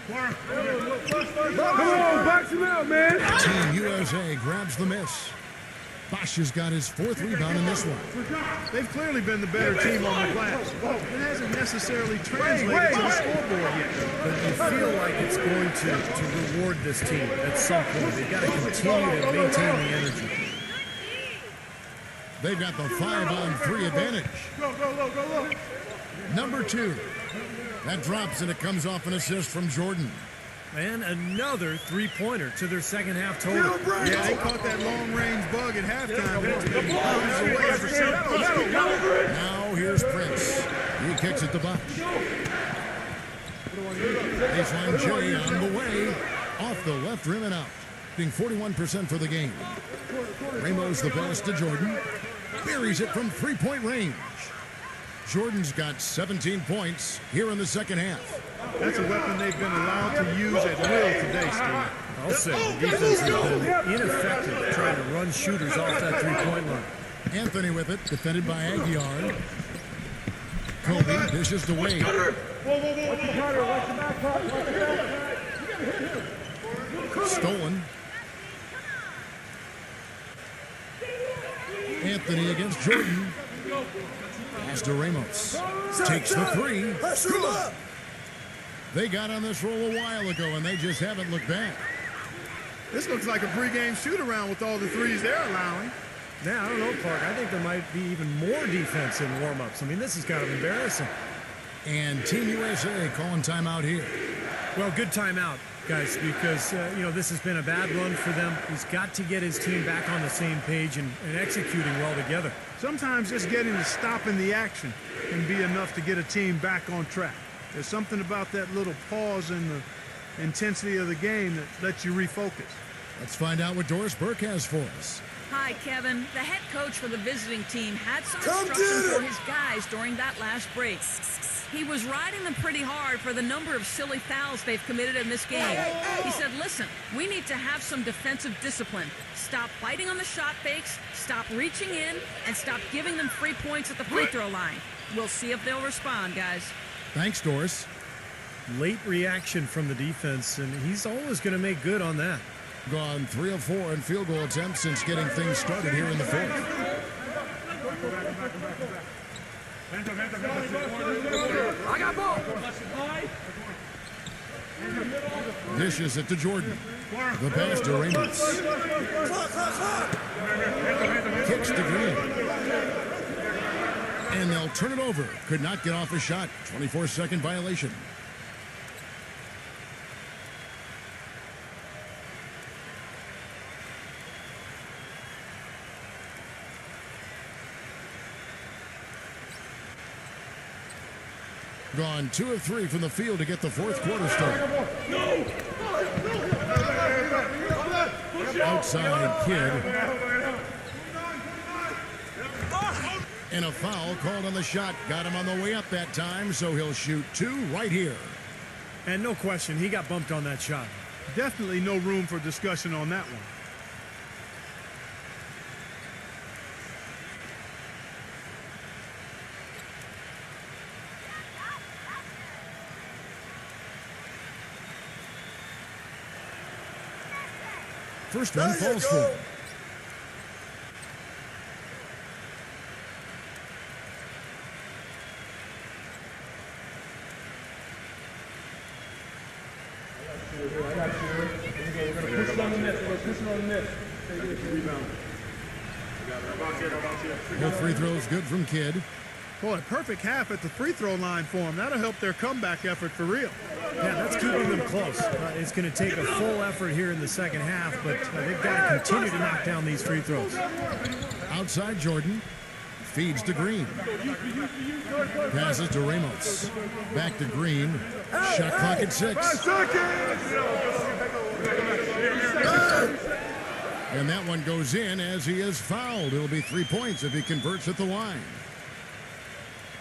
Come on, box him out, man. Team USA grabs the miss. Bosch has got his 4th reward in this one. They've clearly been the better team on the glass. It hasn't necessarily translated to the scoreboard yet. But you feel like it's going to reward this team at some point. They've got to continue to maintain the energy. They've got the 5-on-3 advantage. Go. Number 2. That drops and it comes off an assist from Jordan. And another 3-pointer to their second half total. Yeah, they caught that long-range bug at halftime. But it's been miles away ever since. Now here's Prince. He kicks it to Bosch. Baseline J on the way. Off the left rim and out. Being 41% for the game. Ramos the pass to Jordan. Buries it from 3-point range. Jordan's got 17 points here in the second half. That's a weapon they've been allowed to use at will today, Steve. I'll say the defense has been ineffective trying to run shooters off that 3-point line. Anthony with it, defended by Aguiar. Kobe dishes to Wade. Stolen. Anthony against Jordan. Pass to Ramos. Takes the three. Good. They got on this roll a while ago, and they just haven't looked back. This looks like a pregame shoot-around with all the threes they're allowing. Yeah, I don't know, Clark. I think there might be even more defense in warm-ups. I mean, this is kind of embarrassing. And Team USA calling timeout here. Well, good timeout, guys, because, this has been a bad run for them. He's got to get his team back on the same page and executing well together. Sometimes just getting to stop in the action can be enough to get a team back on track. There's something about that little pause in the intensity of the game that lets you refocus. Let's find out what Doris Burke has for us. Hi, Kevin. The head coach for the visiting team had some instructions for his guys during that last break. He was riding them pretty hard for the number of silly fouls they've committed in this game. He said, listen, we need to have some defensive discipline. Stop biting on the shot fakes, stop reaching in, and stop giving them free points at the free throw line. We'll see if they'll respond, guys. Thanks, Doris. Late reaction from the defense, and he's always going to make good on that. Gone 3 of 4 in field goal attempts since getting things started here in the fourth. I got ball. Dishes it to Jordan. The pass to Ramos. Kicks to Green. And they'll turn it over. Could not get off a shot. 24-second violation. Gone 2 of 3 from the field to get the fourth quarter started. Outside Kidd. And a foul called on the shot. Got him on the way up that time, so he'll shoot 2 right here. And no question, he got bumped on that shot. Definitely no room for discussion on that one. First one falls for him. No free throws good from Kidd. Boy, perfect half at the free throw line for him. That'll help their comeback effort for real. Yeah, that's keeping them close. It's going to take a full effort here in the second half, but they've got to continue to knock down these free throws. Outside Jordan. Feeds to Green. Passes to Ramos. Back to Green. Shot clock at 6. And that one goes in as he is fouled. It'll be 3 points if he converts at the line.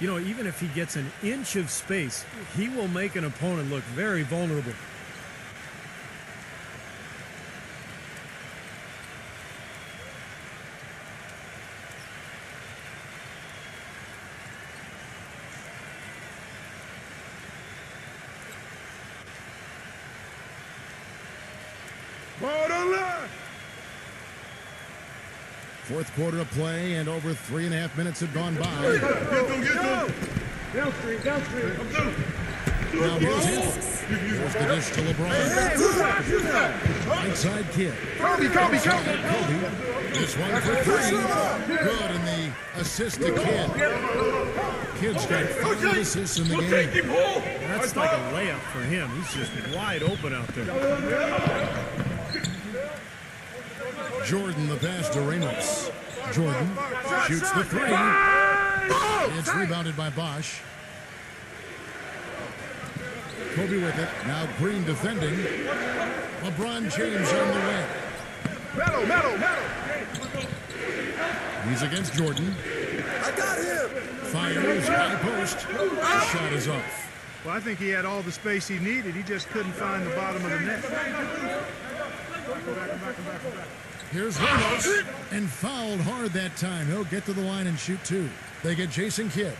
You know, even if he gets an inch of space, he will make an opponent look very vulnerable. Fourth quarter of play, and over 3.5 minutes have gone by. Downstream. Now here's the dish to LeBron. Inside Kidd. Kobe. This one for 3. Good, and the assist to Kidd. Kidd's got 5 assists in the game. That's like a layup for him. He's just wide open out there. Jordan, the pass to Ramos. Jordan shoots the 3. It's rebounded by Bosch. Kobe with it. Now Green defending. LeBron James on the way. Metal. He's against Jordan. I got him. Fires, high post. The shot is off. Well, I think he had all the space he needed. He just couldn't find the bottom of the net. Here's Ramos, and fouled hard that time. He'll get to the line and shoot 2. They get Jason Kidd.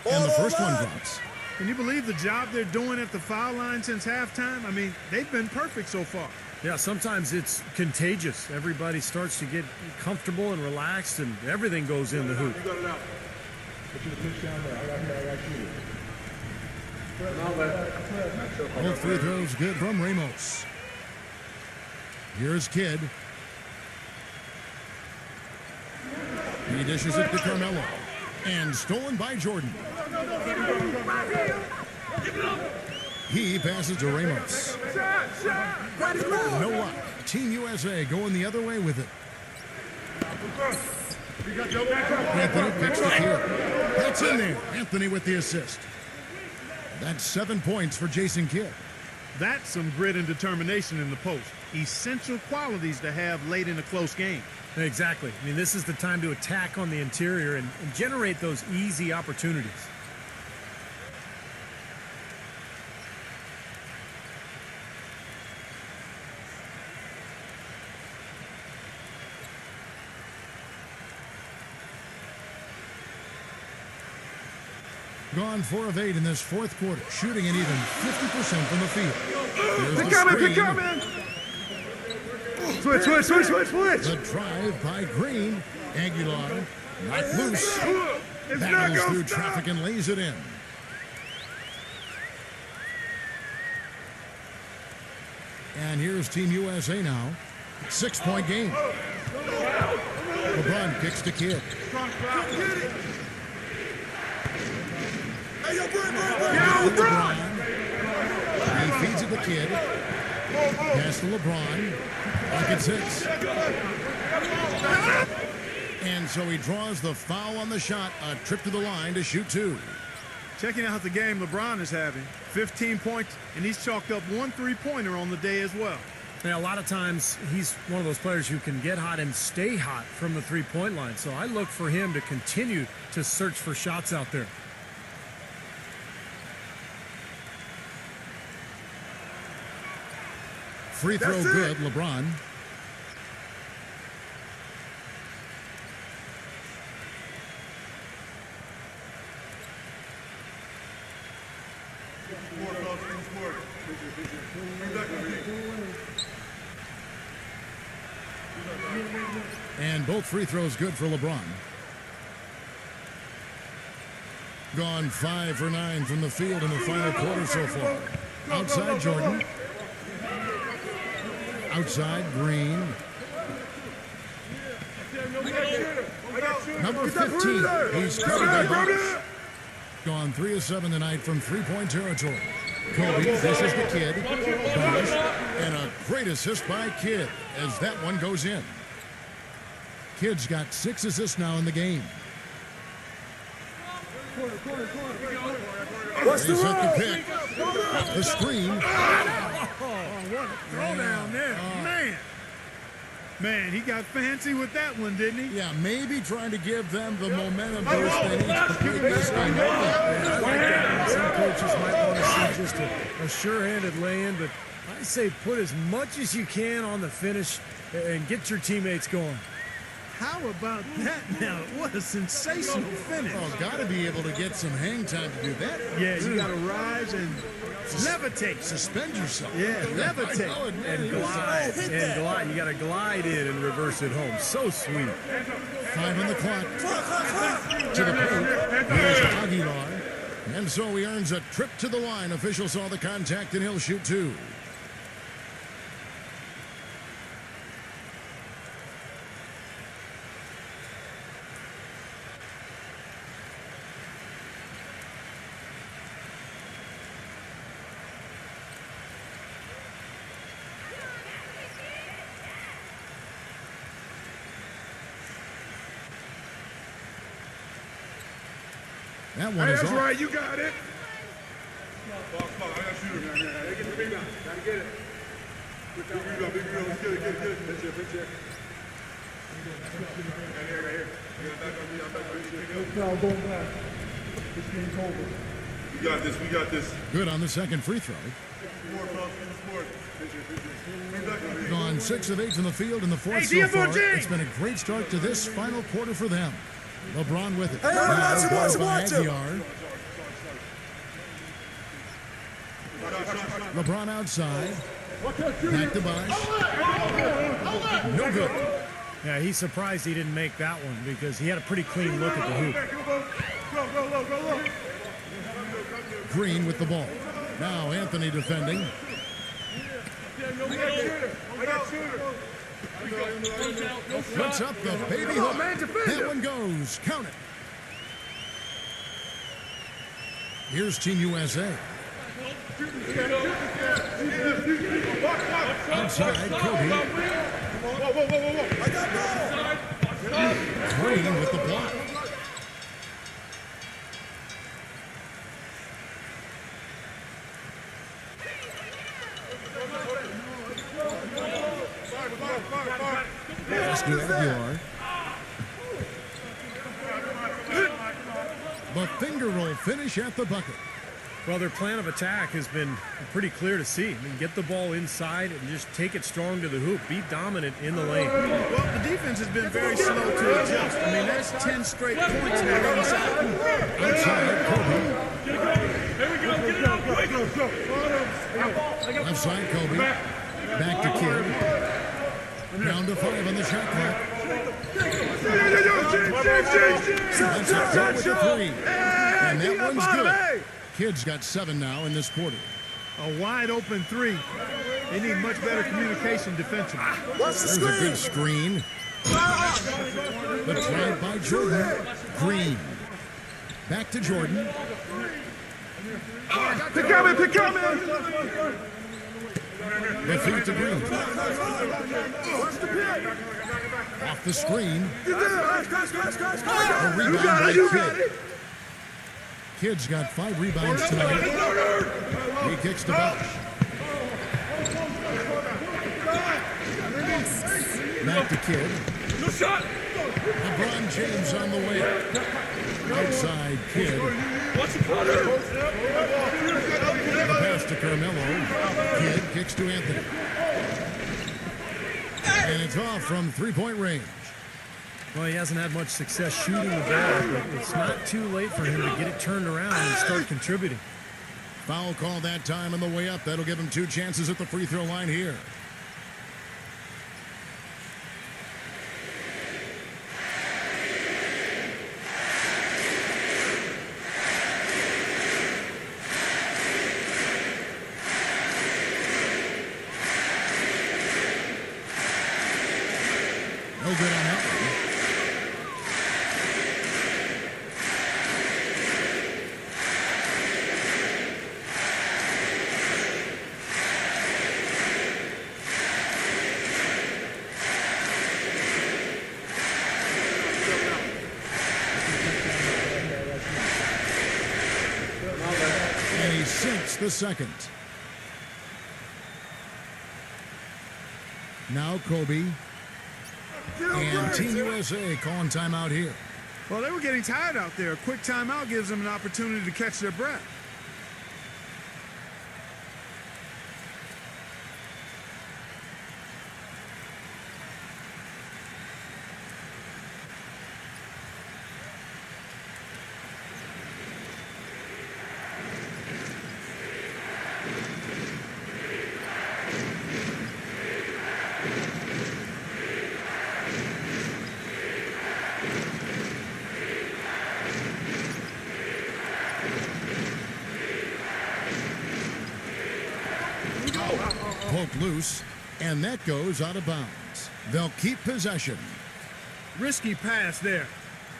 And the first one drops. Can you believe the job they're doing at the foul line since halftime? I mean, they've been perfect so far. Yeah, sometimes it's contagious. Everybody starts to get comfortable and relaxed, and everything goes in the hoop. Both free throws good from Ramos. Here's Kidd. He dishes it to Carmelo. And stolen by Jordan. He passes to Ramos. No luck. Team USA going the other way with it. Anthony picks the Kidd. That's in there. Anthony with the assist. That's 7 points for Jason Kidd. That's some grit and determination in the post. Essential qualities to have late in a close game. Exactly. I mean, this is the time to attack on the interior and generate those easy opportunities. Gone 4 of 8 in this fourth quarter, shooting an even 50% from the field. Pick coming! Switch! The drive by Green. Aguilar knocked loose. Battles through traffic and lays it in. And here's Team USA now. 6-point game. LeBron kicks to Kidd. LeBron. He feeds it to Kidd. Pass to LeBron. Pocket 6. And so he draws the foul on the shot. A trip to the line to shoot 2. Checking out the game LeBron is having. 15 points, and he's chalked up 1 3-pointer on the day as well. Yeah, a lot of times he's one of those players who can get hot and stay hot from the three-point line. So I look for him to continue to search for shots out there. Free throw good, LeBron. And both free throws good for LeBron. Gone 5 for 9 from the field in the final quarter so far. Outside Jordan. Outside Green. Number 15. He's covered by Bosch. Gone 3 of 7 tonight from three-point territory. Kobe dishes the Kidd. Bosch. And a great assist by Kidd as that one goes in. Kidd's got 6 assists now in the game. What's the the pick. The screen. Oh, what a throwdown there. Man, he got fancy with that one, didn't he? Yeah, maybe trying to give them the momentum boost they need to complete this game. I like that. Some coaches might want to see just a sure-handed lay-in, but I say put as much as you can on the finish and get your teammates going. How about that now? What a sensational finish. Oh, got to be able to get some hang time to do that. Yeah, you got to rise and levitate. Suspend yourself. Yeah, levitate. And glide. And glide. You got to glide in and reverse it home. So sweet. 5 on the clock. To the post. Here's Aguilar. And so he earns a trip to the line. Official saw the contact and he'll shoot 2. That one is that's off. right, you got it. I got shooter, man. They get the rebound. Gotta get it. We got this. Good on the second free throw. Gone 6 of 8 from the field in the fourth so far. It's been a great start to this final quarter for them. LeBron with it. Watch him. LeBron outside. Back to Bosh. No good. Yeah, he's surprised he didn't make that one because he had a pretty clean look at the hoop. Green with the ball. Now Anthony defending. Puts up the baby hook. That one goes. Count it. Here's Team USA. Outside, Kobe. I got ball. Green with the block. Pass to Aguilar. The finger roll finish at the bucket. Well, their plan of attack has been pretty clear to see. I mean, get the ball inside and just take it strong to the hoop. Be dominant in the lane. Well, the defense has been very slow to adjust. I mean, there's 10 straight points now inside. Outside, Kobe. Here we go. Get it out quick. Left side, Kobe. Back to Kidd. Down to 5 on the shot clock. That's a throw with the 3. And that one's good. Kidd's got 7 now in this quarter. A wide open 3. They need much better communication defensively. There's a good screen. The drive by Jordan. Green. Back to Jordan. Pick up. The feet to Green. Off the screen. A rebound by Kidd. Kidd's got 5 rebounds tonight. He kicks to Bosh. Back to Kidd. No shot. LeBron James on the way. Outside Kidd. Watch the corner. The pass to Carmelo. Kidd kicks to Anthony. And it's off from 3-point range. Well, he hasn't had much success shooting the ball, but it's not too late for him to get it turned around and start contributing. Foul call that time on the way up. That'll give him 2 chances at the free throw line here. No good on that one. And he sinks the second. Now Kobe. And Team USA calling timeout here. Well, they were getting tired out there. A quick timeout gives them an opportunity to catch their breath. Poked loose, and that goes out of bounds. They'll keep possession. Risky pass there.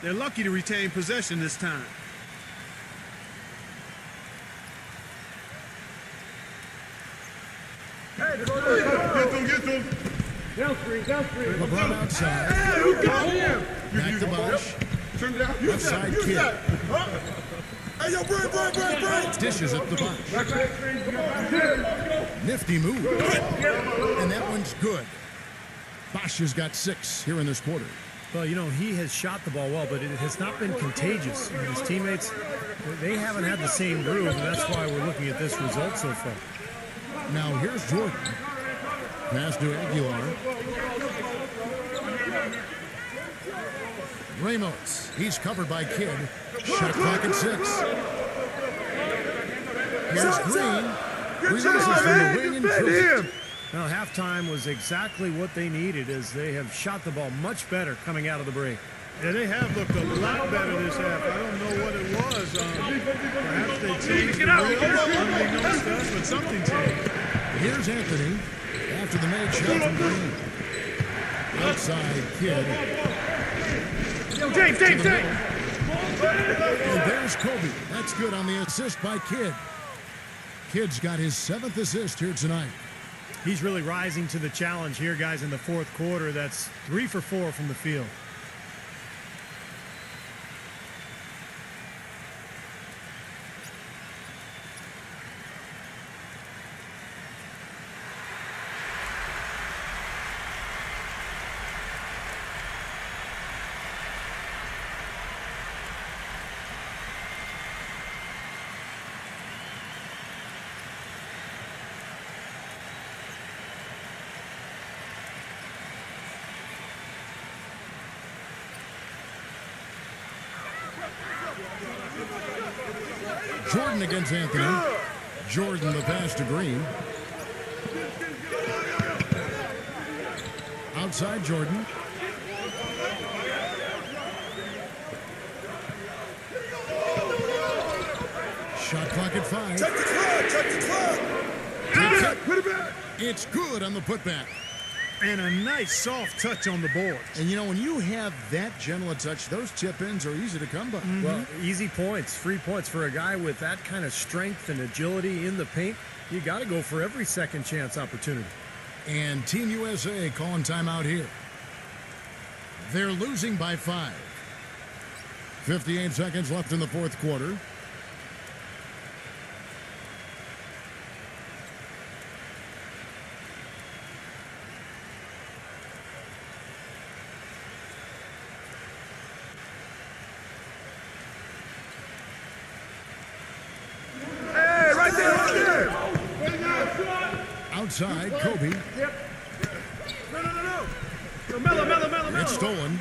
They're lucky to retain possession this time. Get them. Down screen. LeBron outside. Back to Bosh. Outside Kidd. Hey, yo, break. Dishes up the Bosh. Nifty move. And that one's good. Bosch has got 6 here in this quarter. Well, you know, he has shot the ball well, but it has not been contagious. And his teammates, they haven't had the same groove, and that's why we're looking at this result so far. Now here's Jordan. Pass to Aguilar. Ramos. He's covered by Kidd. Shot clock at 6. Here's Green. Releases from the wing and drills it. Now, halftime was exactly what they needed, as they have shot the ball much better coming out of the break. Yeah, they have looked a lot better this half. I don't know what it was. Perhaps they changed the rules, unbeknownst to us, but something changed. Here's Anthony after the made shot from Green. Outside Kidd. James. And there's Kobe. That's good on the assist by Kidd. Kidd's got his 7th assist here tonight. He's really rising to the challenge here, guys, in the fourth quarter. That's 3 for 4 from the field. Jordan against Anthony. Jordan the pass to Green. Outside Jordan. Shot clock at 5. Check the clock. Put it back. It's good on the putback. And a nice soft touch on the board. And you know, when you have that gentle a touch, those chip-ins are easy to come by. Well, easy points, free points for a guy with that kind of strength and agility in the paint. You got to go for every second chance opportunity. And Team USA calling timeout here. They're losing by 5. 58 seconds left in the fourth quarter. Outside, Kobe. No. It's stolen.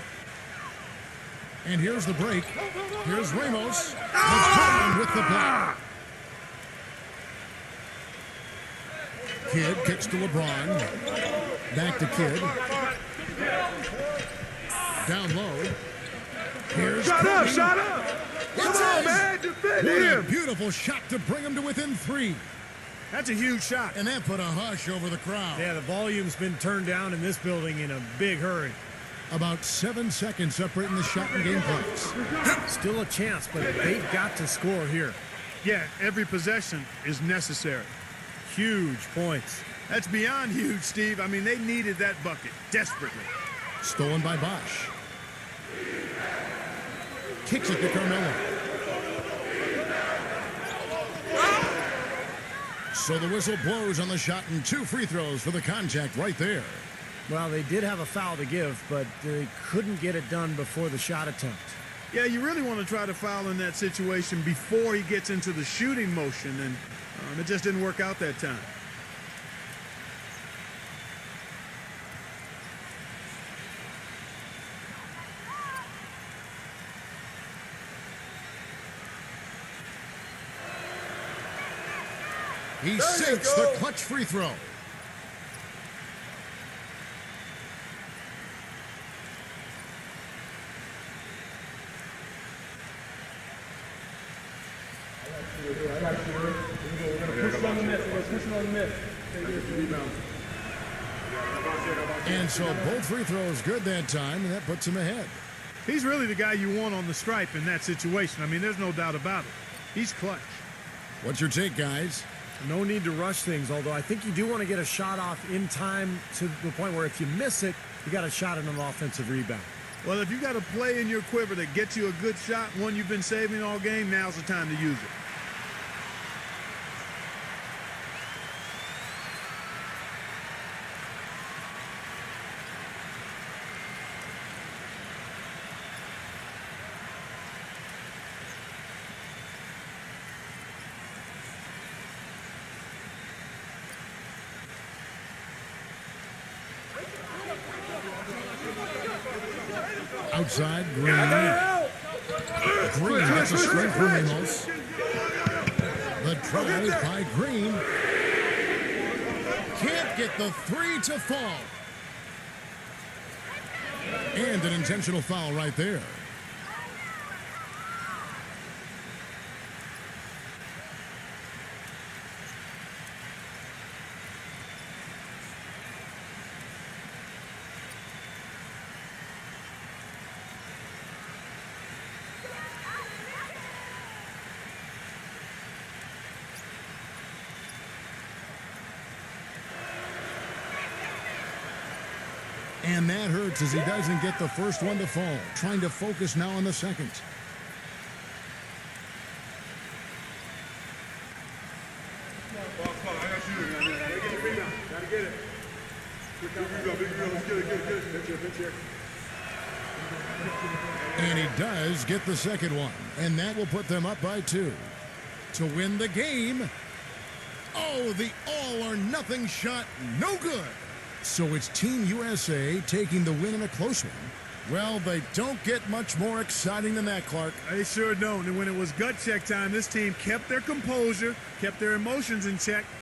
And here's the break. Here's Ramos. LeBron with the block. Kidd kicks to LeBron. Back to Kidd. Down low. Here's Kobe. Shot up. Come on, man. Defend him. What a beautiful shot to bring him to within 3. That's a huge shot. And that put a hush over the crowd. Yeah, the volume's been turned down in this building in a big hurry. About 7 seconds separating the shot and game clocks. Still a chance, but they've got to score here. Yeah, every possession is necessary. Huge points. That's beyond huge, Steve. I mean, they needed that bucket desperately. Stolen by Bosch. Kicks it to Carmelo. So the whistle blows on the shot and 2 free throws for the contact right there. Well, they did have a foul to give, but they couldn't get it done before the shot attempt. Yeah, you really want to try to foul in that situation before he gets into the shooting motion, and it just didn't work out that time. He sinks the clutch free throw. And so both free throws good that time, and that puts him ahead. He's really the guy you want on the stripe in that situation. I mean, there's no doubt about it. He's clutch. What's your take, guys? No need to rush things, although I think you do want to get a shot off in time to the point where if you miss it, you got a shot at an offensive rebound. Well, if you got a play in your quiver that gets you a good shot, one you've been saving all game, now's the time to use it. Outside, Green. Green gets a screen for Ramos. The drive by Green. Can't get the three to fall. And an intentional foul right there. And that hurts as he doesn't get the first one to fall. Trying to focus now on the second. And he does get the second one. And that will put them up by 2. To win the game. Oh, the all-or-nothing shot. No good. So it's Team USA taking the win in a close one. Well, they don't get much more exciting than that, Clark. They sure don't. And when it was gut check time, this team kept their composure, kept their emotions in check,